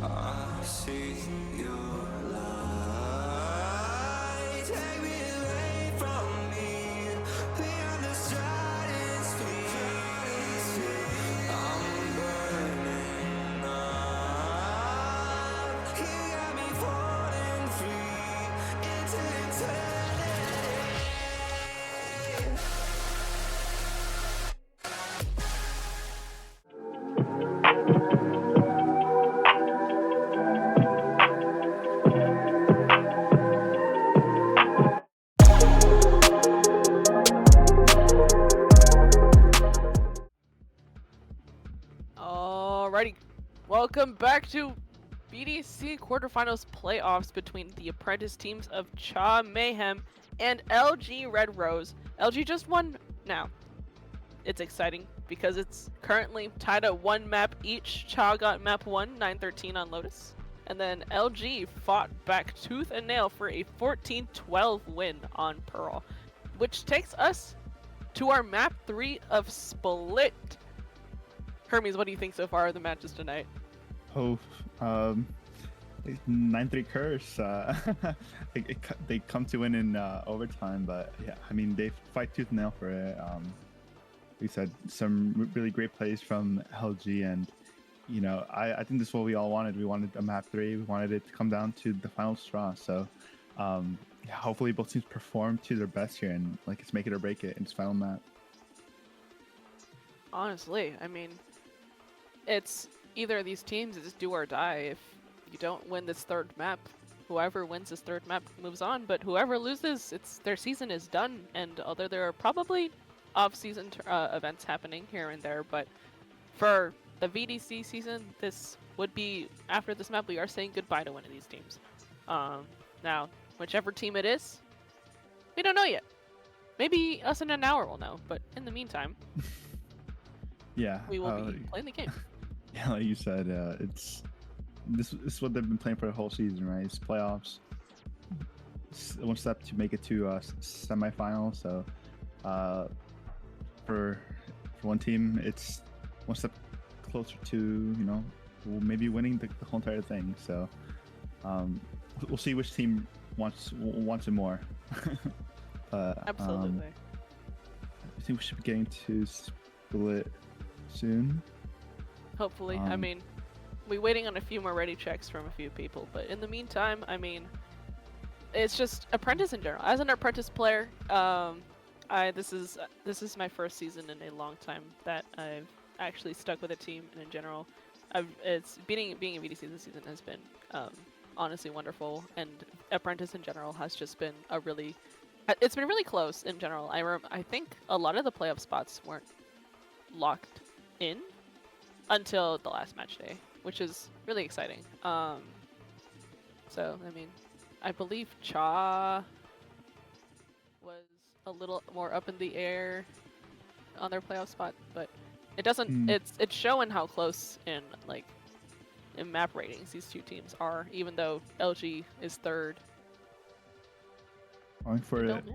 I see your light, take me away from me, beyond the stratosphere. I'm burning up, you got me falling free into eternity. Alrighty, welcome back to BDC quarterfinals playoffs between the Apprentice teams of Cha Mayhem and LG Red Rose. LG just won now. It's exciting because it's currently tied at one map each. Cha got map 1, 9-13 on Lotus. And then LG fought back tooth and nail for a 14-12 win on Pearl, which takes us to our map 3 of Split. Hermes, what do you think so far of the matches tonight? Oh, 9-3 curse. They come to win in overtime, but yeah, I mean they fight tooth and nail for it. We said some really great plays from LG, and you know I think this is what we all wanted. We wanted a map 3. We wanted it to come down to the final straw. So yeah, hopefully both teams perform to their best here and like it's make it or break it in this final map. Honestly, I mean, it's either of these teams is do or die. If you don't win this third map, whoever wins this third map moves on, but whoever loses, their season is done. And although there are probably off-season events happening here and there, but for the VDC season, this would be, after this map, we are saying goodbye to one of these teams. Now, whichever team it is, we don't know yet. Maybe us in an hour will know, but in the meantime, yeah, we will be playing the game. Yeah, like you said, this is what they've been playing for the whole season, right? It's playoffs. One step to make it to semifinal. So, for one team, it's one step closer to maybe winning the whole entire thing. So, we'll see which team wants it more. Absolutely. I think we should be getting to Split soon. Hopefully. I mean, we're waiting on a few more ready checks from a few people, but in the meantime, I mean, it's just Apprentice in general. As an Apprentice player, this is my first season in a long time that I've actually stuck with a team, and in general, being a VDC this season has been honestly wonderful, and Apprentice in general has just been it's been really close in general. I think a lot of the playoff spots weren't locked in until the last match day, which is really exciting. So, I mean, I believe Cha was a little more up in the air on their playoff spot, but it doesn't. Mm. It's showing how close in map ratings these two teams are, even though LG is third. Going for Don't it.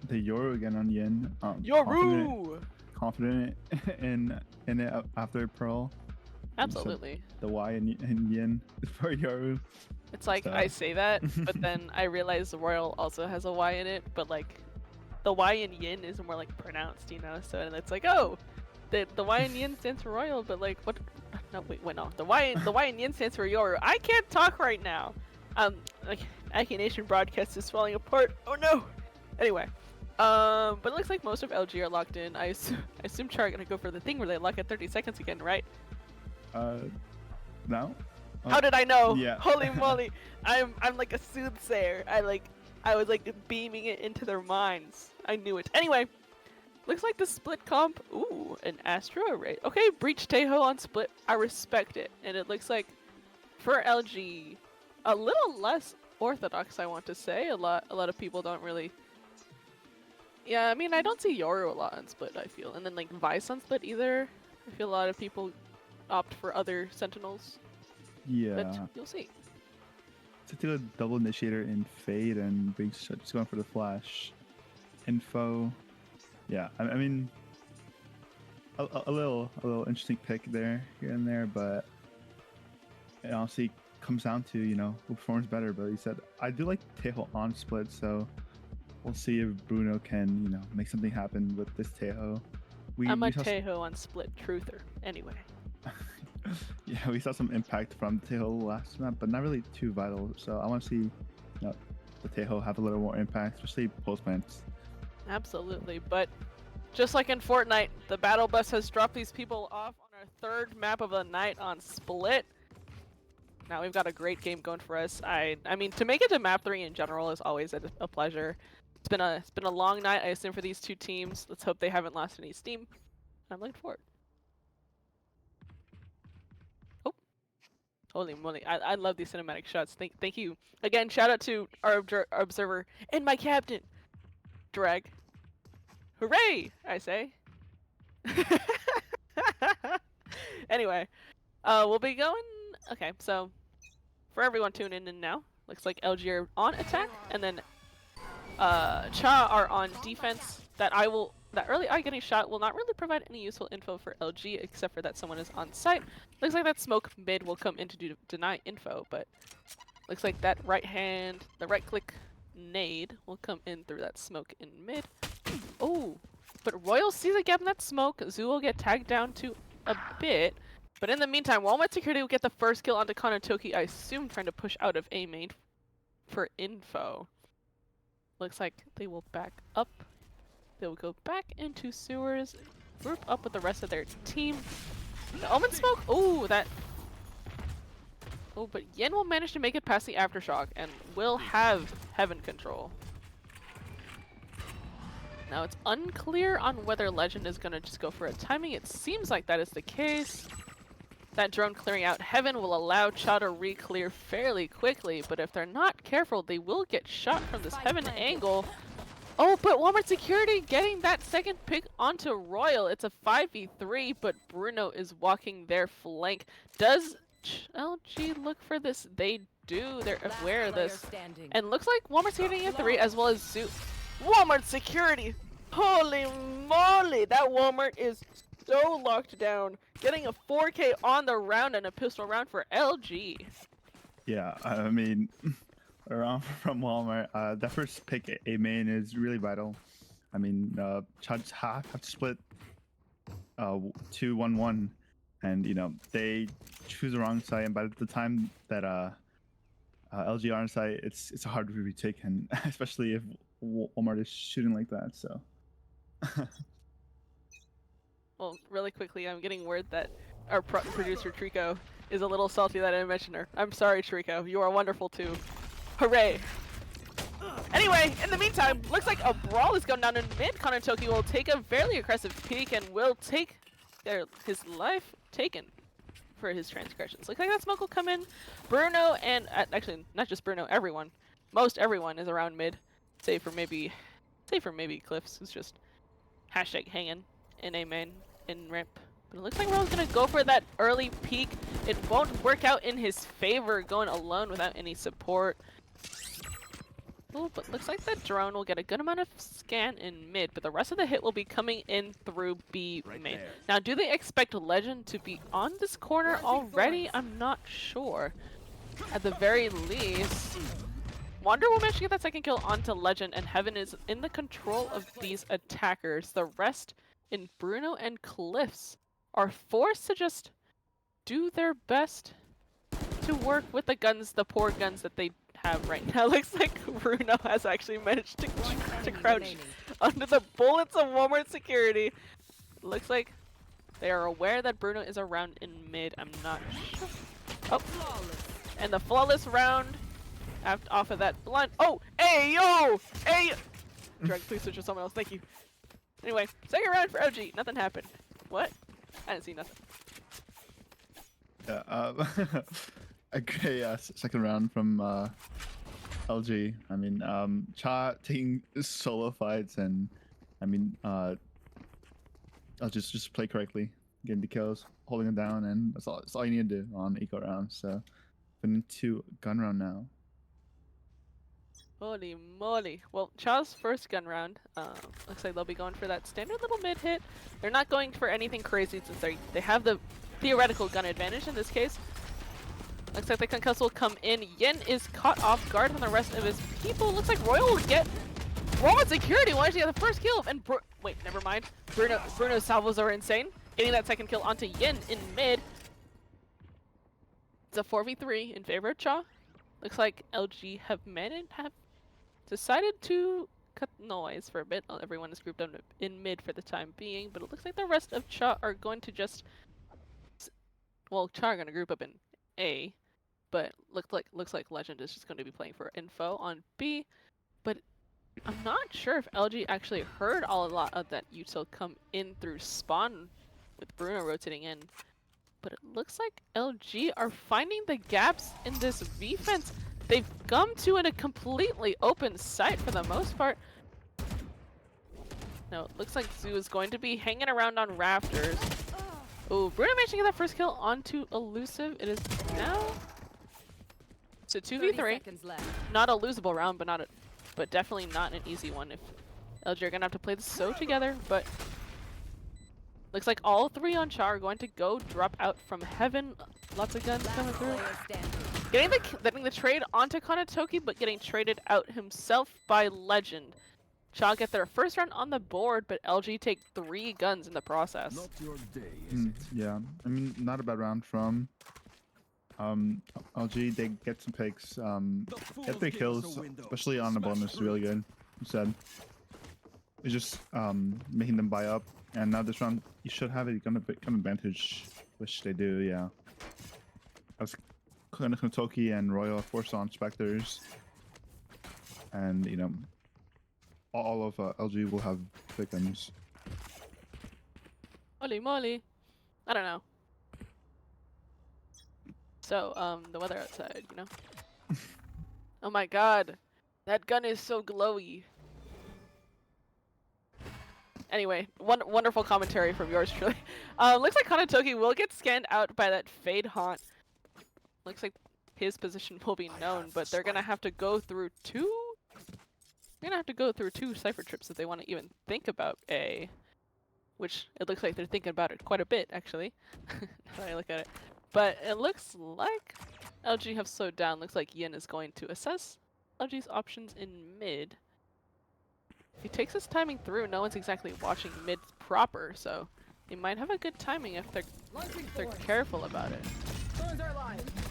the Yoru again on Yin. Yoru! Confident in it after Pearl. Absolutely. The Y in Yin for Yoru. It's like So- I say that, but then I realize the Royal also has a Y in it, but like the Y in Yin is more like pronounced, you know. So and it's like, oh, the Y in Yin stands for Royal, but like what? No, wait, no. The Y in Yin stands for Yoru. I can't talk right now. Like Nation broadcast is falling apart. Oh no. Anyway, but it looks like most of LG are locked in. I assume Char are gonna go for the thing where they lock at 30 seconds again, right? No. How did I know? Yeah. Holy moly! I'm like a soothsayer. I was like beaming it into their minds. I knew it. Anyway, looks like the split comp. Ooh, an Astro array. Okay, Breach Teho on split. I respect it. And it looks like for LG, a little less orthodox. I want to say a lot of people don't really. Yeah, I mean I don't see Yoru a lot on split. I feel, and then like Vice on split either. I feel a lot of people opt for other Sentinels. Yeah. But you'll see. To do a double initiator in Fade and Breach, just going for the flash. Info. Yeah, I mean, a little interesting pick there, here and there, but it honestly comes down to, you know, who performs better. But he said, I do like Tejo on split, so we'll see if Bruno can, you know, make something happen with this Tejo. I'm a Tejo on split truther. Anyway. Yeah, we saw some impact from Tejo last map, but not really too vital. So I want to see, you know, the Tejo have a little more impact, especially post plants. Absolutely, but just like in Fortnite, the battle bus has dropped these people off on our third map of the night on split. Now we've got a great game going for us. I mean, to make it to map 3 in general is always a pleasure. It's been a long night, I assume, for these two teams. Let's hope they haven't lost any steam. I'm looking forward. Oh, holy moly! I love these cinematic shots. Thank you again. Shout out to our observer and my captain, Drag. Hooray! I say. Anyway, we'll be going. Okay, so for everyone tuning in now, looks like LG are on attack, and then Cha are on defense. That early eye getting shot will not really provide any useful info for LG, except for that someone is on site. Looks like that smoke mid will come in to deny info, but looks like that the right click nade will come in through that smoke in mid. Oh, but Royal sees a gap in that smoke. Zoo will get tagged down to a bit. But in the meantime, Walmart Security will get the first kill onto Kanatoki, I assume trying to push out of A main for info. Looks like they will back up. They will go back into sewers, group up with the rest of their team. The Omen smoke? Ooh, that... Oh, but Yen will manage to make it past the Aftershock and will have Heaven control. Now it's unclear on whether Legend is going to just go for a timing. It seems like that is the case. That drone clearing out Heaven will allow Cha to re-clear fairly quickly, but if they're not careful, they will get shot from this Heaven angle. Oh, but Walmart Security getting that second pick onto Royal. It's a 5v3, but Bruno is walking their flank. Does LG look for this? They do. They're aware of this. And looks like Walmart Security a 3 as well as Zoo. Walmart Security! Holy moly! That Walmart is so locked down. Getting a 4K on the round and a pistol round for LG. Yeah, I mean, around from Walmart, that first pick A main is really vital. I mean, Chad's have to split 2-1-1, and you know they choose the wrong side, and by the time that LG are on site, it's hard to be taken, especially if Walmart is shooting like that. So. Well, really quickly, I'm getting word that our producer Trico is a little salty that I mentioned her. I'm sorry, Trico. You are wonderful too. Hooray! Anyway, in the meantime, looks like a brawl is going down in mid. Kanatoki will take a fairly aggressive peek and will take his life taken for his transgressions. Looks like that smoke will come in. Bruno and actually not just Bruno, everyone, most everyone is around mid, save for maybe Save for maybe Cliffs, who's just hashtag hanging in A main in ramp. But it looks like Royal's gonna go for that early peek. It won't work out in his favor going alone without any support. Oh, but looks like the drone will get a good amount of scan in mid, but the rest of the hit will be coming in through B main. Now, do they expect Legend to be on this corner already? I'm not sure. At the very least, Wander will manage to get that second kill onto Legend, and Heaven is in the control of these attackers. The rest in Bruno and Cliffs are forced to just do their best to work with the guns, the poor guns that they have right now. Looks like Bruno has actually managed to crouch under the bullets of Walmart security. Looks like they are aware that Bruno is around in mid. I'm not sure. Oh, and the flawless round off of that blunt. Oh, hey yo, hey. Drag, please switch to someone else. Thank you. Anyway, second round for LG. Nothing happened. What? I didn't see nothing. Yeah, a great second round from LG. I mean, Cha taking solo fights, and I mean, I'll just play correctly, getting the kills, holding them down, and that's all you need to do on eco rounds. So, into gun round now. Holy moly. Well, Cha's first gun round, looks like they'll be going for that standard little mid hit. They're not going for anything crazy since they have the theoretical gun advantage in this case. Looks like the concuss will come in. Yin is caught off guard from the rest of his people. Looks like Royal will get Roman security once he get the first kill. And wait, never mind. Bruno's salvos are insane. Getting that second kill onto Yin in mid. It's a 4v3 in favor of Cha. Looks like LG have decided to cut noise for a bit. Everyone is grouped up in mid for the time being, but it looks like the rest of Cha are going to just, well, Cha are going to group up in A, but looks like Legend is just going to be playing for info on B. But I'm not sure if LG actually heard a lot of that util come in through spawn with Bruno rotating in. But it looks like LG are finding the gaps in this defense. They've come to in a completely open site for the most part. No, it looks like Zoo is going to be hanging around on rafters. Oh, Bruno managed to get that first kill onto Elusive. It is now it's a 2v3. Not a losable round, but definitely not an easy one. If LG are gonna have to play this so together, but looks like all three on Cha are going to go drop out from Heaven. Lots of guns coming through. Getting the trade onto Kanatoki, but getting traded out himself by Legend. Cha get their first round on the board, but LG take 3 guns in the process. Not your day, is it? Yeah, I mean, not a bad round from LG. They get some picks, get 3 kills, especially on the bonus, really good. You said it's just making them buy up, and now this round you should have it gonna become advantage, which they do. Yeah, as Kanatoki and Royal are forced on Spectres, and you know, all of LG will have victims. Holy moly. I don't know. So, the weather outside, you know? Oh my god. That gun is so glowy. Anyway, wonderful commentary from yours truly. Looks like Kanatoki will get scanned out by that Fade Haunt. Looks like his position will be known, but they're gonna have to go through 2 Cypher trips if they want to even think about A. Which, it looks like they're thinking about it quite a bit, actually. Now that I look at it. But it looks like LG have slowed down. Looks like Yin is going to assess LG's options in mid. If he takes his timing through, no one's exactly watching mid proper, so he might have a good timing if they're careful about it.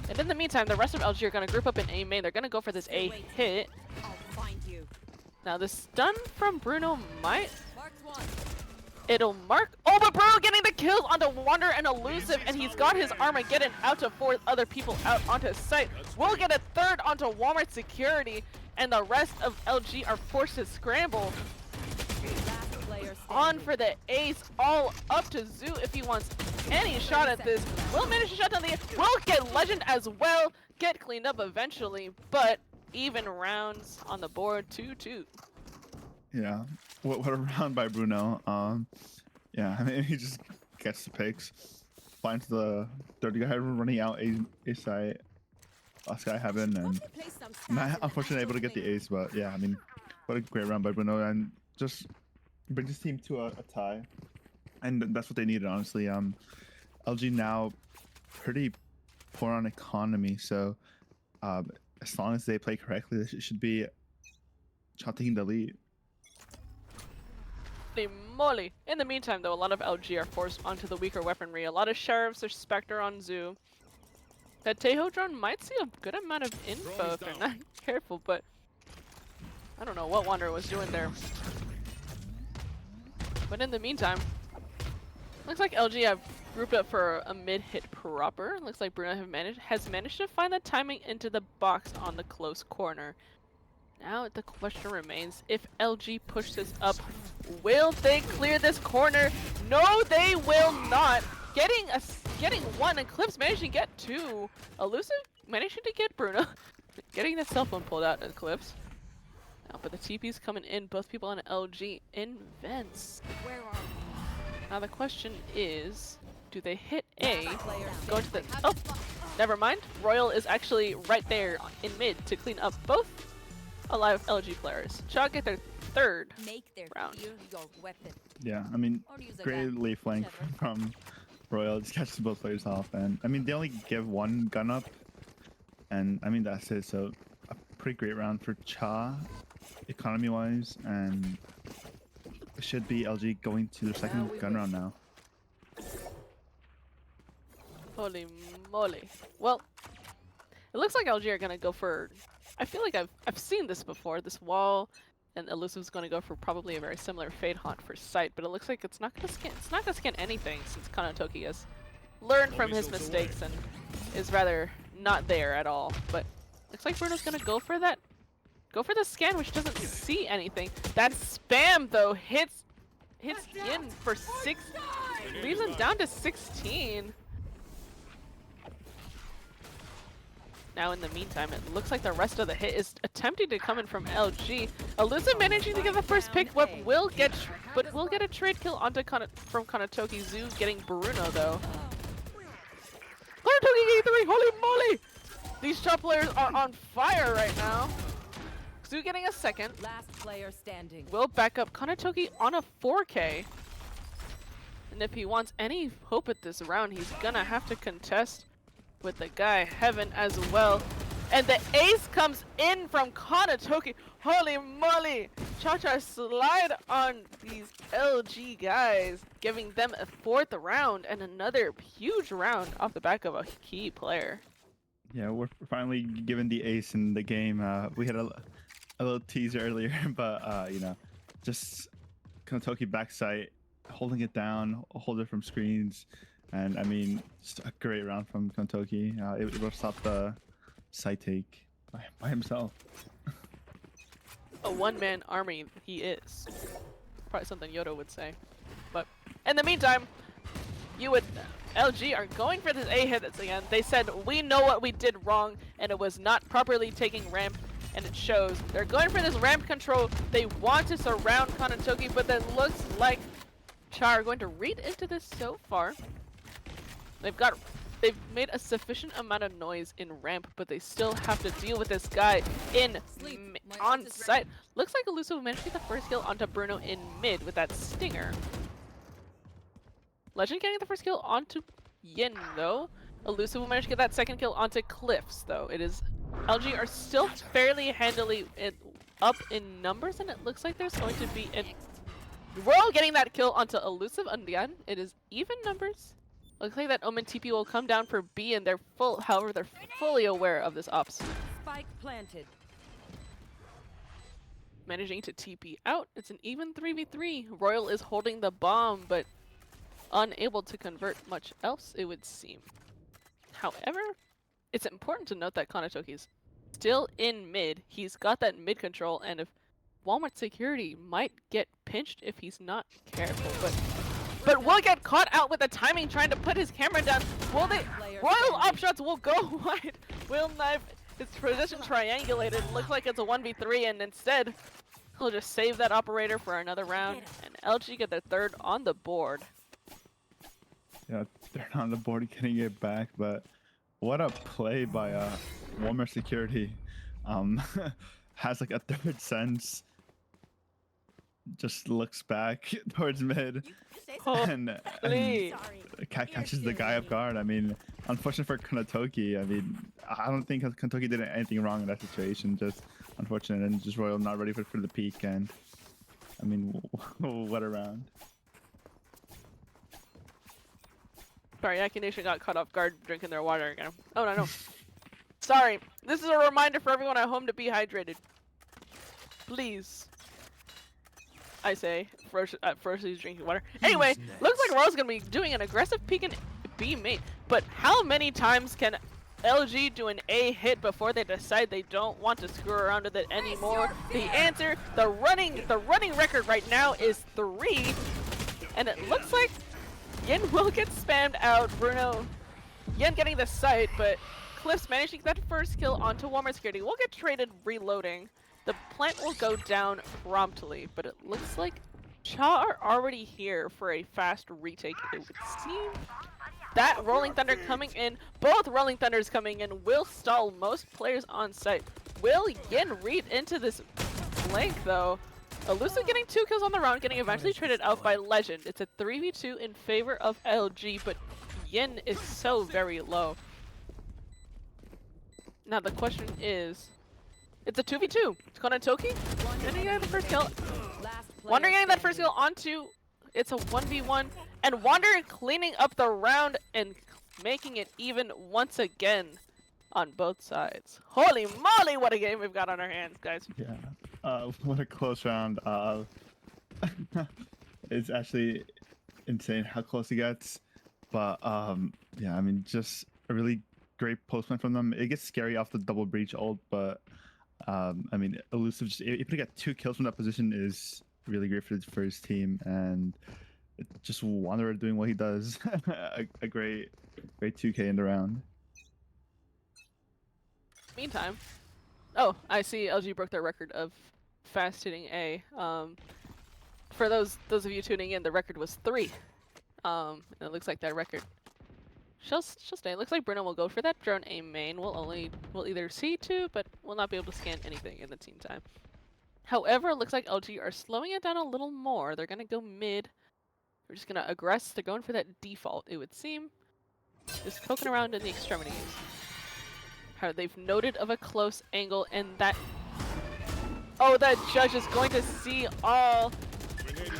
And in the meantime, the rest of LG are going to group up in A main. They're going to go for this A hit. Now the stun from Bruno might... It'll mark... Oh, but Bruno getting the kills onto Wander and Elusive, and he's got his Armageddon out to 4 other people out onto site. We'll get a third onto Walmart security, and the rest of LG are forced to scramble. On for the ace, all up to Zoo if he wants any shot at this. Will manage to shut down the... Will get Legend as well, get cleaned up eventually, but even rounds on the board, 2-2. Yeah. What a round by Bruno. Yeah, I mean he just gets the picks, finds the third guy running out a side, Sky Heaven, and not unfortunately able to get the ace. But yeah, I mean, what a great round by Bruno, and just brings his team to a tie, and that's what they needed, honestly. LG now pretty poor on economy, so as long as they play correctly, this should be taking the lead. Holy moly! In the meantime, though, a lot of LG are forced onto the weaker weaponry. A lot of Sheriffs or Spectre on Zoo. That Teho drone might see a good amount of info if they're not careful, but I don't know what Wanderer was doing there. But in the meantime, looks like LG have grouped up for a mid-hit proper. Looks like Bruno has managed to find the timing into the box on the close corner. Now the question remains, if LG push this up, will they clear this corner? No, they will not. Getting one, and Clips managing to get two. Elusive managing to get Bruno. Getting the cell phone pulled out at Clips. Now, but the TP's coming in, both people on LG in vents. Where are we? Now the question is, do they hit A, go to the, oh, never mind. Royal is actually right there in mid to clean up both alive LG players. Shaw get their third round. Your weapon. Yeah, I mean, Or use a great gun. late flank from Royal, just catches both players off, and I mean they only give one gun up, and I mean that's it. So a pretty great round for Cha, economy wise, and it should be LG going to their second gun round now. Holy moly. Well, it looks like LG are gonna go for, I feel like I've seen this before, this wall, and Elusive's gonna go for probably a very similar Fade Haunt for sight, but it looks like it's not gonna scan anything since Kanatoki has learned from his mistakes and is rather not there at all. But looks like Bruno's gonna go for that. Go for the scan, which doesn't see anything. That spam though hits in for 6, leaves him down to 16. Now in the meantime, it looks like the rest of the hit is attempting to come in from LG. Elusive managing to get the first pick, but will get a trade kill onto from Kanatoki. Zoo getting Bruno though. Kanatoki getting 3, holy moly! These top players are on fire right now. Zoo getting a second. Last player standing. Will back up Kanatoki on a 4K. And if he wants any hope at this round, he's gonna have to contest with the guy Heaven as well. And the ace comes in from Kanatoki. Holy moly! Cha-Cha slide on these LG guys, giving them a 4th round and another huge round off the back of a key player. Yeah, we're finally given the ace in the game. We had a little teaser earlier, but you know, just Kanatoki backside, holding it down, hold it from screens. And I mean, just a great round from Kanatoki. It will stop the side take by himself. A one-man army he is. Probably something Yoda would say. But in the meantime, LG are going for this A hit again. They said, we know what we did wrong, and it was not properly taking ramp, and it shows. They're going for this ramp control. They want to surround Kanatoki, but it looks like Char are going to read into this so far. They've made a sufficient amount of noise in ramp, but they still have to deal with this guy on site. Looks like Elusive managed to get the first kill onto Bruno in mid with that stinger. Legend getting the first kill onto Yin though. Elusive will manage to get that second kill onto Cliffs though. It is LG are still fairly handily up in numbers, and it looks like there's going to be an Royal getting that kill onto Elusive. Again, it is even numbers. Looks like that Omen TP will come down for B, and however, they're fully aware of this ops. Spike planted. Managing to TP out. It's an even 3v3. Royal is holding the bomb, but unable to convert much else, it would seem. However, it's important to note that Kanatoki is still in mid. He's got that mid control, and if Walmart security might get pinched if he's not careful, but will get caught out with the timing trying to put his camera down. Will they? Royal opshots will go wide. Will Knife is position triangulated. Looks like it's a 1v3, and instead He'll just save that operator for another round, and LG get their third on the board. Yeah, they're on the board getting it back, but what a play by Warmer Security. Has like a third sense. Just looks back towards mid and Holy. catches the guy off guard. I mean, unfortunate for Kanatoki. I mean, I don't think Kanatoki did anything wrong in that situation. Just unfortunate, and just Royal not ready for the peak. And I mean, what a round. Sorry, Aki Nation got caught off guard drinking their water again. Oh no. Sorry. This is a reminder for everyone at home to be hydrated. Please. I say, first he's drinking water. Anyway, looks like Royal's gonna be doing an aggressive peek in B main. But how many times can LG do an A hit before they decide they don't want to screw around with it anymore? The answer, the running record right now is 3, and it looks like Yin will get spammed out. Bruno, Yin getting the site, but Cliff's managing to get that first kill onto Warmer Security. We'll get traded reloading. The plant will go down promptly, but it looks like Cha are already here for a fast retake, it would seem. That Rolling Thunder coming in, both Rolling Thunders coming in, will stall most players on site. Will Yin read into this flank though? Elusive getting 2 kills on the round, getting eventually traded out by Legend. It's a 3v2 in favor of LG, but Yin is so very low. Now the question is, it's a 2v2. It's Kanatoki. Getting the first kill. Wander getting that first kill onto. It's a 1v1. And Wander cleaning up the round and making it even once again on both sides. Holy moly, what a game we've got on our hands, guys. Yeah. What a close round. It's actually insane how close it gets. But yeah, I mean, just a really great postman from them. It gets scary off the double breach ult, but I mean, Elusive just able to get 2 kills from that position is really great for his team, and just Wanderer doing what he does. a great 2K in the round. Meantime, oh, I see LG broke their record of fast hitting A. For those of you tuning in, the record was 3. And it looks like that record she'll stay. It looks like Bruno will go for that drone A main. We'll either see 2, but we'll not be able to scan anything in the team time. However, it looks like LG are slowing it down a little more. They're gonna go mid. We're just gonna aggress. They're going for that default, it would seem. Just poking around in the extremities. How they've noted of a close angle, and that. Oh, that judge is going to see all.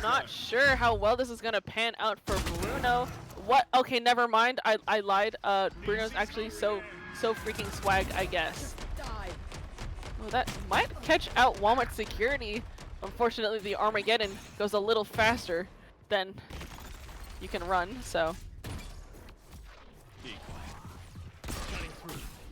Not sure how well this is gonna pan out for Bruno. What? Okay, never mind. I lied. Bruno's actually so freaking swag, I guess. Well, that might catch out Walmart Security. Unfortunately, the Armageddon goes a little faster than you can run, so.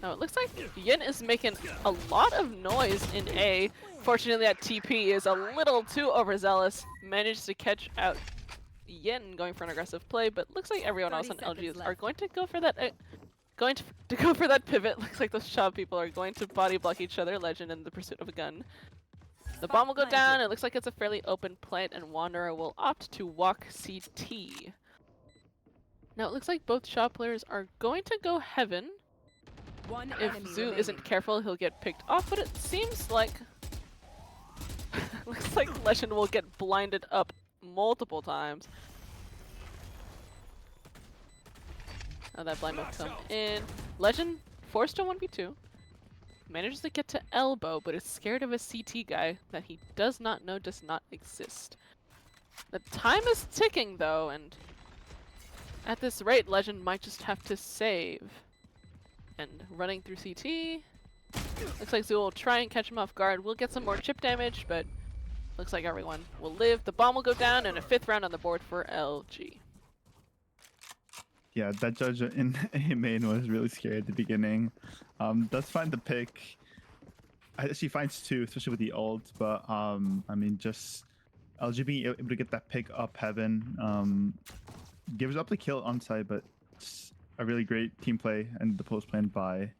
Now it looks like Yin is making a lot of noise in A. Fortunately, that TP is a little too overzealous. Managed to catch out Yin going for an aggressive play, but looks like everyone else on LG are going to go for that. Going to go for that pivot. Looks like those Shaw people are going to body block each other. Legend in the pursuit of a gun. The bomb will go down. It looks like it's a fairly open plant, and Wanderer will opt to walk CT. Now it looks like both Shaw players are going to go Heaven. If Zoo isn't careful, he'll get picked off, but it seems like looks like Legend will get blinded up multiple times. Now that blind will come in. Legend forced to 1v2. Manages to get to elbow, but is scared of a CT guy that he does not know does not exist. The time is ticking though, and at this rate, Legend might just have to save. And running through CT. Looks like Zoo will try and catch him off guard. We'll get some more chip damage, but looks like everyone will live. The bomb will go down, and a 5th round on the board for LG. Yeah, that judge in A main was really scary at the beginning. Does find the pick. She finds 2, especially with the ult, but I mean, just LG being able to get that pick up Heaven, gives up the kill on site, but a really great team play and the post plan by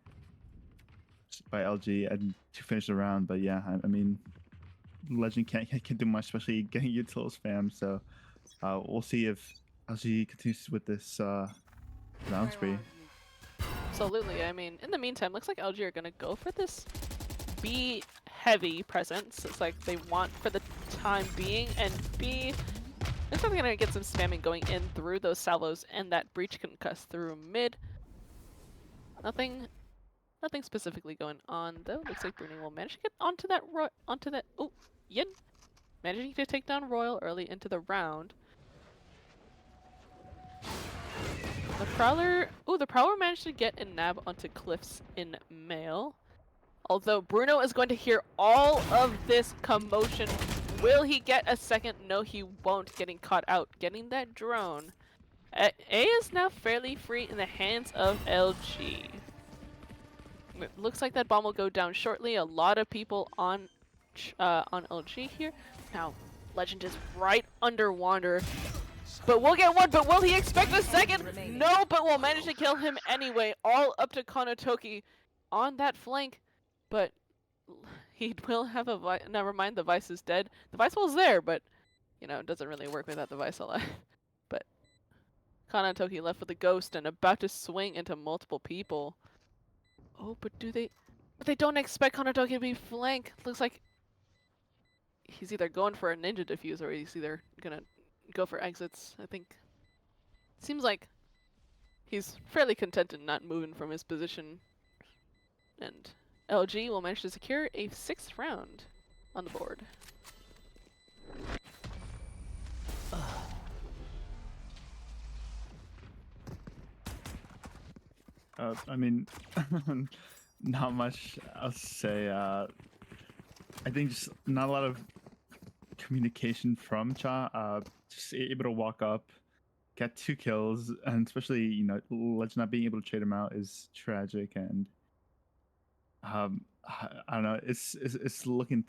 LG and to finish the round. But yeah, I mean, Legend can't do much, especially getting util spam. So we'll see if LG continues with this round spree. Absolutely. I mean, in the meantime, looks like LG are gonna go for this B heavy presence. It's like they want for the time being, and B looks like they're gonna get some spamming going in through those salvos, and that breach can cuss through mid. Nothing specifically going on though. Looks like Bruni will manage to get onto that. Oh, Yin managing to take down Royal early into the round. The Prowler managed to get a nab onto Cliffs in Mail. Although Bruno is going to hear all of this commotion. Will he get a second? No, he won't. Getting caught out. Getting that drone. A is now fairly free in the hands of LG. It looks like that bomb will go down shortly. A lot of people on LG here. Now, Legend is right under Wander. But we'll get one, but will he expect a second? No, but we'll manage to kill him anyway. All up to Konotoki on that flank. But he will have a never mind, the Vice is dead. The Vice wall's there, but, you know, it doesn't really work without the Vice alive. But Konotoki left with a ghost and about to swing into multiple people. Oh, but But they don't expect Konotoki to be flanked. Looks like he's either going for a ninja defuse or he's either gonna go for exits. I think seems like he's fairly contented not moving from his position, and LG will manage to secure a 6th round on the board. I mean, not much else to say. I think just not a lot of communication from Cha. Just able to walk up, get 2 kills, and especially, you know, Legend not being able to trade him out is tragic. And I don't know, it's looking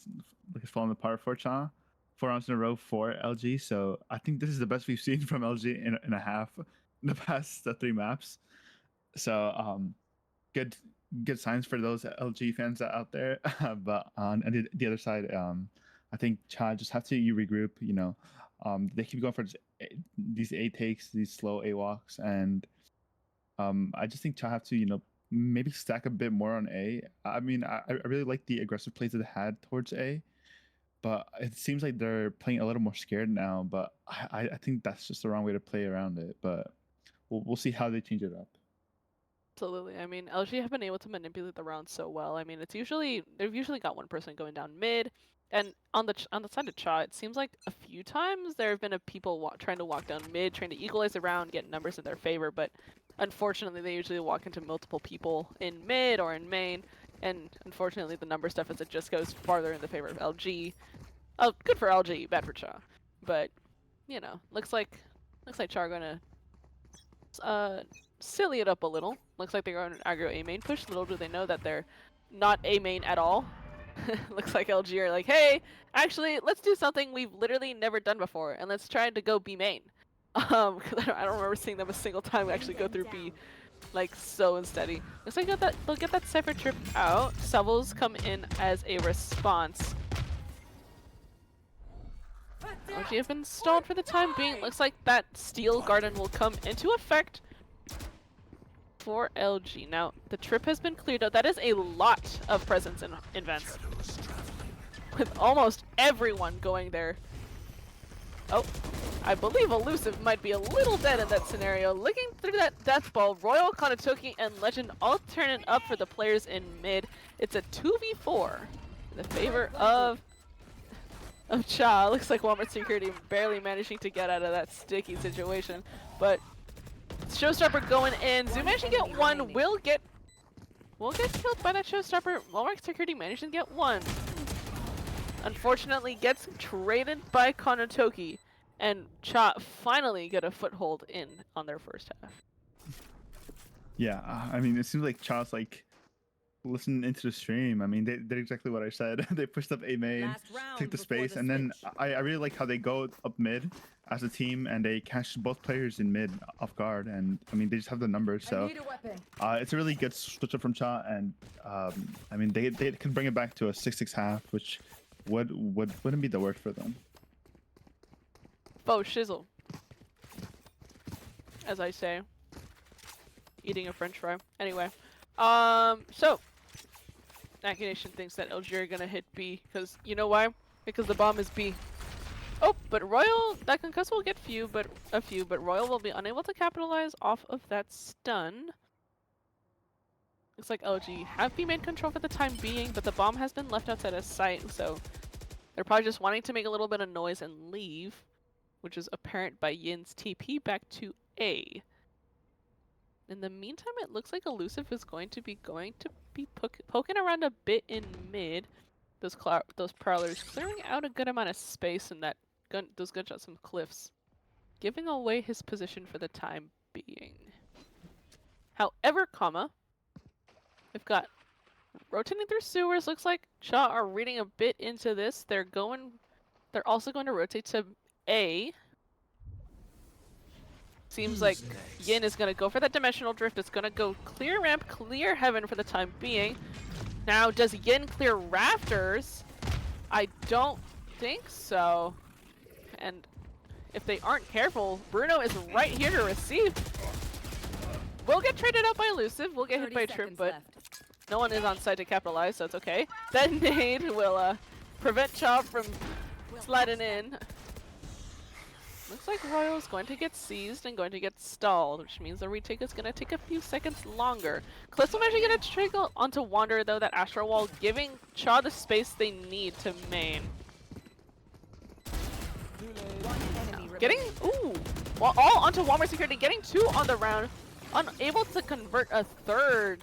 like it's falling apart for Cha. 4 rounds in a row for LG. So I think this is the best we've seen from LG in a half in the past 3 maps. So good signs for those LG fans out there. But on the other side, I think Cha just have to regroup. You know, they keep going for these A takes, these slow A walks, and I just think Cha have to, you know, maybe stack a bit more on A. I mean, I really like the aggressive plays that they had towards A, but it seems like they're playing a little more scared now. But I think that's just the wrong way to play around it. But we'll see how they change it up. Absolutely. I mean, LG have been able to manipulate the round so well. I mean, they've usually got one person going down mid, and on the side of Cha, it seems like a few times there have been people trying to walk down mid, trying to equalize the round, get numbers in their favor. But unfortunately, they usually walk into multiple people in mid or in main, and unfortunately, the numbers deficit just goes farther in the favor of LG. Oh, good for LG, bad for Cha. But you know, looks like Cha are gonna silly it up a little. Looks like they're going to aggro A main push. Little do they know that they're not A main at all. Looks like LG are like, hey, actually, let's do something we've literally never done before, and let's try to go B main. I don't remember seeing them a single time actually go through B, like so unsteady. Looks like they'll get that Cypher trip out. Sevels come in as a response. LG have been stalled for the time being. Looks like that Steel Garden will come into effect for LG. Now, the trip has been cleared out. That is a lot of presence in vents. With almost everyone going there. Oh, I believe Elusive might be a little dead in that scenario. Looking through that death ball, Royal, Konotoki, and Legend all turning up for the players in mid. It's a 2v4 in the favor of Cha. Looks like Walmart Security barely managing to get out of that sticky situation, but Showstopper going in. Zoom managing to get one. Will get killed by that Showstopper. Walmart Security managing to get one. Unfortunately, gets traded by Konotoki, and Cha finally get a foothold in on their first half. Yeah, I mean, it seems like Cha's like listening into the stream. I mean, they did exactly what I said. They pushed up A main, took the space, and then I really like how they go up mid as a team and they catch both players in mid off guard. And I mean, they just have the numbers, so it's a really good switch up from Cha. And I mean, they can bring it back to a 6-6 half, which what wouldn't be the word for them? Faux shizzle. As I say. Eating a french fry. Anyway. So. Acunation thinks that LG are gonna hit B, because, you know why? Because the bomb is B. Oh, but Royal, that concuss will get a few, but Royal will be unable to capitalize off of that stun. Looks like LG have B main control for the time being, but the bomb has been left outside of sight, so they're probably just wanting to make a little bit of noise and leave, which is apparent by Yin's TP back to A. In the meantime, it looks like Elusive is going to be poking around a bit in mid. Those prowlers clearing out a good amount of space in those gunshots from cliffs, giving away his position for the time being. However, we've got rotating through sewers. Looks like Cha are reading a bit into this. They're also going to rotate to A. Seems like Yin is going to go for that dimensional drift. It's going to go clear ramp, clear heaven for the time being. Now, does Yin clear rafters? I don't think so. And if they aren't careful, Bruno is right here to receive. We'll get traded out by Elusive. We'll get hit by Trip, but no one is on site to capitalize, so it's okay. That nade will prevent Cha from sliding in. Looks like Royal is going to get seized and going to get stalled, which means the retake is going to take a few seconds longer. Cliffs will manage to get a trickle onto Wander, though, that Astral Wall, giving Cha the space they need to main. Well, all onto Walmart security, getting 2 on the round, unable to convert a third.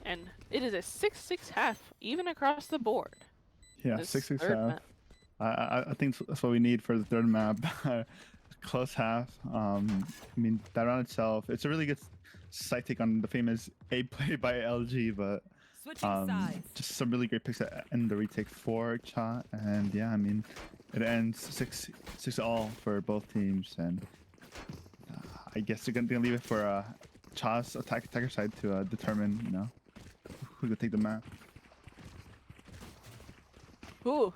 And it is a 6-6 half, even across the board. Yeah, 6-6 half. I think that's what we need for the third map. Close half. I mean, that round itself, it's a really good side take on the famous A play by LG, but just some really great picks that end the retake for Cha. And yeah, I mean, it ends 6-all for both teams. And I guess they're gonna leave it for Cha's attacker side to determine, you know, who's gonna take the map. Ooh.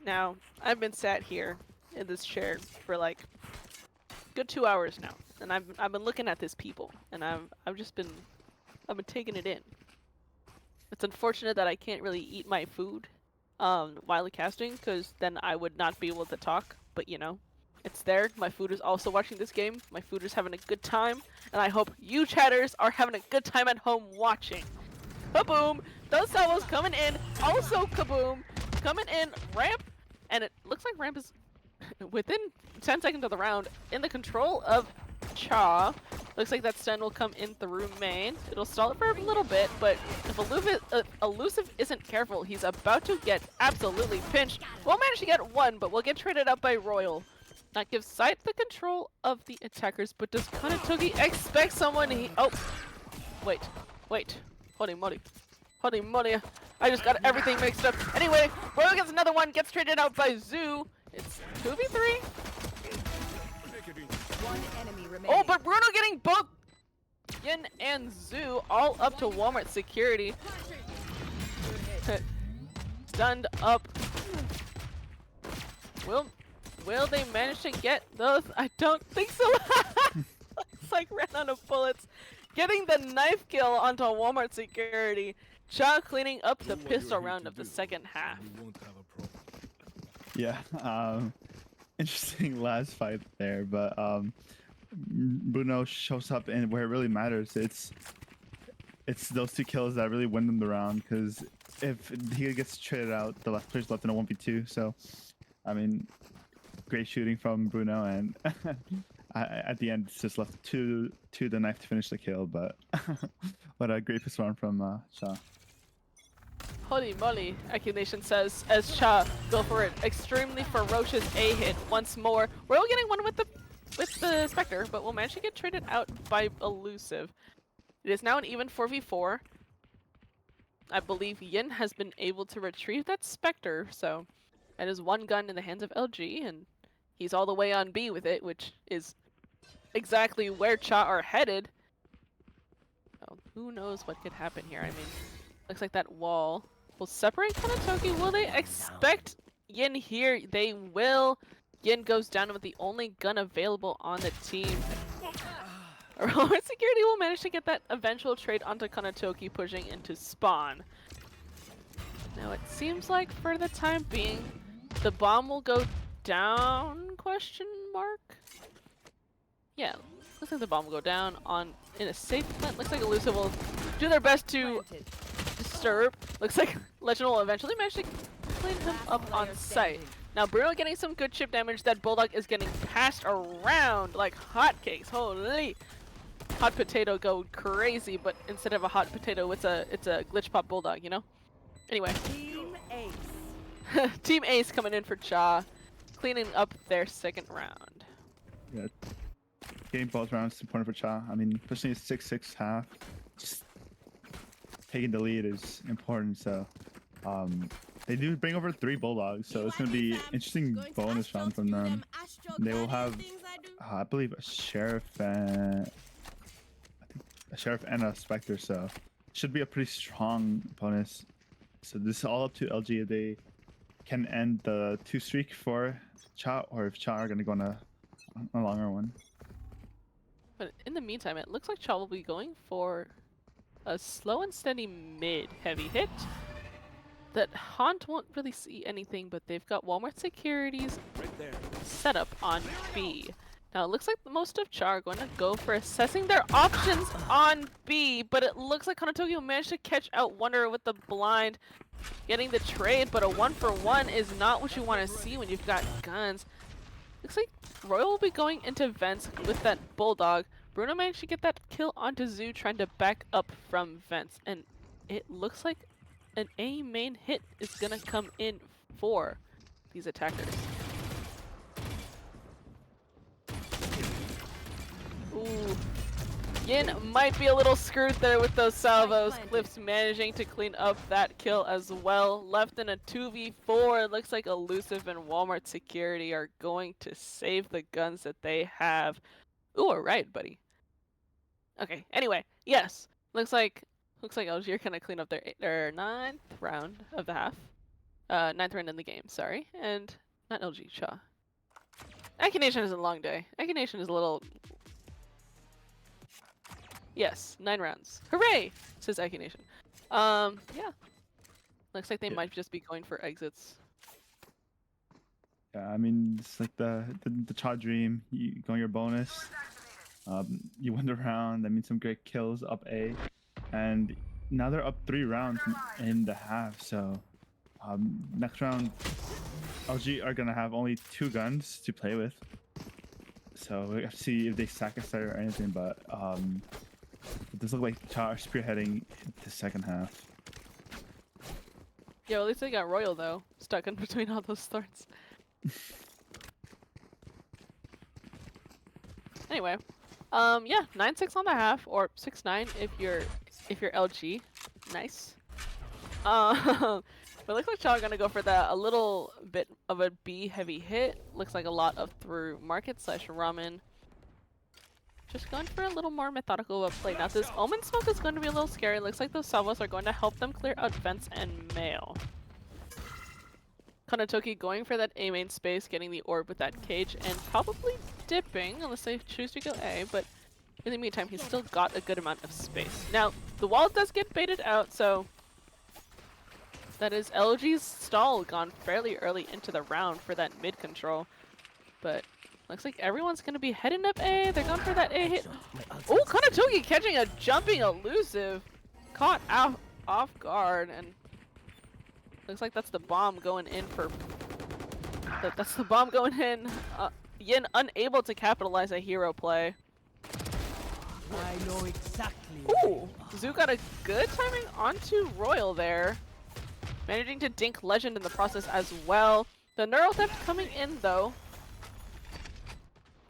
Now, I've been sat here in this chair for like good 2 hours now, and I've been looking at this people, and I've been taking it in. It's unfortunate that I can't really eat my food while casting, because then I would not be able to talk. But you know, it's there. My food is also watching this game. My food is having a good time, and I hope you chatters are having a good time at home watching. Kaboom! Those salvos coming in. Also kaboom! Coming in. Ramp. And it looks like Ramp is within 10 seconds of the round in the control of Cha. Looks like that stun will come in through main. It'll stall it for a little bit, but if Elusive isn't careful, he's about to get absolutely pinched. We'll manage to get 1, but we'll get traded out by Royal. That gives Sight the control of the attackers, but does Kanatogi expect someone oh, wait. Holy moly. Holy moly. I just got everything mixed up. Anyway, Royal gets another one, gets traded out by Zoo. It's 2v3. One enemy remaining. Oh, but Bruno getting both Yin and Zoo all up to Walmart security. Stunned up. Will they manage to get those? I don't think so. Looks like ran out of bullets. Getting the knife kill onto Walmart security. Cha cleaning up the pistol round of the second half. Yeah, interesting last fight there, but Bruno shows up and where it really matters. It's those 2 kills that really win them the round, because if he gets traded out, the left player's left in a 1v2. So, I mean, great shooting from Bruno, and at the end it's just left to the knife to finish the kill. But what a great pistol round from Cha. Holy moly, Acunation says as Cha go for it. Extremely ferocious A hit once more. We're all getting one with the Spectre, but we'll manage to get traded out by Elusive. It is now an even 4v4. I believe Yin has been able to retrieve that Spectre, so that is 1 gun in the hands of LG, and he's all the way on B with it, which is exactly where Cha are headed. So who knows what could happen here? I mean, looks like that wall will separate Kanatoki. Will they expect Yin here? They will. Yin goes down with the only gun available on the team. Valorant Security will manage to get that eventual trade onto Kanatoki, pushing into spawn. Now it seems like for the time being, the bomb will go down, question mark? Yeah, looks like the bomb will go down in a safe plant. Looks like Elusive will do their best to Planted. disturb. Looks like Legend will eventually manage to clean him up on Player site. standing. Now Bruno getting some good chip damage. That Bulldog is getting passed around like hotcakes. Holy! Hot potato go crazy, but instead of a hot potato, it's a glitch pop Bulldog, you know? Anyway, Team Ace. Team Ace coming in for Cha, cleaning up their second round. Yeah. Getting both rounds is important for Cha. I mean, pushing a 6-6 half, just taking the lead is important. So, they do bring over 3 Bulldogs, so it's gonna be interesting bonus round from them. They will have, I believe, a Sheriff and a Spectre, so should be a pretty strong bonus. So this is all up to LG if they can end the 2 streak for Cha, or if Cha are gonna go on a longer one. But in the meantime, it looks like Cha will be going for a slow and steady mid heavy hit. That Haunt won't really see anything, but they've got Walmart Securities set up on B. Now it looks like most of Cha are going to go for assessing their options on B, but it looks like Kanatoki will manage to catch out Wonder with the blind, getting the trade, but a 1-for-1 is not what you want to see when you've got guns. Looks like Royal will be going into vents with that Bulldog. Bruno managed to get that kill onto Zoo, trying to back up from vents, and it looks like an A main hit is gonna come in for these attackers. Ooh. Yin might be a little screwed there with those salvos. Cliff's managing to clean up that kill as well. Left in a 2v4. It looks like Elusive and Walmart Security are going to save the guns that they have. Ooh, alright, buddy. Okay, anyway, yes. Looks like LG are gonna clean up their 9th round of the half. 9th round in the game, sorry. And not LG, Cha. Achination is a long day. Achination is a little... Yes, 9 rounds. Hooray! Says Achination. Yeah. Looks like they might just be going for exits. Yeah, I mean, it's like the Cha dream. You go on your bonus. You win the round. That means some great kills up A. And now they're up 3 rounds in the half. So next round, LG are gonna have only 2 guns to play with. So we have to see if they sack a side or anything. But it does look like Cha are spearheading the second half. Yeah, well, at least they got Royal though, stuck in between all those thorns. Anyway, yeah, 9-6 on the half, or 6-9 if you're LG. Nice. But it looks like Cha are gonna go for that a little bit of a B heavy hit. Looks like a lot of through market / ramen. Just going for a little more methodical of a play. Now this Omen smoke is going to be a little scary. Looks like those salvos are going to help them clear out vents and mail. Kanatoki going for that A main space, getting the orb with that cage, and probably dipping unless they choose to go A, but in the meantime he's still got a good amount of space. Now the wall does get baited out, so that is LG's stall gone fairly early into the round for that mid control, but looks like everyone's gonna be heading up A. They're going for that A hit. Oh, Kanatoki catching a jumping Elusive, caught out off guard, and looks like that's the bomb going in for. That's the bomb going in. Yin unable to capitalize a hero play. I know exactly. Ooh, Zoo got a good timing onto Royal there, managing to dink Legend in the process as well. The Neural Theft coming in though.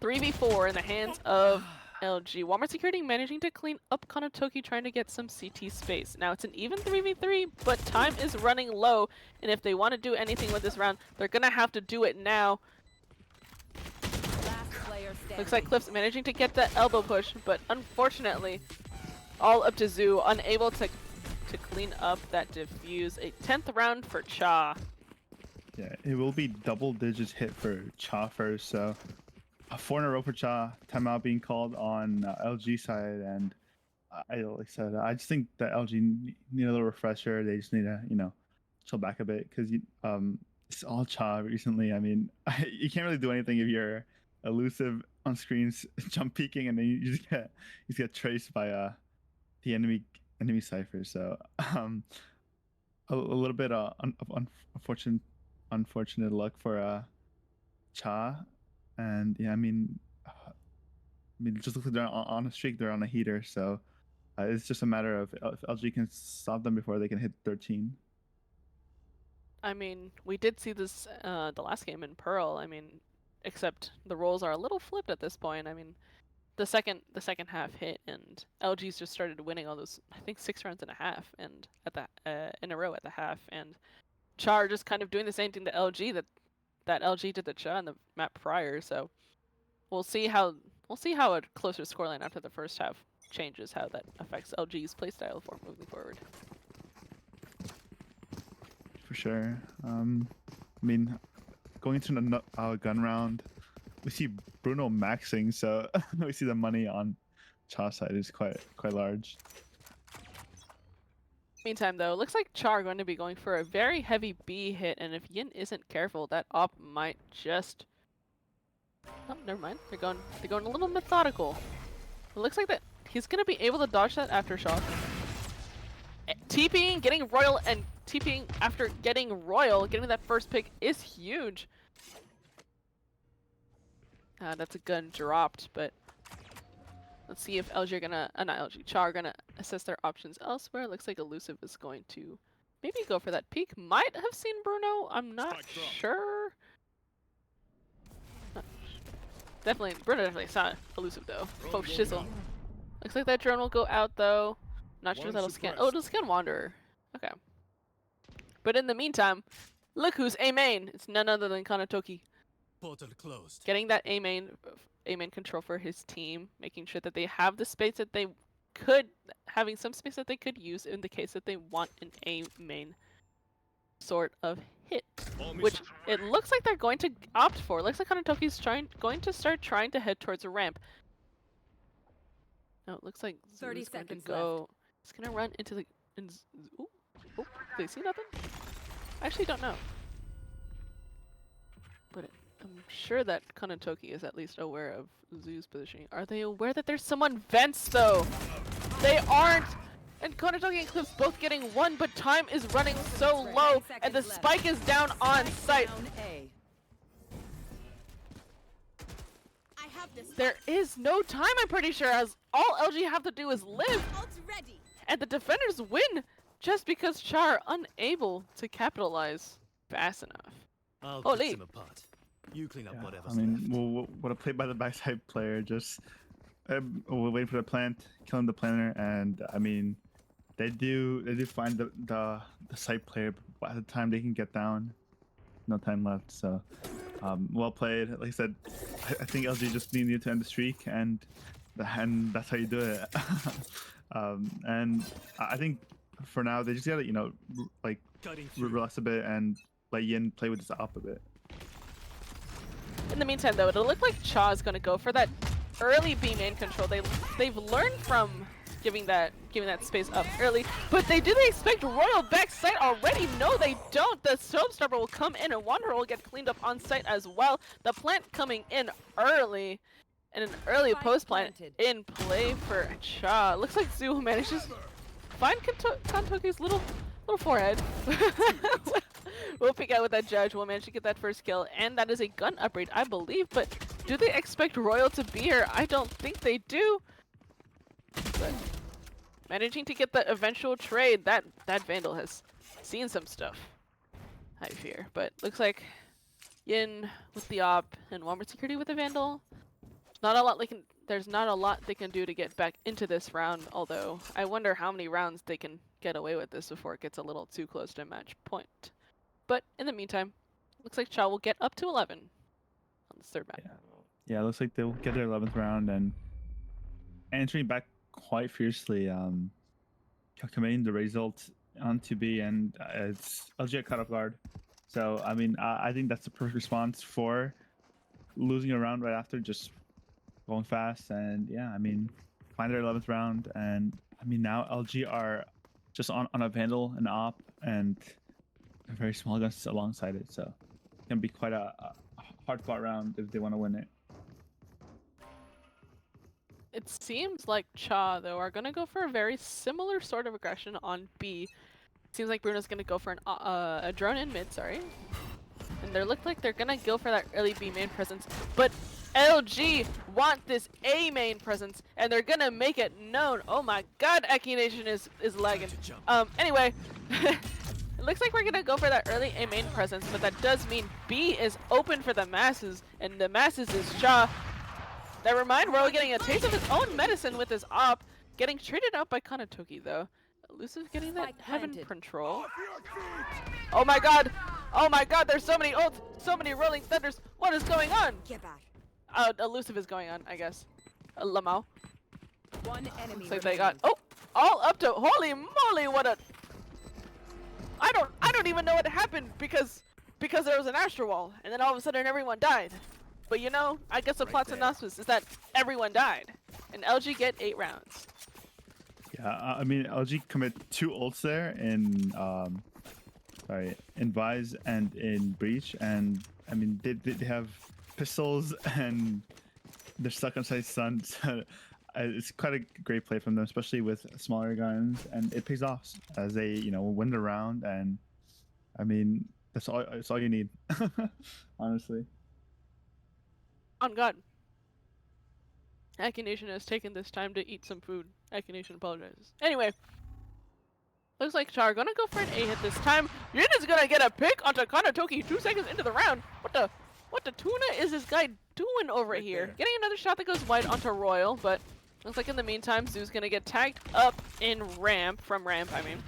3v4 in the hands of LG. Walmart Security managing to clean up Kanatoki, trying to get some CT space. Now it's an even 3v3, but time is running low, and if they want to do anything with this round, they're gonna have to do it now. Last player standing. Looks like Cliff's managing to get that elbow push, but unfortunately, all up to Zoo, unable to to clean up that defuse. A 10th round for Cha. Yeah, it will be double digits hit for Cha first. So a 4 in a row for Cha. Timeout being called on LG side, and like I said, I just think that LG need a little refresher. They just need to, chill back a bit because it's all Cha recently. I mean, you can't really do anything if you're elusive on screens, jump peeking, and then you just get traced by the enemy cipher. So a little bit of unfortunate luck for Cha, and yeah, I mean, it just looks like they're on a streak. They're on a heater, so it's just a matter of if LG can stop them before they can hit 13. I mean, we did see this the last game in Pearl. I mean, except the roles are a little flipped at this point. I mean, the second half hit, and LG's just started winning all those, I think, 6 rounds and a half, and at the in a row at the half, and Char just kind of doing the same thing to LG that LG did to Cha in the map prior. So we'll see how a closer scoreline after the first half changes, how that affects LG's playstyle for moving forward. For sure. I mean, going into the gun round, we see Bruno maxing, so we see the money on Cha's side is quite large. Meantime, though, it looks like Char are going to be going for a very heavy B hit, and if Yin isn't careful, that op might just... Oh, never mind. They're going a little methodical. It looks like that he's going to be able to dodge that aftershock. TPing, getting Royal, and TPing after getting Royal, getting that first pick is huge. That's a gun dropped, but let's see if LG are gonna, not LG, Char are gonna assess their options elsewhere. Looks like Elusive is going to maybe go for that peek. Might have seen Bruno, I'm not sure. Definitely, Bruno definitely saw Elusive though. Oh, shizzle. Looks like that drone will go out though. Not sure if that'll scan. Oh, it'll scan Wanderer. Okay. But in the meantime, look who's A main. It's none other than Kanatoki. Portal closed. Getting that A main control for his team, making sure that they have the space that they could, having some space that they could use in the case that they want an A main sort of hit, which it looks like they're going to opt for. Looks like Kanatoki's going to start trying to head towards a ramp. No, it looks like 30 Zoo's going to seconds go. left. It's gonna run into the. Ooh, oh, they see nothing? I actually don't know. But I'm sure that Kanatoki is at least aware of Zoo's positioning. Are they aware that there's someone vents though? They aren't! And Kanatoki and Clips both getting one, but time is running so low, and the spike is down on site. Down A. There is no time, I'm pretty sure, as all LG have to do is live. And the defenders win just because Char are unable to capitalize fast enough. I'll Oh, pick Lee. them apart. You clean up whatever's I mean, left. what a play by the backside player. Just we're waiting for the plant, killing the planner, and I mean, they do find the side player, but by the time they can get down, no time left. So well played. Like I said, I think LG just needed to end the streak, and that's how you do it. And I think for now they just gotta like Cutting through. relax a bit and let Yin play with his op a bit. In the meantime, though, it'll look like Cha is going to go for that early B main control. They've learned from giving that space up early, but they expect Royal backside already. No, they don't. The Soapstarter will come in, and Wanderer will get cleaned up on site as well. The plant coming in early, and an early Spike post plant planted. in play for Cha. Looks like Zoo manages to find Kantoki's little forehead. We'll pick out with that judge. We'll manage to get that first kill, and that is a gun upgrade, I believe. But do they expect Royal to be here? I don't think they do. But managing to get the eventual trade, that Vandal has seen some stuff, I fear. But looks like Yin with the op and Walmart Security with the Vandal. There's not a lot they can do to get back into this round, although I wonder how many rounds they can get away with this before it gets a little too close to match point. But in the meantime, looks like Cha will get up to 11 on this third map. Yeah, it looks like they'll get their 11th round and entering back quite fiercely. calculating the result onto B, and it's LG cut off guard. So I mean, I think that's the perfect response for losing a round right after, just going fast. And yeah, I mean, find their 11th round, and I mean now LG are just on a Vandal, an op, and a very small guns alongside it. So it can be quite a hard fought round if they want to win it. It seems like Cha, though, are going to go for a very similar sort of aggression on B. Seems like Bruno's going to go for a drone in mid, sorry. And they look like they're going to go for that early B main presence. But LG want this A main presence, and they're going to make it known. Oh my god, Aki Nation is lagging. Anyway, it looks like we're going to go for that early A main presence, but that does mean B is open for the masses, and the masses is Cha. Never mind, Royal getting a taste of his own medicine with his op, getting traded out by Kanatoki though. Elusive getting that heaven control. Oh my god! Oh my god, there's so many ults, so many rolling thunders. What is going on? Get back. Elusive is going on, I guess. Lamau. One enemy. Looks like they got all up to holy moly, what a I don't even know what happened because there was an astral wall and then all of a sudden everyone died. But you know, I guess the plot synopsis is that everyone died, and LG get 8 rounds. Yeah, I mean LG commit 2 ults there in in Vise and in Breach, and I mean they have pistols and they're stuck inside Sun. So it's quite a great play from them, especially with smaller guns, and it pays off as they win the round. And I mean that's all you need, honestly. On God. Aki Nation has taken this time to eat some food. Aki Nation apologizes. Anyway. Looks like Char gonna go for an A hit this time. Yin is gonna get a pick onto Kanatoki 2 seconds into the round. What the tuna is this guy doing over here? Getting another shot that goes wide onto Royal, but looks like in the meantime Zoo's gonna get tagged up in ramp, from ramp I mean.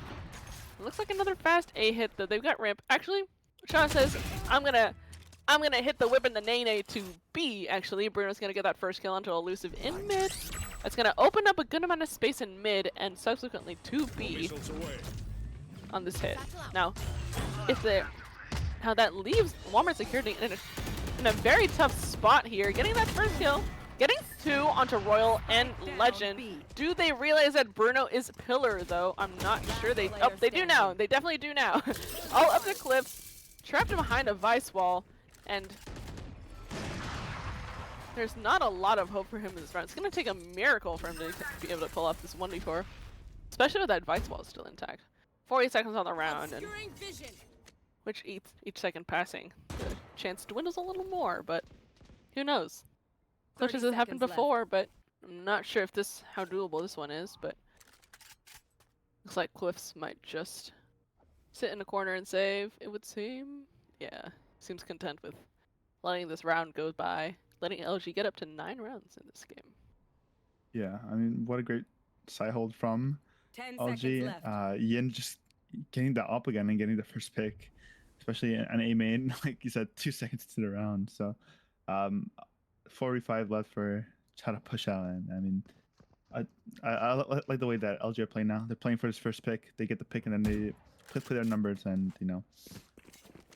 Looks like another fast A hit though. They've got ramp. Actually, Char says, I'm gonna hit the whip and the nay to B, actually. Bruno's gonna get that first kill onto Elusive in mid. That's gonna open up a good amount of space in mid and subsequently to B on this hit. Now, that leaves Walmart Security in a very tough spot here. Getting that first kill, getting 2 onto Royal and Legend. Do they realize that Bruno is pillar though? I'm not sure they do now. They definitely do now. All up the cliff, trapped him behind a Vice wall. And there's not a lot of hope for him in this round. It's going to take a miracle for him to be able to pull off this 1v4. Especially with that Vice wall still intact. 40 seconds on the round, and which each second passing, the chance dwindles a little more, but who knows? Such as it happened before, but I'm not sure if how doable this one is, but looks like Cliffs might just sit in a corner and save, it would seem. Yeah. Seems content with letting this round go by, letting LG get up to 9 rounds in this game. Yeah, I mean, what a great side hold from 10 LG. seconds left. Yin just getting the up again and getting the first pick, especially an A main, like you said, 2 seconds to the round. So 4v5 left for Cha to push out. And I mean, I like the way that LG are playing now. They're playing for this first pick. They get the pick and then they play their numbers, and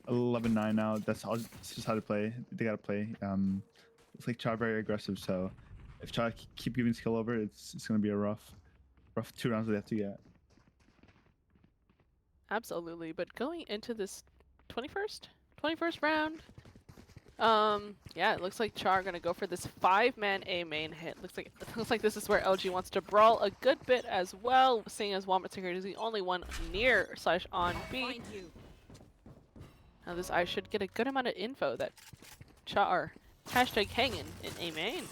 11-9 now. That's just how to play. They gotta play. It's like Cha very aggressive, so if Cha keep giving skill over, it's gonna be a rough 2 rounds they have to get. Absolutely, but going into this 21st round, yeah, it looks like Cha are gonna go for this 5-man A main hit. Looks like this is where LG wants to brawl a good bit as well, seeing as Walmart Security is the only one near / on B. Now this I should get a good amount of info that Cha are #hanging in A main,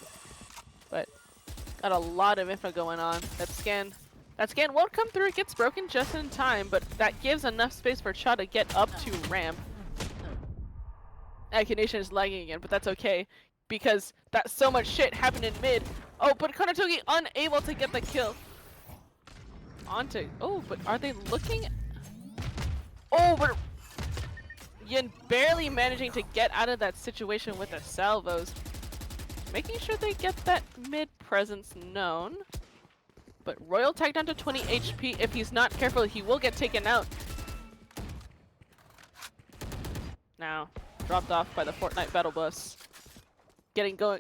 but got a lot of info going on. That scan won't come through. It gets broken just in time, but that gives enough space for Cha to get up to ramp. Aki Nation is lagging again, but that's okay because that so much shit happened in mid. Oh, but Kanatoki unable to get the kill. But are they looking? But Yin barely managing to get out of that situation with the salvos. Making sure they get that mid presence known. but Royal tagged down to 20 HP. If he's not careful, he will get taken out. Now, dropped off by the Fortnite battle bus. Getting going.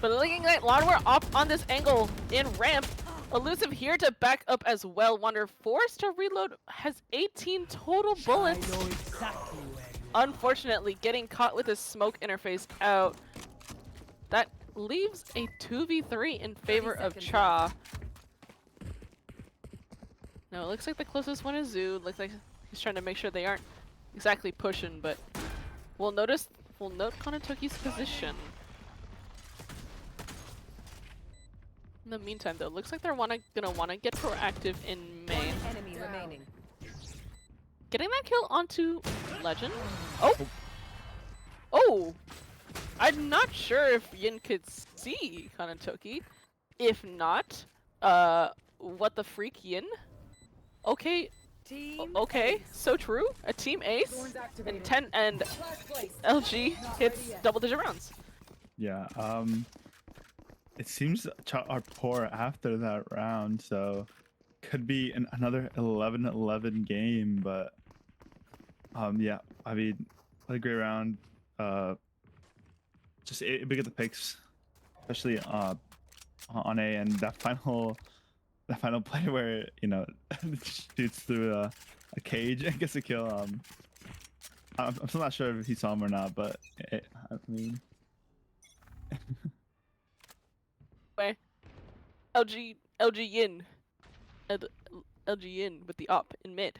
But looking like Lawnmower off on this angle in ramp. Elusive here to back up as well. Wander forced to reload, has 18 total bullets. Unfortunately, getting caught with his smoke interface out. That leaves a 2v3 in favor of Cha. No, it looks like the closest one is Zoo. Looks like he's trying to make sure they aren't exactly pushing, but we'll note Kanatoki's position. In the meantime, though, looks like they're gonna wanna get proactive in main. One enemy remaining. Getting that kill onto Legend. Oh! Oh! I'm not sure if Yin could see Kanatoki. If not, what the freak, Yin? Okay. Okay, so true. A team ace and 10 and LG hits double-digit rounds. Yeah. It seems Cha are poor after that round, so could be another 11-11 game. But yeah, I mean, what a great round. Just big at the picks, especially on A, and that final play where, you know, shoots through a cage and gets a kill. I'm still not sure if he saw him or not, but I mean. Way. LG Yin. LG Yin with the up in mid.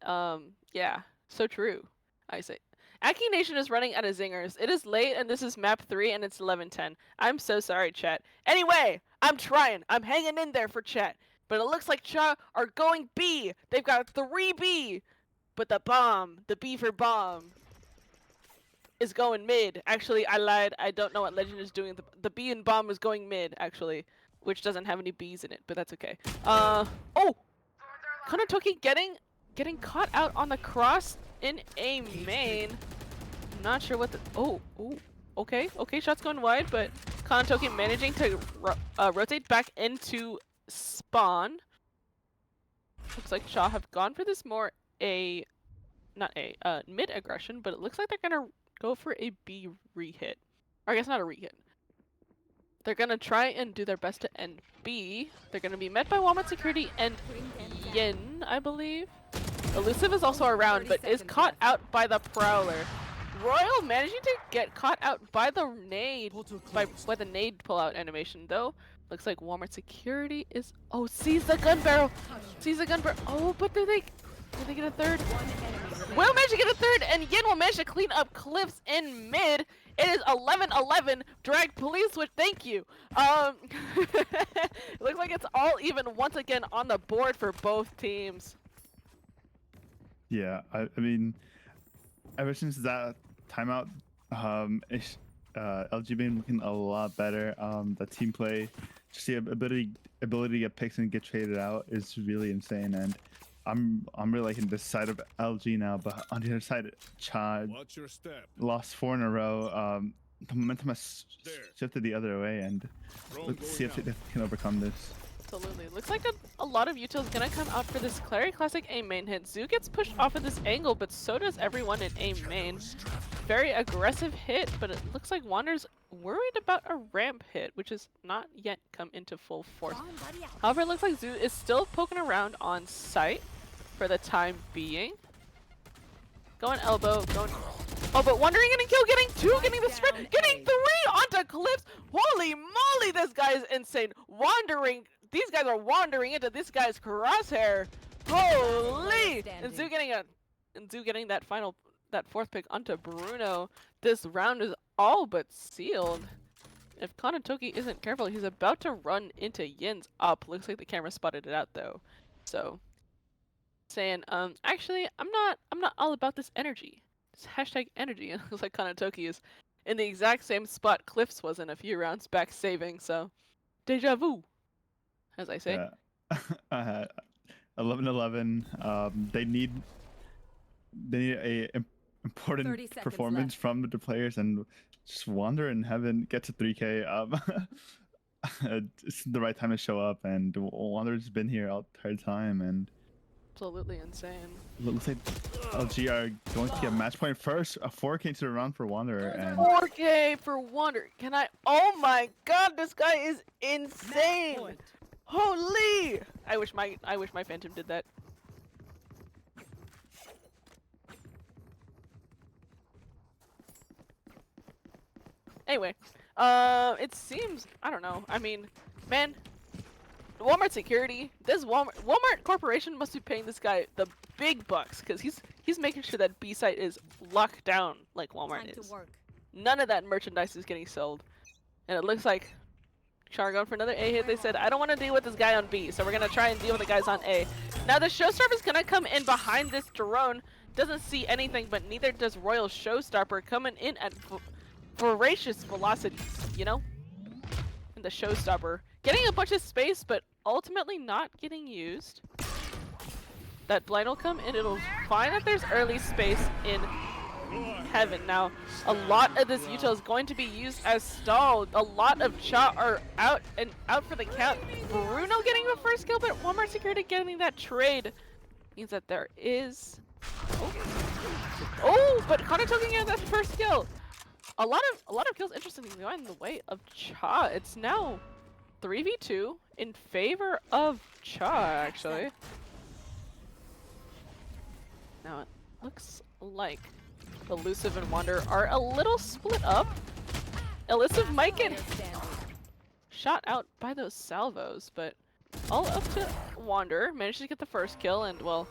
Yeah, so true. I say. Aki Nation is running out of zingers. It is late and this is map 3 and it's 11:10. I'm so sorry, chat. Anyway, I'm trying. I'm hanging in there for chat. But it looks like Cha are going B. They've got 3 B. But the bomb, the B for bomb, is going mid. Actually, I lied. I don't know what Legend is doing. The B in bomb is going mid, actually, which doesn't have any Bs in it, but that's okay. Oh! Kanatoki getting caught out on the cross in a main. Not sure what the... Oh, okay, shots going wide, but Kanatoki managing to rotate back into spawn. Looks like Cha have gone for this more mid aggression, but it looks like they're gonna go for a B re-hit. Or I guess not a re-hit. They're gonna try and do their best to end B. They're gonna be met by Walmart security and Yin, I believe. Elusive is also around, but is caught out by the Prowler. Royal managing to get caught out by the nade, by the nade pull-out animation, though. Looks like Walmart security is... Oh, sees the gun barrel! Sees the gun barrel! Oh, but do they get a third? Will manage to get a third, and Yin will manage to clean up Cliffs in mid. It is 11-11. Drag police, which thank you. Looks like it's all even once again on the board for both teams. Yeah, I mean, ever since that timeout, LG been looking a lot better. The team play, just the ability to get picks and get traded out is really insane. And I'm really liking this side of LG now, but on the other side, Cha lost 4 in a row. The momentum has shifted the other way, and let's see if they can overcome this. Absolutely. Looks like a lot of util is gonna come out for this Clary Classic A main hit. Zoo gets pushed off of this angle, but so does everyone in A main. Very aggressive hit, but it looks like Wander's worried about a ramp hit, which has not yet come into full force. However, it looks like Zoo is still poking around on site for the time being. Going elbow, going... Oh, but Wandering getting kill, getting 2, getting the sprint, getting 3 onto Cliffs! Holy moly, this guy is insane! Wandering... These guys are wandering into this guy's crosshair. Holy! And Zoo getting that 4th pick onto Bruno. This round is all but sealed. If Kanatoki isn't careful, he's about to run into Yin's up. Looks like the camera spotted it out though. So saying, actually, I'm not all about this energy. This hashtag energy. And it looks like Kanatoki is in the exact same spot Cliffs was in a few rounds back saving, so deja vu, as I say. Yeah. 11-11. They need a important performance from the players, and just Wander and Heaven get to 3K. it's the right time to show up, and Wander's been here all the entire time, and Absolutely insane. looks like LG are going to get match point first. A 4K to the round for Wanderer, and 4K for Wander. Can I? Oh my God, this guy is insane. Holy! I wish my Phantom did that. Anyway, it seems, I don't know. I mean, man, Walmart security. This Walmart Corporation must be paying this guy the big bucks because he's making sure that B site is locked down like Walmart is. None of that merchandise is getting sold, and it looks like Char going for another A hit. They said, I don't want to deal with this guy on B, so we're gonna try and deal with the guys on A. Now the Showstopper is gonna come in behind this drone. Doesn't see anything, but neither does Royal Showstopper, coming in at voracious velocities, you know? And the Showstopper getting a bunch of space, but ultimately not getting used. That blind will come in. It'll find that there's early space in Heaven. Now, a lot of this util is going to be used as stalled. A lot of Cha are out for the count. Bruno getting the first kill, but Walmart Security getting that trade means that there is. Oh, but Kanatoki getting that first kill. A lot of kills, interestingly, going in the way of Cha. It's now 3v2 in favor of Cha, actually. Now it looks like Elusive and Wander are a little split up. Elusive might get shot out by those salvos, but all up to Wander. Managed to get the first kill, and well,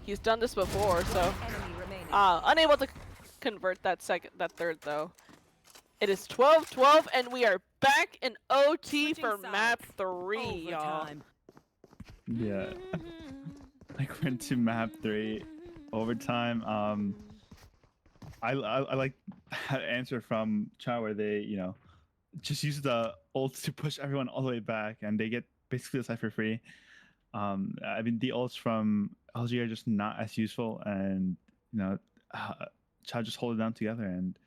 he's done this before, so unable to convert that third though. It is 12-12, and we are back in OT for map 3, y'all. yeah, like went to map 3 overtime. I like that answer from Cha where they, you know, just use the ults to push everyone all the way back, and they get basically the site for free. I mean, the ults from LG are just not as useful, and you know, Cha just hold it down together and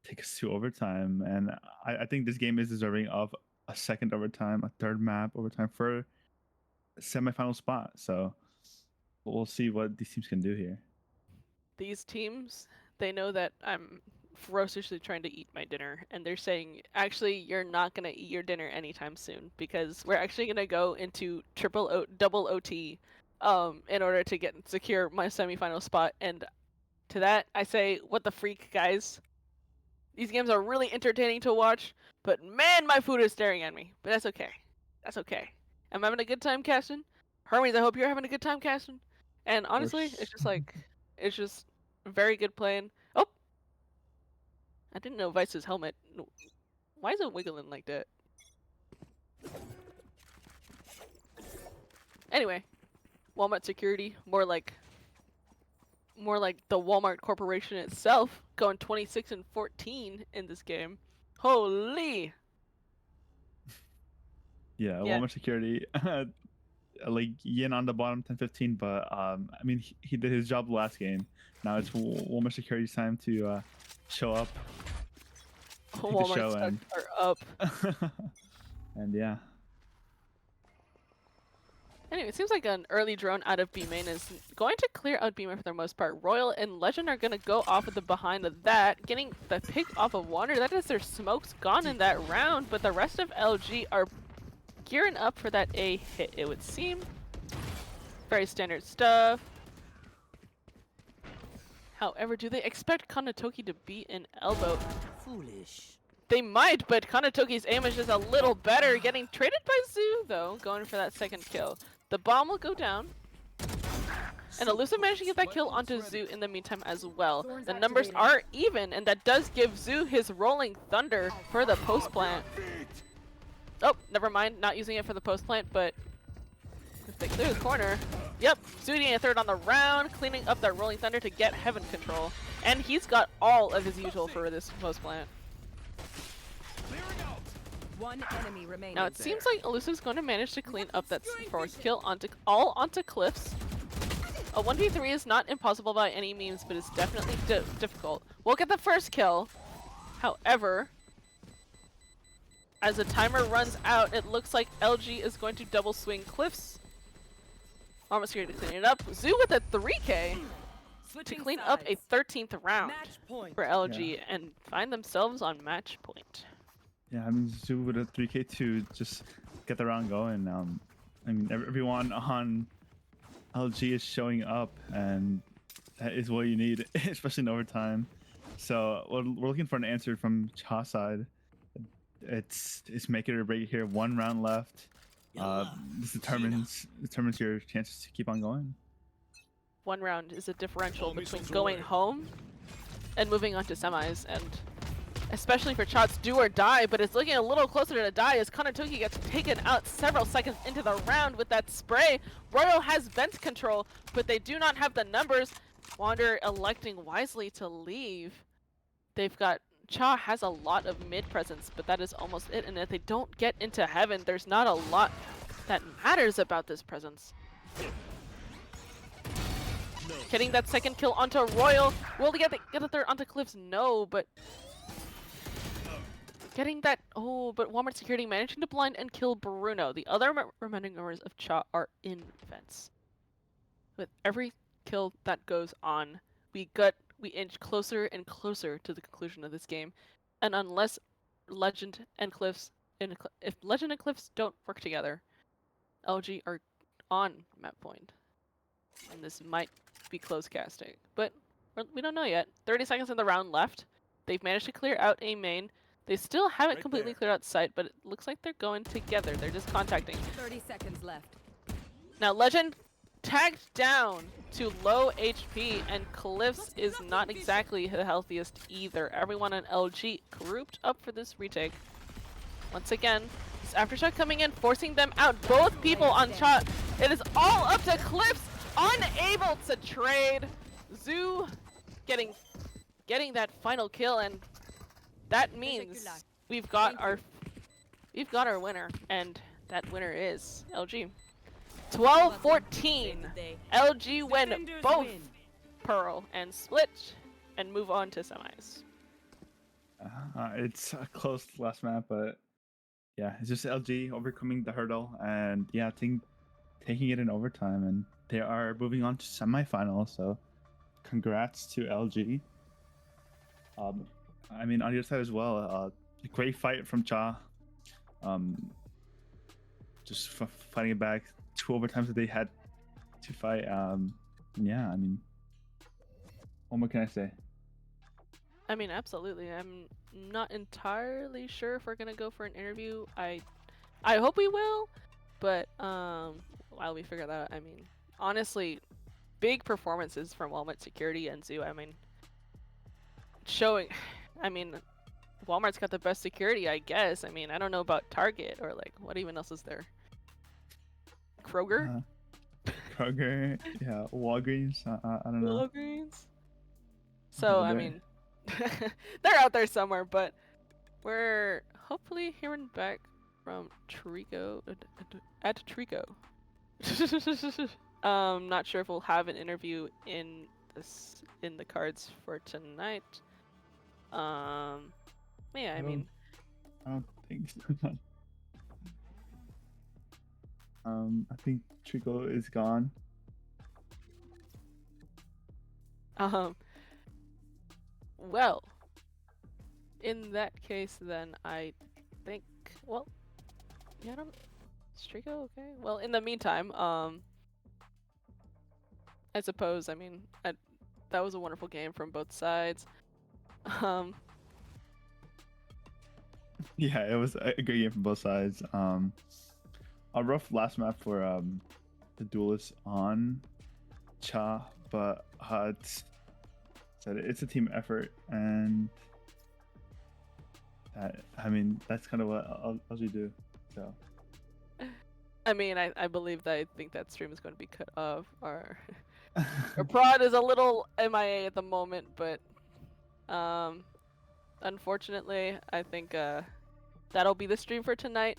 take us to overtime. And I think this game is deserving of a second overtime, a third map overtime for a semifinal spot. So we'll see what these teams can do here. These teams, they know that I'm ferociously trying to eat my dinner, and they're saying, actually, you're not gonna eat your dinner anytime soon, because we're actually gonna go into double OT in order to secure my semifinal spot. And to that, I say, what the freak, guys? These games are really entertaining to watch, but man, my food is staring at me. But that's okay. That's okay. I'm having a good time casting. Hermes, I hope you're having a good time casting. And honestly, it's just like, it's just very good playing. Oh! I didn't know Vice's helmet. Why is it wiggling like that? Anyway, Walmart Security, more like the Walmart Corporation itself, going 26-14 in this game. Holy! Yeah, Walmart Security, like Yin on the bottom, 10-15, but I mean, he did his job last game. Now it's Walmart Security's time to show up. Walmart stocks are up. And yeah. Anyway, it seems like an early drone out of B main is going to clear out B main for the most part. Royal and Legend are going to go off of the behind of that, getting the pick off of Wander. That is their smokes gone in that round, but the rest of LG are gearing up for that A hit, it would seem. Very standard stuff. However, do they expect Kanatoki to be in elbow? Foolish. They might, but Kanatoki's aim is just a little better. Getting traded by Zoo, though, going for that second kill. The bomb will go down. And Elusive managed to get that kill onto Zoo in the meantime as well. The numbers are even, and that does give Zoo his rolling thunder for the post plant. Oh, never mind, not using it for the post plant, but if they clear the corner. Yep, Zoo getting a third on the round, cleaning up that rolling thunder to get Heaven control. And he's got all of his usual for this post plant. One enemy remaining. Now it seems like Elusive's going to manage to clean up that fourth kill onto Cliffs. A 1v3 is not impossible by any means, but it's definitely difficult. We'll get the first kill. However, as the timer runs out, it looks like LG is going to double swing Cliffs. Almost here to clean it up. Zoo with a 3K to Switching clean up a sides. 13th round Match point. for LG and find themselves on match point. Yeah, I mean, Zoo with a 3K to just get the round going. I mean, everyone on LG is showing up, and that is what you need, especially in overtime. So we're looking for an answer from Cha side. It's make it or break it here. 1 round left. This determines your chances to keep on going. 1 round is a differential between going home and moving on to semis, and especially for Cha's do or die, but it's looking a little closer to die as Kanatoki gets taken out several seconds into the round with that spray. Royal has vent control, but they do not have the numbers. Wander electing wisely to leave. They've got Cha has a lot of mid presence, but that is almost it. And if they don't get into heaven, there's not a lot that matters about this presence. Getting that second kill onto Royal. Will they get a third onto Cliffs? No, but getting that. Oh, but Walmart security managing to blind and kill Bruno. The other remaining members of Cha are in vents. With every kill that goes on, we inch closer and closer to the conclusion of this game, and unless Legend and Cliffs, if Legend and Cliffs don't work together, LG are on map point, and this might be close casting. But we don't know yet. 30 seconds in the round left. They've managed to clear out a main. They still haven't completely cleared out site, but it looks like they're going together. They're just contacting. 30 seconds left. Now Legend tagged down to low HP, and Cliffs is not exactly the healthiest either. Everyone on LG grouped up for this retake. Once again, this aftershock coming in, forcing them out. Both people on shot. It is all up to Cliffs, unable to trade. Zoo getting that final kill, and that means we've got our winner, and that winner is LG. 12-14. LG win both Pearl and Split and move on to semis. It's a close last map, but yeah, it's just LG overcoming the hurdle and yeah, taking it in overtime, and they are moving on to semifinals. So congrats to LG. I mean, on the other side as well, a great fight from Cha. Just fighting it back. 2 overtimes that they had to fight. Yeah, I mean, what more can I say? I mean, absolutely. I'm not entirely sure if we're gonna go for an interview. I hope we will, but while we figure that out, I mean, honestly, big performances from Walmart Security and Zoo. I mean, Walmart's got the best security, I guess. I mean, I don't know about Target or like what even else is there. Kroger? Kroger, yeah, Walgreens. I don't know. Walgreens. So I mean, they're out there somewhere, but we're hopefully hearing back from Trico at Trico. Not sure if we'll have an interview in the cards for tonight. Yeah, I mean, I don't think so. I think Trico is gone. Well, in that case, then I think, well, yeah, is Trico okay? Well, in the meantime, I suppose, I mean, that was a wonderful game from both sides. Yeah, it was a great game from both sides. A rough last map for the duelists on Cha, but it's a team effort, and I mean, that's kind of what LG do. So I mean, I believe that I think that stream is going to be cut off. Our prod is a little MIA at the moment, but unfortunately, I think that'll be the stream for tonight.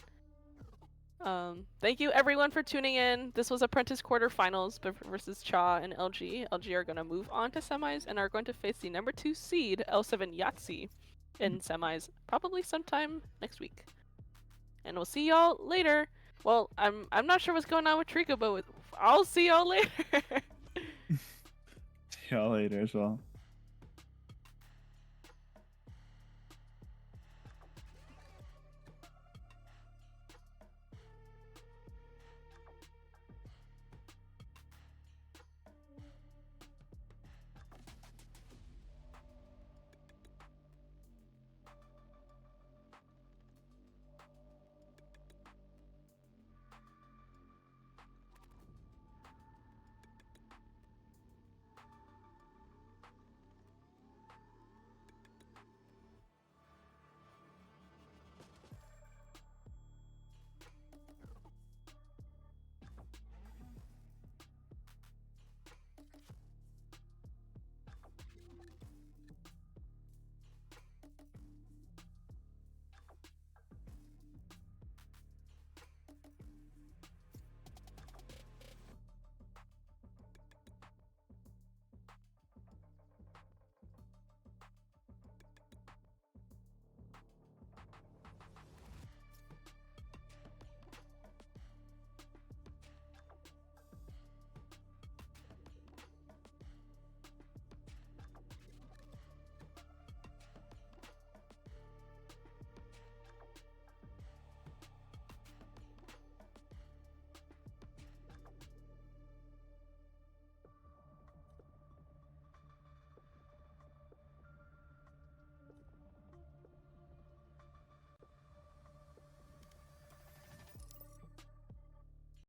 Thank you everyone for tuning in. This was Apprentice quarterfinals versus Cha and LG. LG are going to move on to semis and are going to face the number 2 seed L7 Yahtzee in semis probably sometime next week. and we'll see y'all later. Well, I'm not sure what's going on with Trico, but I'll see y'all later. See y'all later as well.